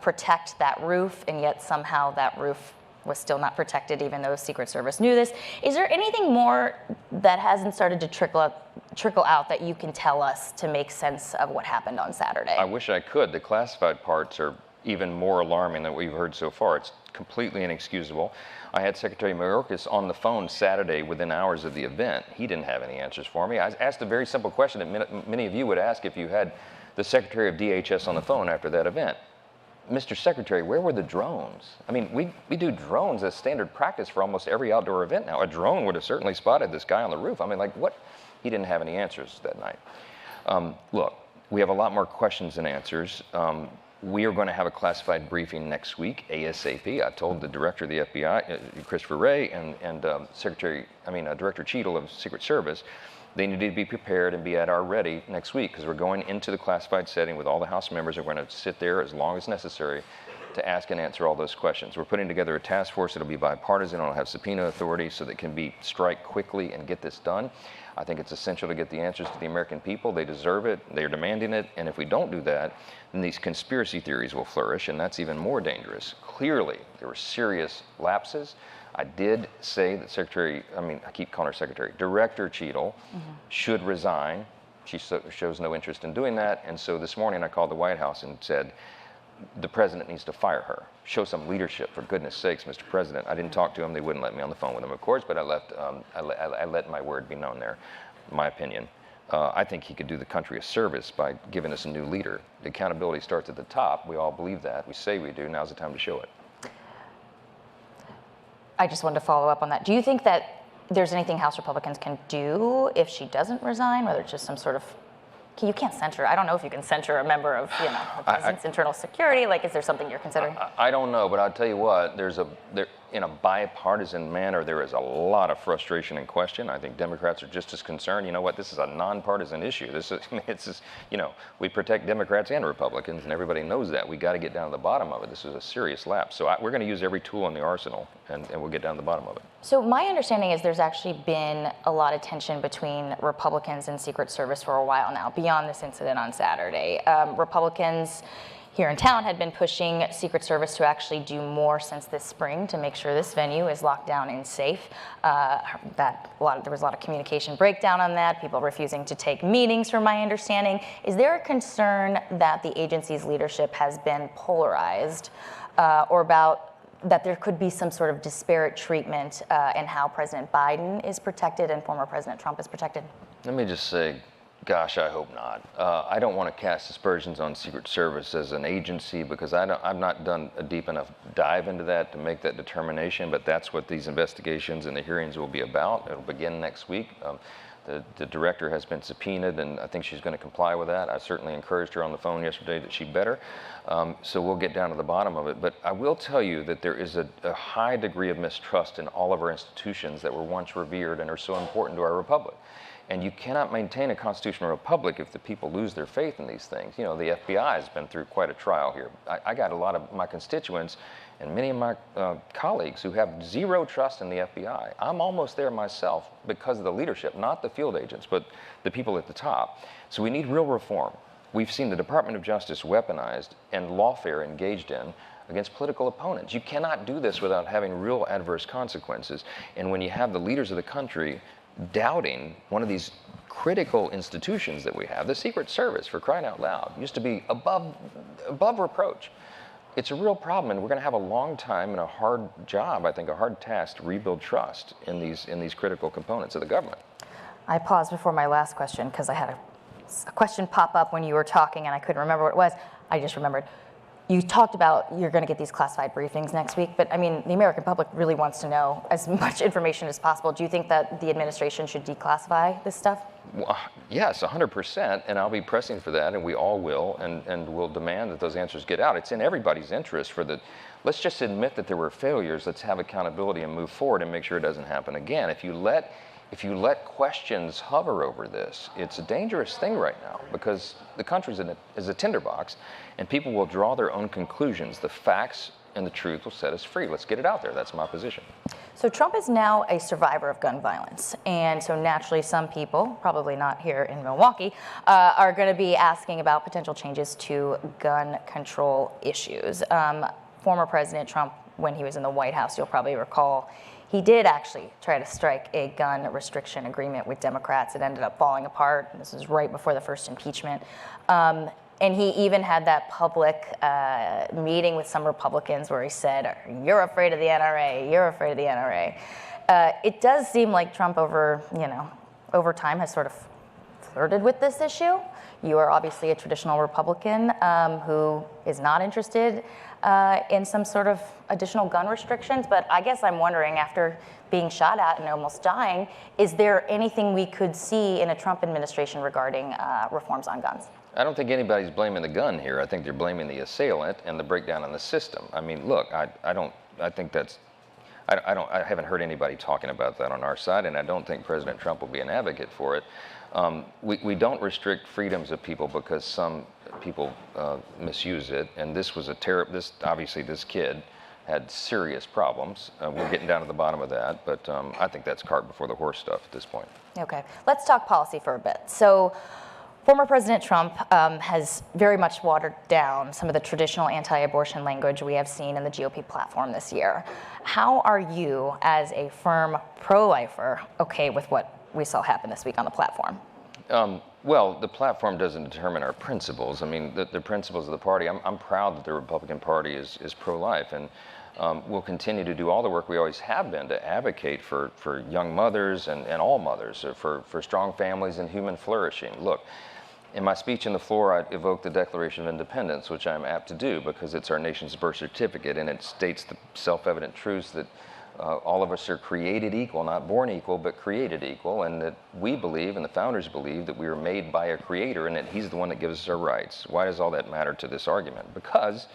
protect that roof, and yet somehow that roof was still not protected, even though Secret Service knew this. Is there anything more that hasn't started to trickle out that you can tell us to make sense of what happened on Saturday? I wish I could. The classified parts are even more alarming than what we've heard so far. It's completely inexcusable. I had Secretary Mayorkas on the phone Saturday within hours of the event. He didn't have any answers for me. I asked a very simple question that many of you would ask if you had the Secretary of DHS on the phone after that event. Mr. Secretary, where were the drones? I mean, we do drones as standard practice for almost every outdoor event now. A drone would have certainly spotted this guy on the roof. I mean, like, what? He didn't have any answers that night. Look, we have a lot more questions than answers. We are going to have a classified briefing next week, ASAP. I told the director of the FBI, Christopher Wray, and Director Cheadle of Secret Service, they need to be prepared and be at our ready next week, because we're going into the classified setting with all the House members. We're going to sit there as long as necessary to ask and answer all those questions. We're putting together a task force that'll be bipartisan. It'll have subpoena authority so that it can be strike quickly and get this done. I think it's essential to get the answers to the American people. They deserve it. They are demanding it. And if we don't do that, then these conspiracy theories will flourish, and that's even more dangerous. Clearly, there were serious lapses. I did say that I keep calling her Secretary, Director Cheadle should resign. She shows no interest in doing that. And so this morning I called the White House and said, the president needs to fire her. Show some leadership, for goodness sakes, Mr. President. I didn't talk to him. They wouldn't let me on the phone with him, of course, but I let my word be known there, my opinion. I think he could do the country a service by giving us a new leader. The accountability starts at the top. We all believe that. We say we do. Now's the time to show it. I just wanted to follow up on that. Do you think that there's anything House Republicans can do if she doesn't resign, whether it's just some sort of, you can't censure, I don't know if you can censure a member of, the president's internal security, like is there something you're considering? I don't know, but I'll tell you what, in a bipartisan manner, there is a lot of frustration and question. I think Democrats are just as concerned. You know what, this is a nonpartisan issue. We protect Democrats and Republicans, and everybody knows that. We got to get down to the bottom of it. This is a serious lapse. So we're going to use every tool in the arsenal, and we'll get down to the bottom of it. So my understanding is there's actually been a lot of tension between Republicans and Secret Service for a while now, beyond this incident on Saturday. Republicans here in town had been pushing Secret Service to actually do more since this spring to make sure this venue is locked down and safe. There was a lot of communication breakdown on that, people refusing to take meetings from my understanding. Is there a concern that the agency's leadership has been polarized or about that there could be some sort of disparate treatment in how President Biden is protected and former President Trump is protected? Let me just say, gosh, I hope not. I don't want to cast aspersions on Secret Service as an agency because I've not done a deep enough dive into that to make that determination, but that's what these investigations and the hearings will be about. It'll begin next week. The director has been subpoenaed, and I think she's going to comply with that. I certainly encouraged her on the phone yesterday that she'd better. So we'll get down to the bottom of it. But I will tell you that there is a high degree of mistrust in all of our institutions that were once revered and are so important to our republic. And you cannot maintain a constitutional republic if the people lose their faith in these things. You know, the FBI has been through quite a trial here. I got a lot of my constituents and many of my colleagues who have zero trust in the FBI. I'm almost there myself because of the leadership, not the field agents, but the people at the top. So we need real reform. We've seen the Department of Justice weaponized and lawfare engaged in against political opponents. You cannot do this without having real adverse consequences. And when you have the leaders of the country doubting one of these critical institutions that we have, the Secret Service, for crying out loud, used to be above reproach. It's a real problem, and we're going to have a long time and a hard job, I think, a hard task to rebuild trust in these critical components of the government. I paused before my last question because I had a question pop up when you were talking, and I couldn't remember what it was. I just remembered. You talked about you're going to get these classified briefings next week, but I mean, the American public really wants to know as much information as possible. Do you think that the administration should declassify this stuff? Well, yes, 100%, and I'll be pressing for that, and we all will, and we'll demand that those answers get out. It's in everybody's interest let's just admit that there were failures, let's have accountability and move forward and make sure it doesn't happen again. If you let questions hover over this, it's a dangerous thing right now because the country is a tinderbox and people will draw their own conclusions. The facts and the truth will set us free. Let's get it out there. That's my position. So Trump is now a survivor of gun violence. And so naturally some people, probably not here in Milwaukee, are going to be asking about potential changes to gun control issues. Former President Trump, when he was in the White House, you'll probably recall, he did actually try to strike a gun restriction agreement with Democrats. It ended up falling apart. This was right before the first impeachment. And he even had that public meeting with some Republicans where he said, "You're afraid of the NRA, you're afraid of the NRA." It does seem like Trump over time has sort of flirted with this issue. You are obviously a traditional Republican who is not interested in some sort of additional gun restrictions, but I guess I'm wondering, after being shot at and almost dying, is there anything we could see in a Trump administration regarding reforms on guns? I don't think anybody's blaming the gun here. I think they're blaming the assailant and the breakdown in the system. I mean, look, I haven't heard anybody talking about that on our side, and I don't think President Trump will be an advocate for it. We don't restrict freedoms of people because some people misuse it. And this was obviously this kid had serious problems. We're getting down to the bottom of that, but I think that's cart before the horse stuff at this point. Okay, let's talk policy for a bit. So, former President Trump has very much watered down some of the traditional anti-abortion language we have seen in the GOP platform this year. How are you, as a firm pro-lifer, okay with what we saw happen this week on the platform? Well, the platform doesn't determine our principles. I mean, the principles of the party, I'm proud that the Republican Party is pro-life, and we'll continue to do all the work we always have been to advocate for young mothers and all mothers, for strong families and human flourishing. Look, in my speech on the floor, I evoked the Declaration of Independence, which I'm apt to do because it's our nation's birth certificate, and it states the self-evident truths that all of us are created equal, not born equal, but created equal, and that we believe, and the founders believe, that we were made by a creator and that he's the one that gives us our rights. Why does all that matter to this argument? Because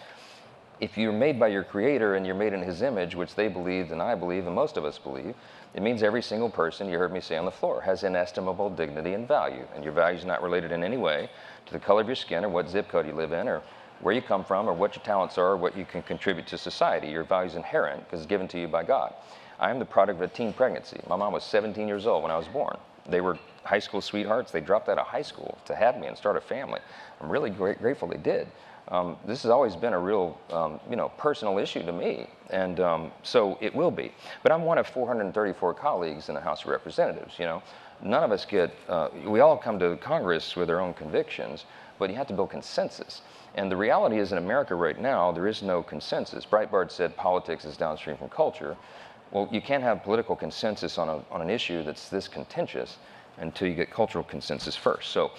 if you're made by your creator and you're made in his image, which they believed and I believe and most of us believe, it means every single person, you heard me say on the floor, has inestimable dignity and value. And your value is not related in any way to the color of your skin or what zip code you live in or where you come from or what your talents are or what you can contribute to society. Your value is inherent because it's given to you by God. I am the product of a teen pregnancy. My mom was 17 years old when I was born. They were high school sweethearts. They dropped out of high school to have me and start a family. I'm really grateful they did. This has always been a real, personal issue to me, and so it will be. But I'm one of 434 colleagues in the House of Representatives. None of us we all come to Congress with our own convictions, but you have to build consensus. And the reality is, in America right now, there is no consensus. Breitbart said politics is downstream from culture. Well, you can't have political consensus on an issue that's this contentious until you get cultural consensus first. So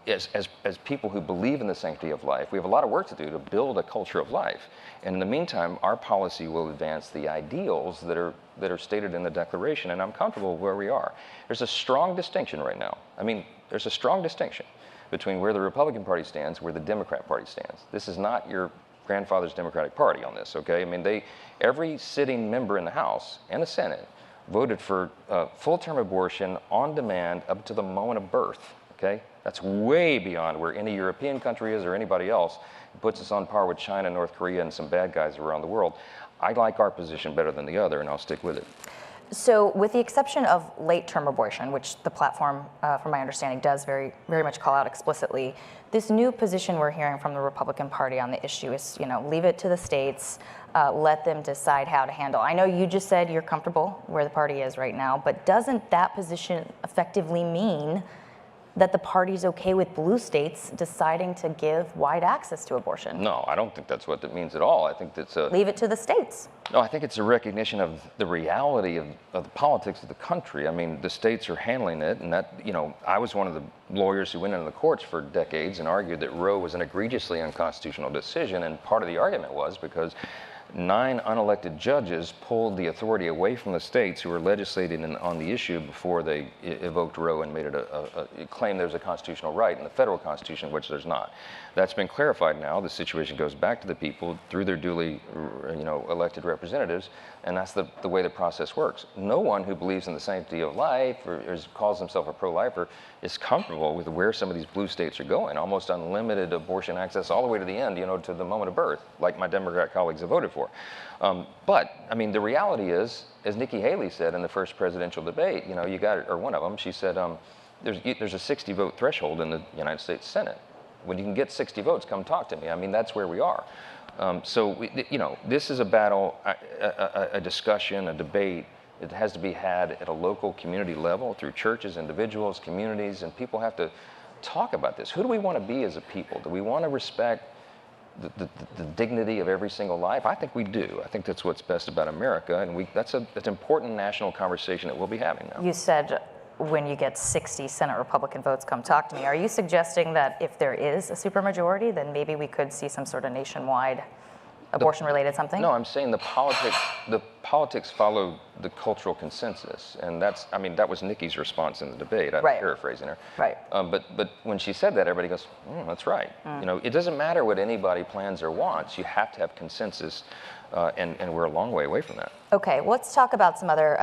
as people who believe in the sanctity of life, we have a lot of work to do to build a culture of life. And in the meantime, our policy will advance the ideals that are stated in the Declaration, and I'm comfortable where we are. There's a strong distinction right now. There's a strong distinction between where the Republican Party stands, where the Democrat Party stands. This is not your grandfather's Democratic Party on this, okay? Every sitting member in the House and the Senate voted for full-term abortion on demand up to the moment of birth, okay? That's way beyond where any European country is or anybody else. It puts us on par with China, North Korea, and some bad guys around the world. I like our position better than the other, and I'll stick with it. So with the exception of late-term abortion, which the platform, from my understanding, does very, very much call out explicitly, this new position we're hearing from the Republican Party on the issue is, leave it to the states, let them decide how to handle. I know you just said you're comfortable where the party is right now, but doesn't that position effectively mean that the party's okay with blue states deciding to give wide access to abortion? No, I don't think that's what that means at all. I think that's leave it to the states. No, I think it's a recognition of the reality of the politics of the country. The states are handling it, and that, I was one of the lawyers who went into the courts for decades and argued that Roe was an egregiously unconstitutional decision, and part of the argument was because 9 unelected judges pulled the authority away from the states who were legislating on the issue before they evoked Roe and made it a claim there's a constitutional right in the federal constitution, which there's not. That's been clarified now. The situation goes back to the people through their duly, elected representatives, and that's the way the process works. No one who believes in the sanctity of life or calls himself a pro-lifer is comfortable with where some of these blue states are going, almost unlimited abortion access all the way to the end, to the moment of birth, like my Democrat colleagues have voted for. But the reality is, as Nikki Haley said in the first presidential debate, you got, or one of them, she said, there's a 60 vote threshold in the United States Senate. When you can get 60 votes, come talk to me. That's where we are. This is a battle, a discussion, a debate. It has to be had at a local community level through churches, individuals, communities, and people have to talk about this. Who do we want to be as a people? Do we want to respect the dignity of every single life? I think we do. I think that's what's best about America, and that's an important national conversation that we'll be having now. You said when you get 60 Senate Republican votes, come talk to me. Are you suggesting that if there is a supermajority, then maybe we could see some sort of nationwide abortion-related something? No, I'm saying the politics follow the cultural consensus, and that was Nikki's response in the debate. I'm paraphrasing her. Right. But when she said that, everybody goes, that's right. It doesn't matter what anybody plans or wants. You have to have consensus, and we're a long way away from that. Okay, let's talk about some other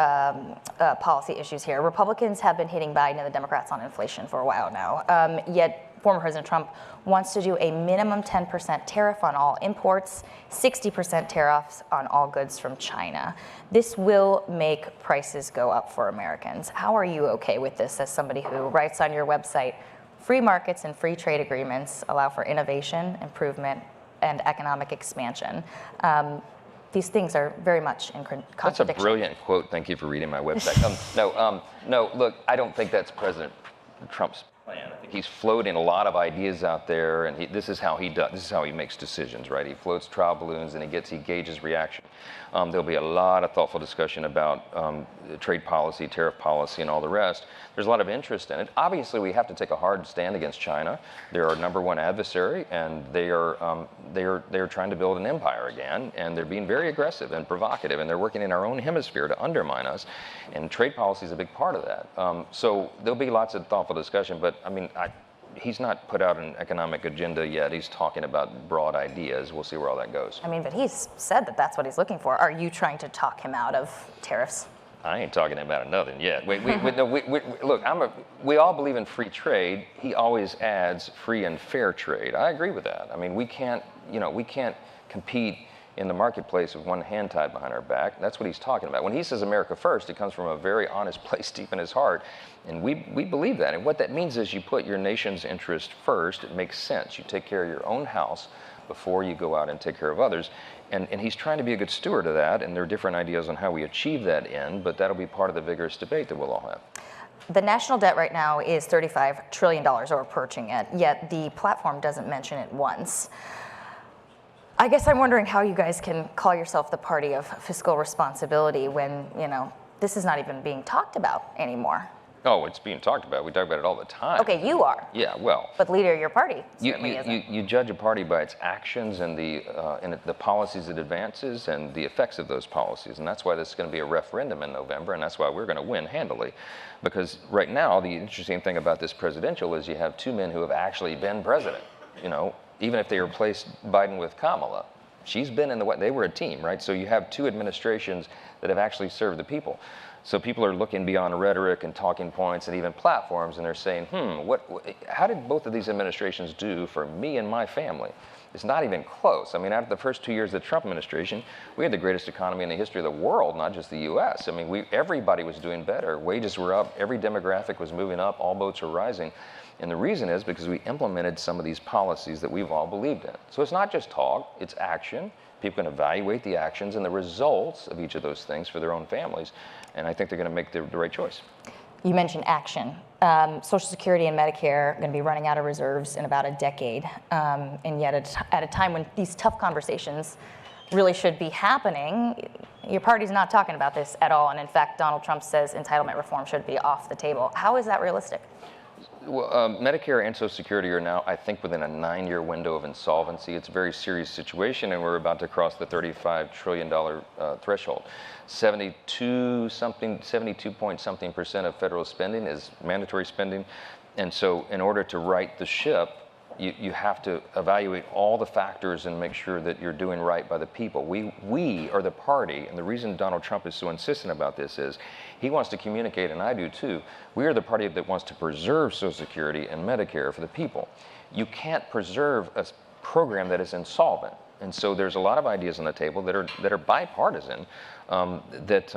policy issues here. Republicans have been hitting Biden and the Democrats on inflation for a while now, yet former President Trump wants to do a minimum 10% tariff on all imports, 60% tariffs on all goods from China. This will make prices go up for Americans. How are you okay with this as somebody who writes on your website, free markets and free trade agreements allow for innovation, improvement, and economic expansion? These things are very much in contradiction. That's a brilliant quote. Thank you for reading my website. No, look, I don't think that's President Trump's plan. I think he's floating a lot of ideas out there, and this is how he does. This is how he makes decisions, right? He floats trial balloons, and he gauges reaction. There'll be a lot of thoughtful discussion about trade policy, tariff policy, and all the rest. There's a lot of interest in it. Obviously, we have to take a hard stand against China. They're our #1 adversary, and they are trying to build an empire again, and they're being very aggressive and provocative, and they're working in our own hemisphere to undermine us. And trade policy is a big part of that. So there'll be lots of thoughtful discussion, but I mean, he's not put out an economic agenda yet. He's talking about broad ideas. We'll see where all that goes. I mean, but he's said that that's what he's looking for. Are you trying to talk him out of tariffs? I ain't talking about nothing yet. Look, we all believe in free trade. He always adds free and fair trade. I agree with that. I mean, we can't compete in the marketplace with one hand tied behind our back. That's what he's talking about. When he says America first, it comes from a very honest place deep in his heart. And we believe that. And what that means is you put your nation's interest first. It makes sense. You take care of your own house before you go out and take care of others. And he's trying to be a good steward of that. And there are different ideas on how we achieve that end, but that'll be part of the vigorous debate that we'll all have. The national debt right now is $35 trillion, or approaching it, yet the platform doesn't mention it once. I guess I'm wondering how you guys can call yourself the party of fiscal responsibility when, this is not even being talked about anymore. Oh, it's being talked about. We talk about it all the time. Okay, you are. Yeah, well. But leader of your party certainly isn't. You judge a party by its actions and the policies it advances and the effects of those policies. And that's why this is going to be a referendum in November, and that's why we're going to win handily. Because right now, the interesting thing about this presidential is you have two men who have actually been president. Even if they replaced Biden with Kamala, she's been in they were a team, right? So you have two administrations that have actually served the people. So people are looking beyond rhetoric and talking points and even platforms, and they're saying, how did both of these administrations do for me and my family? It's not even close. I mean, after the first 2 years of the Trump administration, we had the greatest economy in the history of the world, not just the U.S. I mean, everybody was doing better. Wages were up. Every demographic was moving up. All boats were rising. And the reason is because we implemented some of these policies that we've all believed in. So it's not just talk, it's action. People can evaluate the actions and the results of each of those things for their own families. And I think they're going to make the right choice. You mentioned action. Social Security and Medicare are going to be running out of reserves in about a decade. And yet at a time when these tough conversations really should be happening, your party's not talking about this at all. And in fact, Donald Trump says entitlement reform should be off the table. How is that realistic? Well, Medicare and Social Security are now, I think, within a 9-year window of insolvency. It's a very serious situation, and we're about to cross the $35 trillion threshold. 72-point-something% of federal spending is mandatory spending. And so in order to right the ship, you have to evaluate all the factors and make sure that you're doing right by the people. We are the party, and the reason Donald Trump is so insistent about this is he wants to communicate, and I do too, we are the party that wants to preserve Social Security and Medicare for the people. You can't preserve a program that is insolvent. And so there's a lot of ideas on the table that are bipartisan, that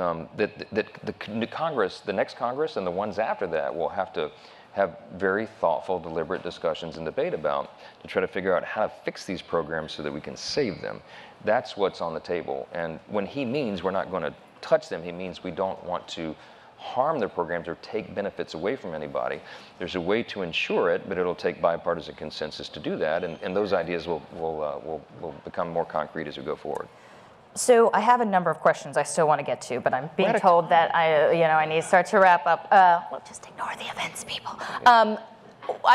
the Congress, the next Congress and the ones after that will have to have very thoughtful, deliberate discussions and debate about to try to figure out how to fix these programs so that we can save them. That's what's on the table. And when he means we're not going to touch them, he means we don't want to harm their programs or take benefits away from anybody. There's a way to ensure it, but it'll take bipartisan consensus to do that, and those ideas will become more concrete as we go forward. So I have a number of questions I still want to get to, but I'm being told that I need to start to wrap up. Well, just ignore the events, people. I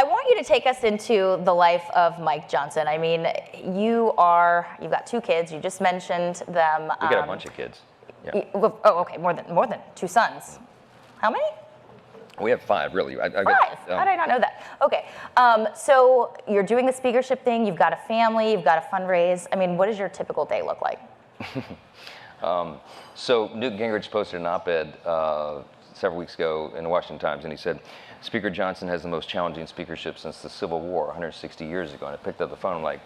want you to take us into the life of Mike Johnson. I mean, you've got 2 kids. You just mentioned them. We got a bunch of kids. Yeah. Oh, okay, more than 2 sons. How many? We have 5, really. 5? How did I not know that? Okay, so you're doing the speakership thing. You've got a family. You've got a fundraise. I mean, what does your typical day look like? So Newt Gingrich posted an op-ed several weeks ago in the Washington Times, and he said, Speaker Johnson has the most challenging speakership since the Civil War 160 years ago. And I picked up the phone, I'm like,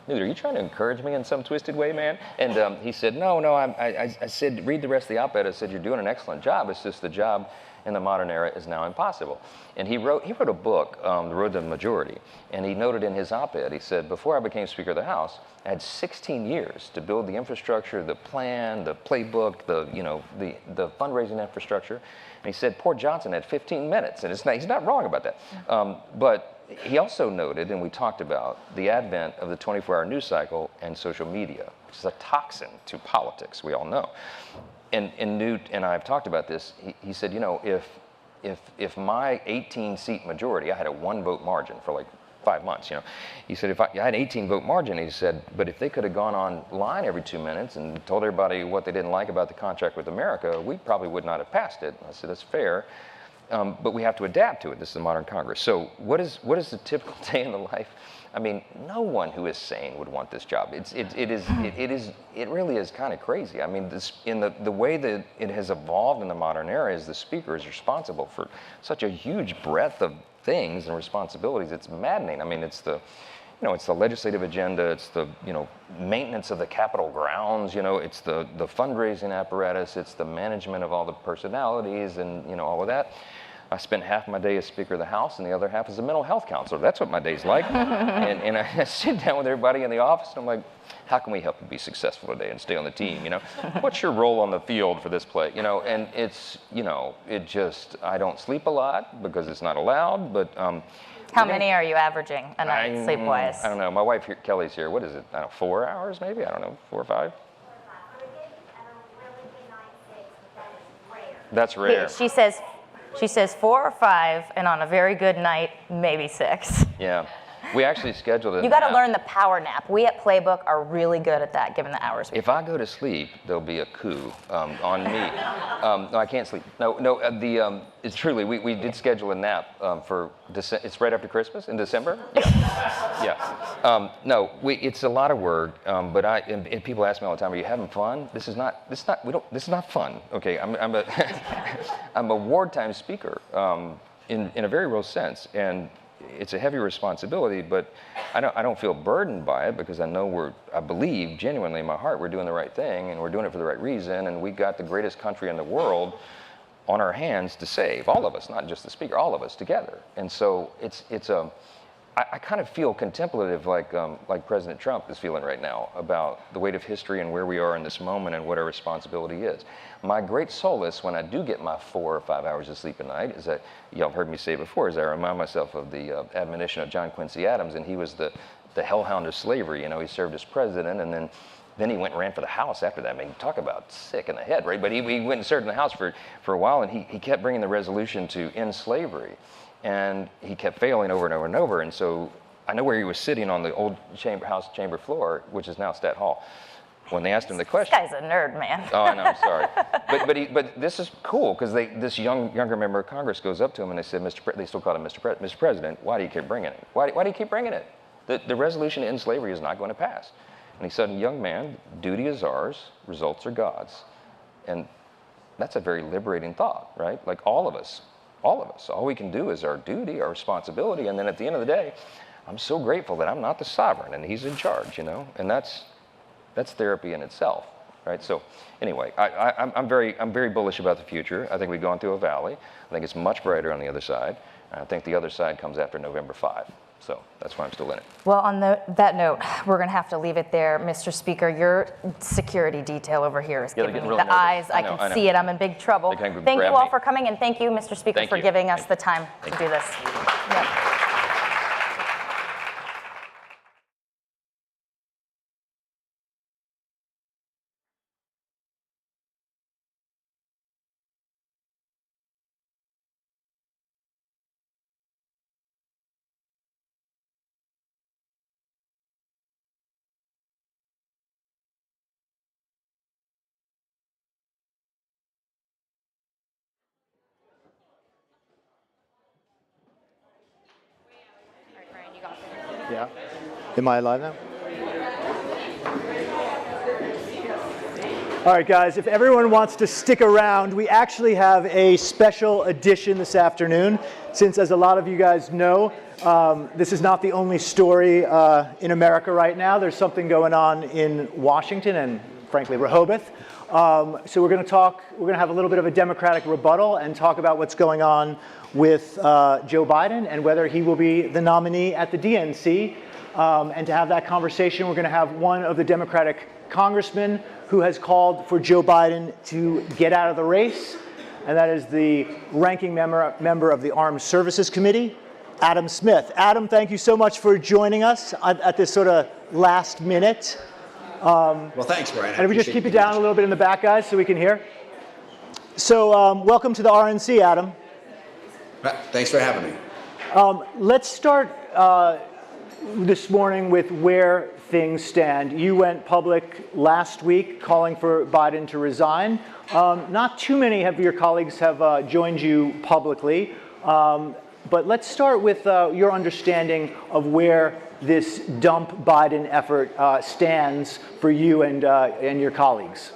dude, are you trying to encourage me in some twisted way, man? And he said, no, I said, read the rest of the op-ed. I said, you're doing an excellent job. It's just the job in the modern era is now impossible. And he wrote a book, The Road to the Majority, and he noted in his op-ed, he said, before I became Speaker of the House, I had 16 years to build the infrastructure, the plan, the playbook, the fundraising infrastructure. And he said, poor Johnson had 15 minutes, and he's not wrong about that. But he also noted, and we talked about, the advent of the 24-hour news cycle and social media, which is a toxin to politics, we all know. And Newt and I have talked about this. He said, you know, if my 18-seat majority, I had a 1-vote margin for like 5 months, you know. He said, if I had an 18-vote margin, he said, but if they could have gone online every 2 minutes and told everybody what they didn't like about the contract with America, we probably would not have passed it. I said, that's fair. But we have to adapt to it. This is the modern Congress. So what is the typical day in the life? I mean, no one who is sane would want this job. It really is kind of crazy. I mean, the way that it has evolved in the modern era is the Speaker is responsible for such a huge breadth of things and responsibilities. It's maddening. I mean, it's the legislative agenda. It's the maintenance of the Capitol grounds. It's the fundraising apparatus. It's the management of all the personalities and all of that. I spent half my day as Speaker of the House and the other half as a mental health counselor. That's what my day's like. and I sit down with everybody in the office and I'm like, how can we help you be successful today and stay on the team? What's your role on the field for this play? And it's, I don't sleep a lot because it's not allowed, but how many are you averaging a night sleep-wise? I don't know. My wife here, Kelly's here. What is it? I don't know, 4 hours maybe? I don't know, 4 or 5? That's rare. She says 4 or 5, and on a very good night, maybe 6. Yeah. We actually scheduled it. You got to learn the power nap. We at Playbook are really good at that, given the hours. If I go to sleep, there'll be a coup on me. No, I can't sleep. No. It's truly, we did schedule a nap for December. It's right after Christmas in December. Yeah. No, it's a lot of work. But and people ask me all the time, "Are you having fun?" This is not fun. Okay, I'm a wartime speaker in a very real sense, and it's a heavy responsibility, but I don't feel burdened by it because I know I believe genuinely in my heart we're doing the right thing and we're doing it for the right reason, and we got the greatest country in the world on our hands to save, all of us, not just the Speaker, all of us together. And so I kind of feel contemplative like President Trump is feeling right now about the weight of history and where we are in this moment and what our responsibility is. My great solace when I do get my 4 or 5 hours of sleep a night is that, y'all have heard me say before, is I remind myself of the admonition of John Quincy Adams, and he was the hellhound of slavery. He served as president, and then he went and ran for the House after that. I mean, talk about sick in the head, right? But he went and served in the House for a while, and he kept bringing the resolution to end slavery. And he kept failing over and over and over. And so I know where he was sitting on the old House chamber floor, which is now Stat Hall. When they asked him the question, this guy's a nerd, man. Oh, I know. I'm sorry. But this is cool because this younger member of Congress goes up to him and they said, they still called him Mr. President. Why do you keep bringing it? Why do you keep bringing it? The resolution to end slavery is not going to pass. And he said, young man, duty is ours, results are God's. And that's a very liberating thought, right? Like all of us. All we can do is our duty, our responsibility, and then at the end of the day, I'm so grateful that I'm not the sovereign and he's in charge, and that's therapy in itself, right? So anyway, I'm very bullish about the future. I think we've gone through a valley. I think it's much brighter on the other side. I think the other side comes after November 5. So that's why I'm still in it. Well, on that note, we're going to have to leave it there. Mr. Speaker, your security detail over here is giving me the eyes. I can see it. I'm in big trouble. Thank you all for coming, and thank you, Mr. Speaker, for giving us the time to do this. Yeah. Yeah. Am I live now? All right, guys, if everyone wants to stick around, we actually have a special edition this afternoon. Since, as a lot of you guys know, this is not the only story in America right now. There's something going on in Washington and, frankly, Rehoboth. So we're going to have a little bit of a Democratic rebuttal and talk about what's going on with Joe Biden and whether he will be the nominee at the DNC. And to have that conversation, we're going to have one of the Democratic congressmen who has called for Joe Biden to get out of the race, and that is the ranking member of the Armed Services Committee, Adam Smith. Adam, thank you so much for joining us at this sort of last minute. Well, thanks, Brian. And if we just keep it down a little bit in the back, guys, so we can hear. So welcome to the RNC, Adam. Thanks for having me. Let's start this morning with where things stand. You went public last week calling for Biden to resign. Not too many of your colleagues have joined you publicly, but let's start with your understanding of where this dump Biden effort stands for you and your colleagues.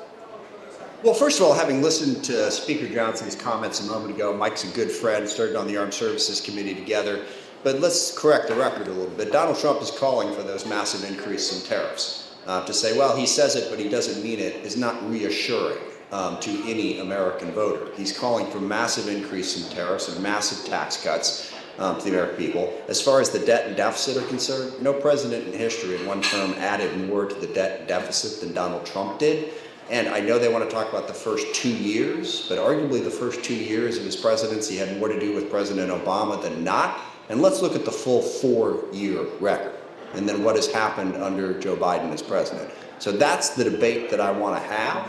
Well, first of all, having listened to Speaker Johnson's comments a moment ago, Mike's a good friend, started on the Armed Services Committee together. But let's correct the record a little bit. Donald Trump is calling for those massive increases in tariffs. To say, well, he says it, but he doesn't mean it, is not reassuring to any American voter. He's calling for massive increase in tariffs and massive tax cuts to the American people. As far as the debt and deficit are concerned, no president in history in one term added more to the debt and deficit than Donald Trump did. And I know they want to talk about the first 2 years, but arguably the first 2 years of his presidency had more to do with President Obama than not. And let's look at the full 4-year record and then what has happened under Joe Biden as president. So that's the debate that I want to have.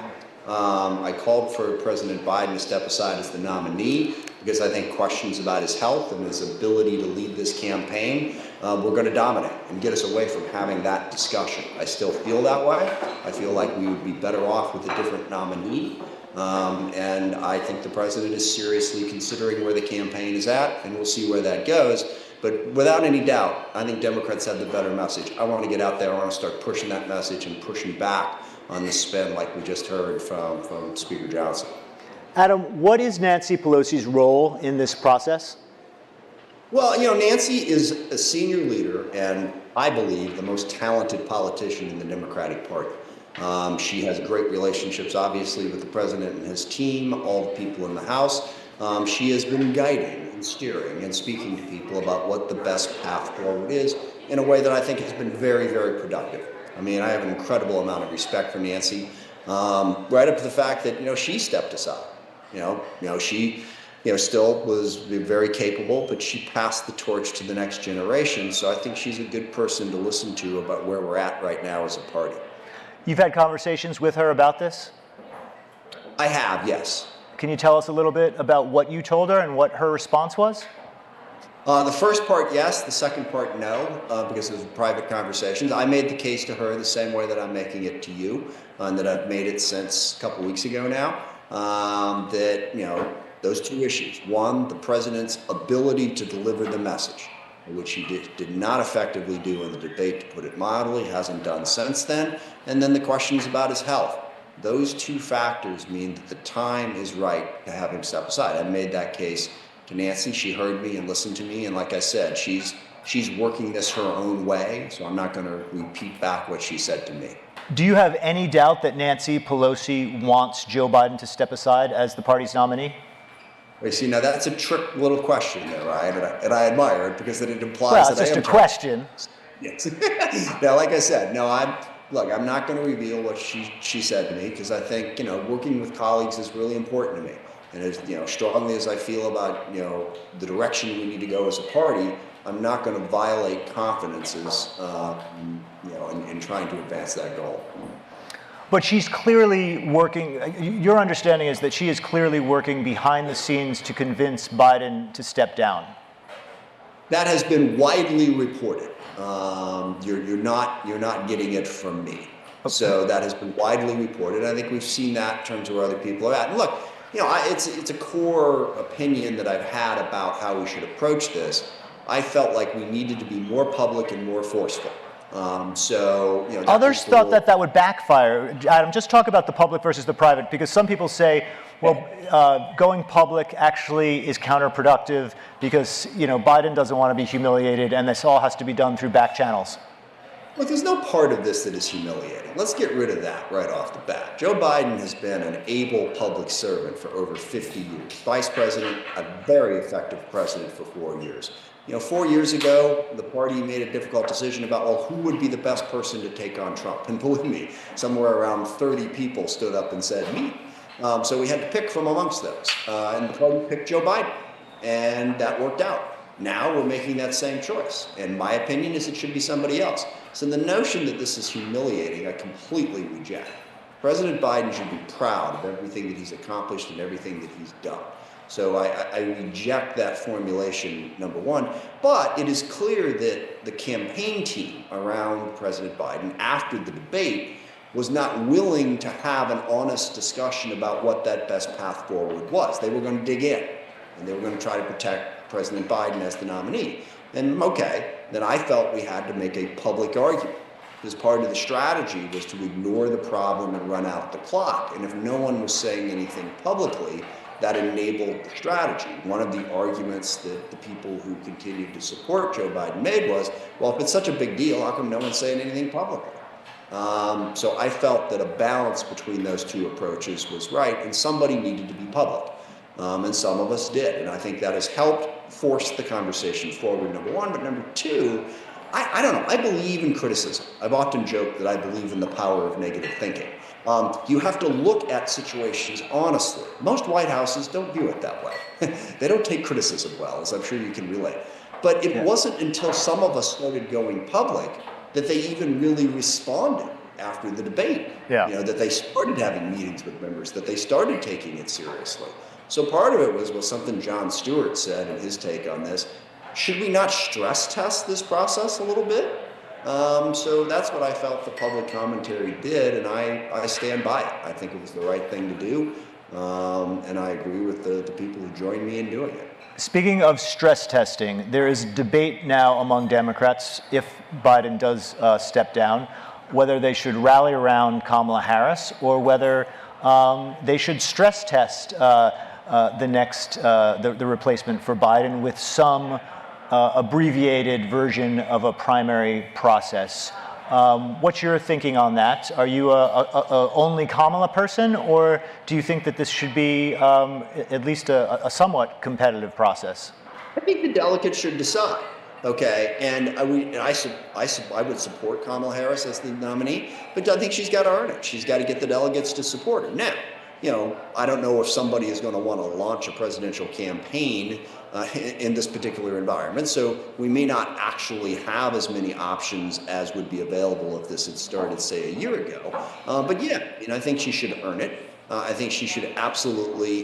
I called for President Biden to step aside as the nominee because I think questions about his health and his ability to lead this campaign were going to dominate and get us away from having that discussion. I still feel that way. I feel like we would be better off with a different nominee. And I think the president is seriously considering where the campaign is at, and we'll see where that goes. But without any doubt, I think Democrats have the better message. I want to get out there. I want to start pushing that message and pushing back on the spin like we just heard from Speaker Johnson. Adam, what is Nancy Pelosi's role in this process? Well, you know, Nancy is a senior leader and I believe the most talented politician in the Democratic Party. She has great relationships, obviously, with the president and his team, all the people in the House. She has been guiding and steering and speaking to people about what the best path forward is in a way that I think has been very, very productive. I mean, I have an incredible amount of respect for Nancy, right up to the fact that, you know, she stepped aside. She still was very capable, but she passed the torch to the next generation. So I think she's a good person to listen to about where we're at right now as a party. You've had conversations with her about this? I have, yes. Can you tell us a little bit about what you told her and what her response was? The first part, yes. The second part, no, because it was private conversations. I made the case to her the same way that I'm making it to you, and that I've made it since a couple weeks ago now, that, you know, those two issues. One, the president's ability to deliver the message, which he did not effectively do in the debate, to put it mildly, hasn't done since then. And then the questions about his health. Those two factors mean that the time is right to have him step aside. I made that case to Nancy. She heard me and listened to me. And like I said, she's working this her own way. So I'm not going to repeat back what she said to me. Do you have any doubt that Nancy Pelosi wants Joe Biden to step aside as the party's nominee? You see, now that's a trick little question there, right? And I admire it because it implies well, that it's just a question. Yes. Now, like I said, no, I'm not going to reveal what she said to me because I think, you know, working with colleagues is really important to me. And as, you know, strongly as I feel about, you know, the direction we need to go as a party, I'm not going to violate confidences, in trying to advance that goal. But she's clearly working, your understanding is that she is clearly working behind the scenes to convince Biden to step down. That has been widely reported. You're not getting it from me. Okay. So that has been widely reported. I think we've seen that in terms of where other people are at. And look, you know, it's a core opinion that I've had about how we should approach this. I felt like we needed to be more public and more forceful. So, you know, others thought that that would backfire. Adam, just talk about the public versus the private, because some people say, well, going public actually is counterproductive because, you know, Biden doesn't want to be humiliated, and this all has to be done through back channels. Look, there's no part of this that is humiliating. Let's get rid of that right off the bat. Joe Biden has been an able public servant for over 50 years. Vice president, a very effective president for 4 years. You know, 4 years ago, the party made a difficult decision about, well, who would be the best person to take on Trump? And believe me, somewhere around 30 people stood up and said, me. So we had to pick from amongst those. And the party picked Joe Biden. And that worked out. Now we're making that same choice. And my opinion is it should be somebody else. So the notion that this is humiliating, I completely reject. President Biden should be proud of everything that he's accomplished and everything that he's done. So I reject that formulation, number one. But it is clear that the campaign team around President Biden after the debate was not willing to have an honest discussion about what that best path forward was. They were going to dig in, and they were going to try to protect President Biden as the nominee. And okay, then I felt we had to make a public argument, because part of the strategy was to ignore the problem and run out the clock. And if no one was saying anything publicly, that enabled the strategy. One of the arguments that the people who continued to support Joe Biden made was, well, if it's such a big deal, how come no one's saying anything publicly? So I felt that a balance between those two approaches was right, and somebody needed to be public. And some of us did. And I think that has helped force the conversation forward, number one. But number two, I don't know, I believe in criticism. I've often joked that I believe in the power of negative thinking. You have to look at situations honestly. Most White Houses don't view it that way. They don't take criticism well, as I'm sure you can relate. But it wasn't until some of us started going public that they even really responded after the debate. You know, that they started having meetings with members, that they started taking it seriously. So part of it was something Jon Stewart said in his take on this. Should we not stress test this process a little bit? So that's what I felt the public commentary did, and I stand by it. I think it was the right thing to do, and I agree with the people who joined me in doing it. Speaking of stress testing, there is debate now among Democrats, if Biden does step down, whether they should rally around Kamala Harris or whether they should stress test the replacement for Biden with some abbreviated version of a primary process. What's your thinking on that? Are you a only Kamala person, or do you think that this should be at least a somewhat competitive process? I think the delegates should decide. Okay, and I would support Kamala Harris as the nominee, but I think she's got to earn it. She's got to get the delegates to support her. Now, you know, I don't know if somebody is going to want to launch a presidential campaign in this particular environment, so we may not actually have as many options as would be available if this had started, say, a year ago. But yeah, you know, I think she should earn it. I think she should absolutely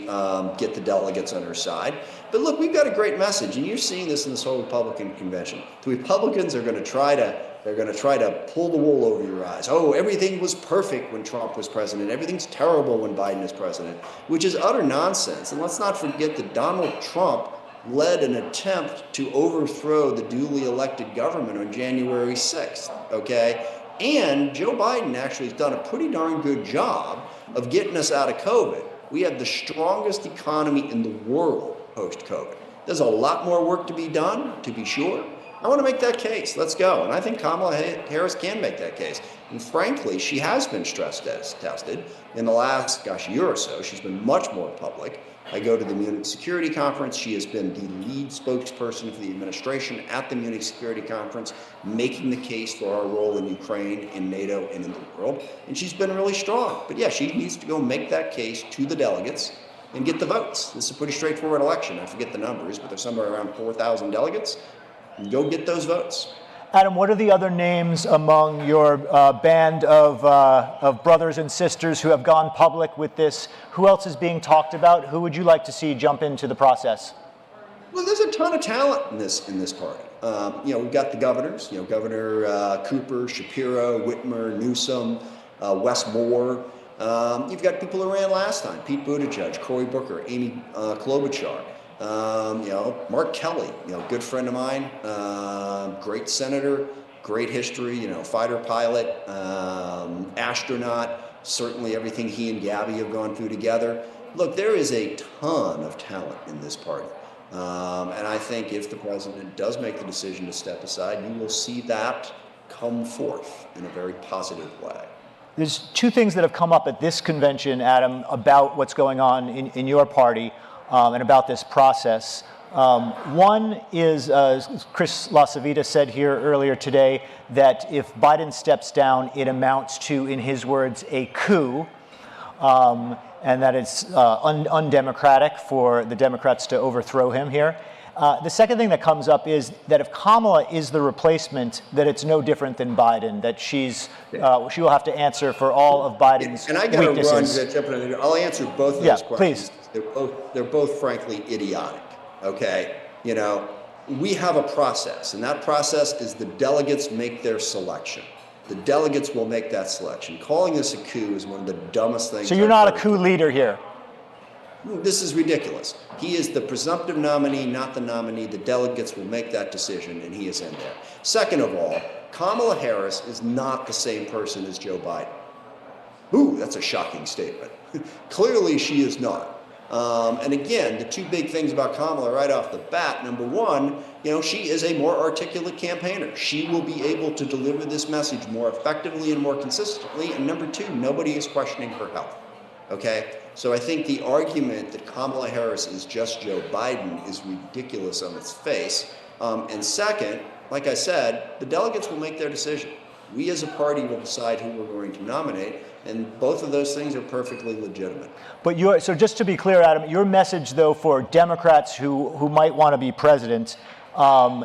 get the delegates on her side. But look, we've got a great message, and you're seeing this in this whole Republican convention. The Republicans are going to try to pull the wool over your eyes. Oh, everything was perfect when Trump was president. Everything's terrible when Biden is president, which is utter nonsense. And let's not forget that Donald Trump led an attempt to overthrow the duly elected government on January 6th, okay? And Joe Biden actually has done a pretty darn good job of getting us out of COVID. We have the strongest economy in the world post-COVID. There's a lot more work to be done, to be sure. I want to make that case. Let's go. And I think Kamala Harris can make that case. And frankly, she has been stress tested in the last, year or so. She's been much more public. I go to the Munich Security Conference. She has been the lead spokesperson for the administration at the Munich Security Conference, making the case for our role in Ukraine, in NATO, and in the world. And she's been really strong. But yeah, she needs to go make that case to the delegates and get the votes. This is a pretty straightforward election. I forget the numbers, but there's somewhere around 4,000 delegates. And go get those votes. Adam, what are the other names among your band of brothers and sisters who have gone public with this? Who else is being talked about? Who would you like to see jump into the process? Well, there's a ton of talent in this party. You know, we've got the governors. You know, Governor Cooper, Shapiro, Whitmer, Newsom, Wes Moore. You've got people who ran last time: Pete Buttigieg, Cory Booker, Amy Klobuchar. You know, Mark Kelly, you know, good friend of mine, great senator. great history, fighter pilot, astronaut, certainly everything he and Gabby have gone through together. Look, there is a ton of talent in this party. And I think if the president does make the decision to step aside, you will see that come forth in a very positive way. There's two things that have come up at this convention, Adam, about what's going on in your party and about this process. One is, Chris LaCivita said here earlier today, that if Biden steps down, it amounts to, in his words, a coup, and that it's undemocratic for the Democrats to overthrow him here. The second thing that comes up is that if Kamala is the replacement, that it's no different than Biden, that she will have to answer for all of Biden's and I got to weaknesses. run, I'll answer both of those questions. Please. They're both frankly idiotic, okay? We have a process, and that process is the delegates make their selection. The delegates will make that selection. Calling this a coup is one of the dumbest things. So you're not a coup leader here? This is ridiculous. He is the presumptive nominee, not the nominee. The delegates will make that decision, and he is in there. Second of all, Kamala Harris is not the same person as Joe Biden. Ooh, that's a shocking statement. Clearly, she is not. And again, the two big things about Kamala right off the bat, number one, she is a more articulate campaigner. She will be able to deliver this message more effectively and more consistently. And number two, nobody is questioning her health. Okay? So I think the argument that Kamala Harris is just Joe Biden is ridiculous on its face. And second, like I said, the delegates will make their decision. We as a party will decide who we're going to nominate, and both of those things are perfectly legitimate. But so just to be clear, Adam, your message, though, for Democrats who might want to be president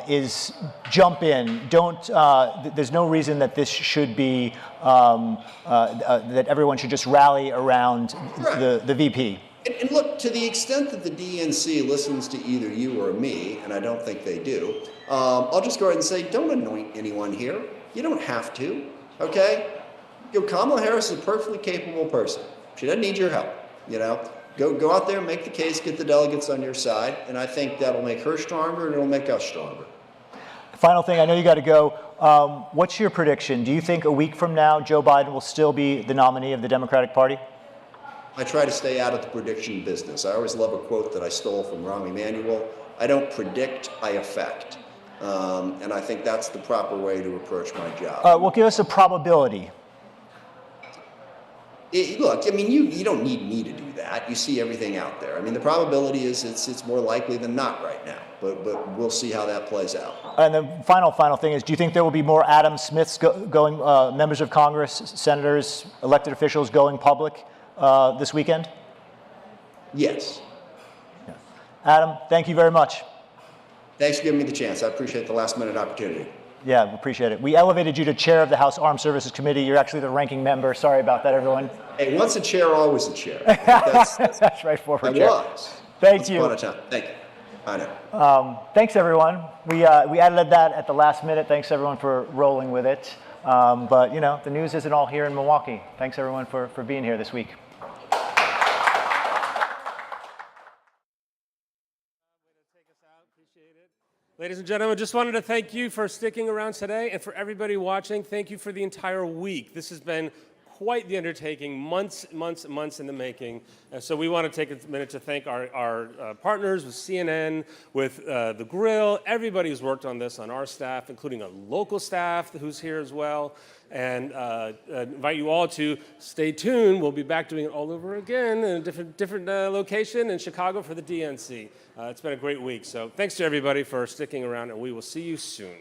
is jump in. There's no reason that this should be, that everyone should just rally around the VP. And look, to the extent that the DNC listens to either you or me, and I don't think they do, I'll just go ahead and say, don't anoint anyone here. You don't have to, okay? Kamala Harris is a perfectly capable person. She doesn't need your help, Go out there, make the case, get the delegates on your side, and I think that'll make her stronger and it'll make us stronger. Final thing, I know you got to go. What's your prediction? Do you think a week from now Joe Biden will still be the nominee of the Democratic Party? I try to stay out of the prediction business. I always love a quote that I stole from Rahm Emanuel. I don't predict, I affect. And I think that's the proper way to approach my job. Well, give us a probability. Look, you don't need me to do that. You see everything out there. The probability is it's more likely than not right now. But we'll see how that plays out. And the final thing is, do you think there will be more Adam Smiths going, members of Congress, senators, elected officials going public this weekend? Yes. Yeah. Adam, thank you very much. Thanks for giving me the chance. I appreciate the last minute opportunity. Yeah, we appreciate it. We elevated you to chair of the House Armed Services Committee. You're actually the ranking member. Sorry about that, everyone. Hey, once a chair, always a chair. That's right, former chair. Thank you. Once upon a time. Thank you. I know. Thanks, everyone. We added that at the last minute. Thanks, everyone, for rolling with it. But, the news isn't all here in Milwaukee. Thanks, everyone, for being here this week. Ladies and gentlemen, just wanted to thank you for sticking around today, and for everybody watching, thank you for the entire week. This has been quite the undertaking, months in the making. So we want to take a minute to thank our partners with CNN, with the Grill, everybody who's worked on this on our staff, including a local staff who's here as well. And invite you all to stay tuned. We'll be back doing it all over again in a different location in Chicago for the DNC. It's been a great week. So thanks to everybody for sticking around, and we will see you soon.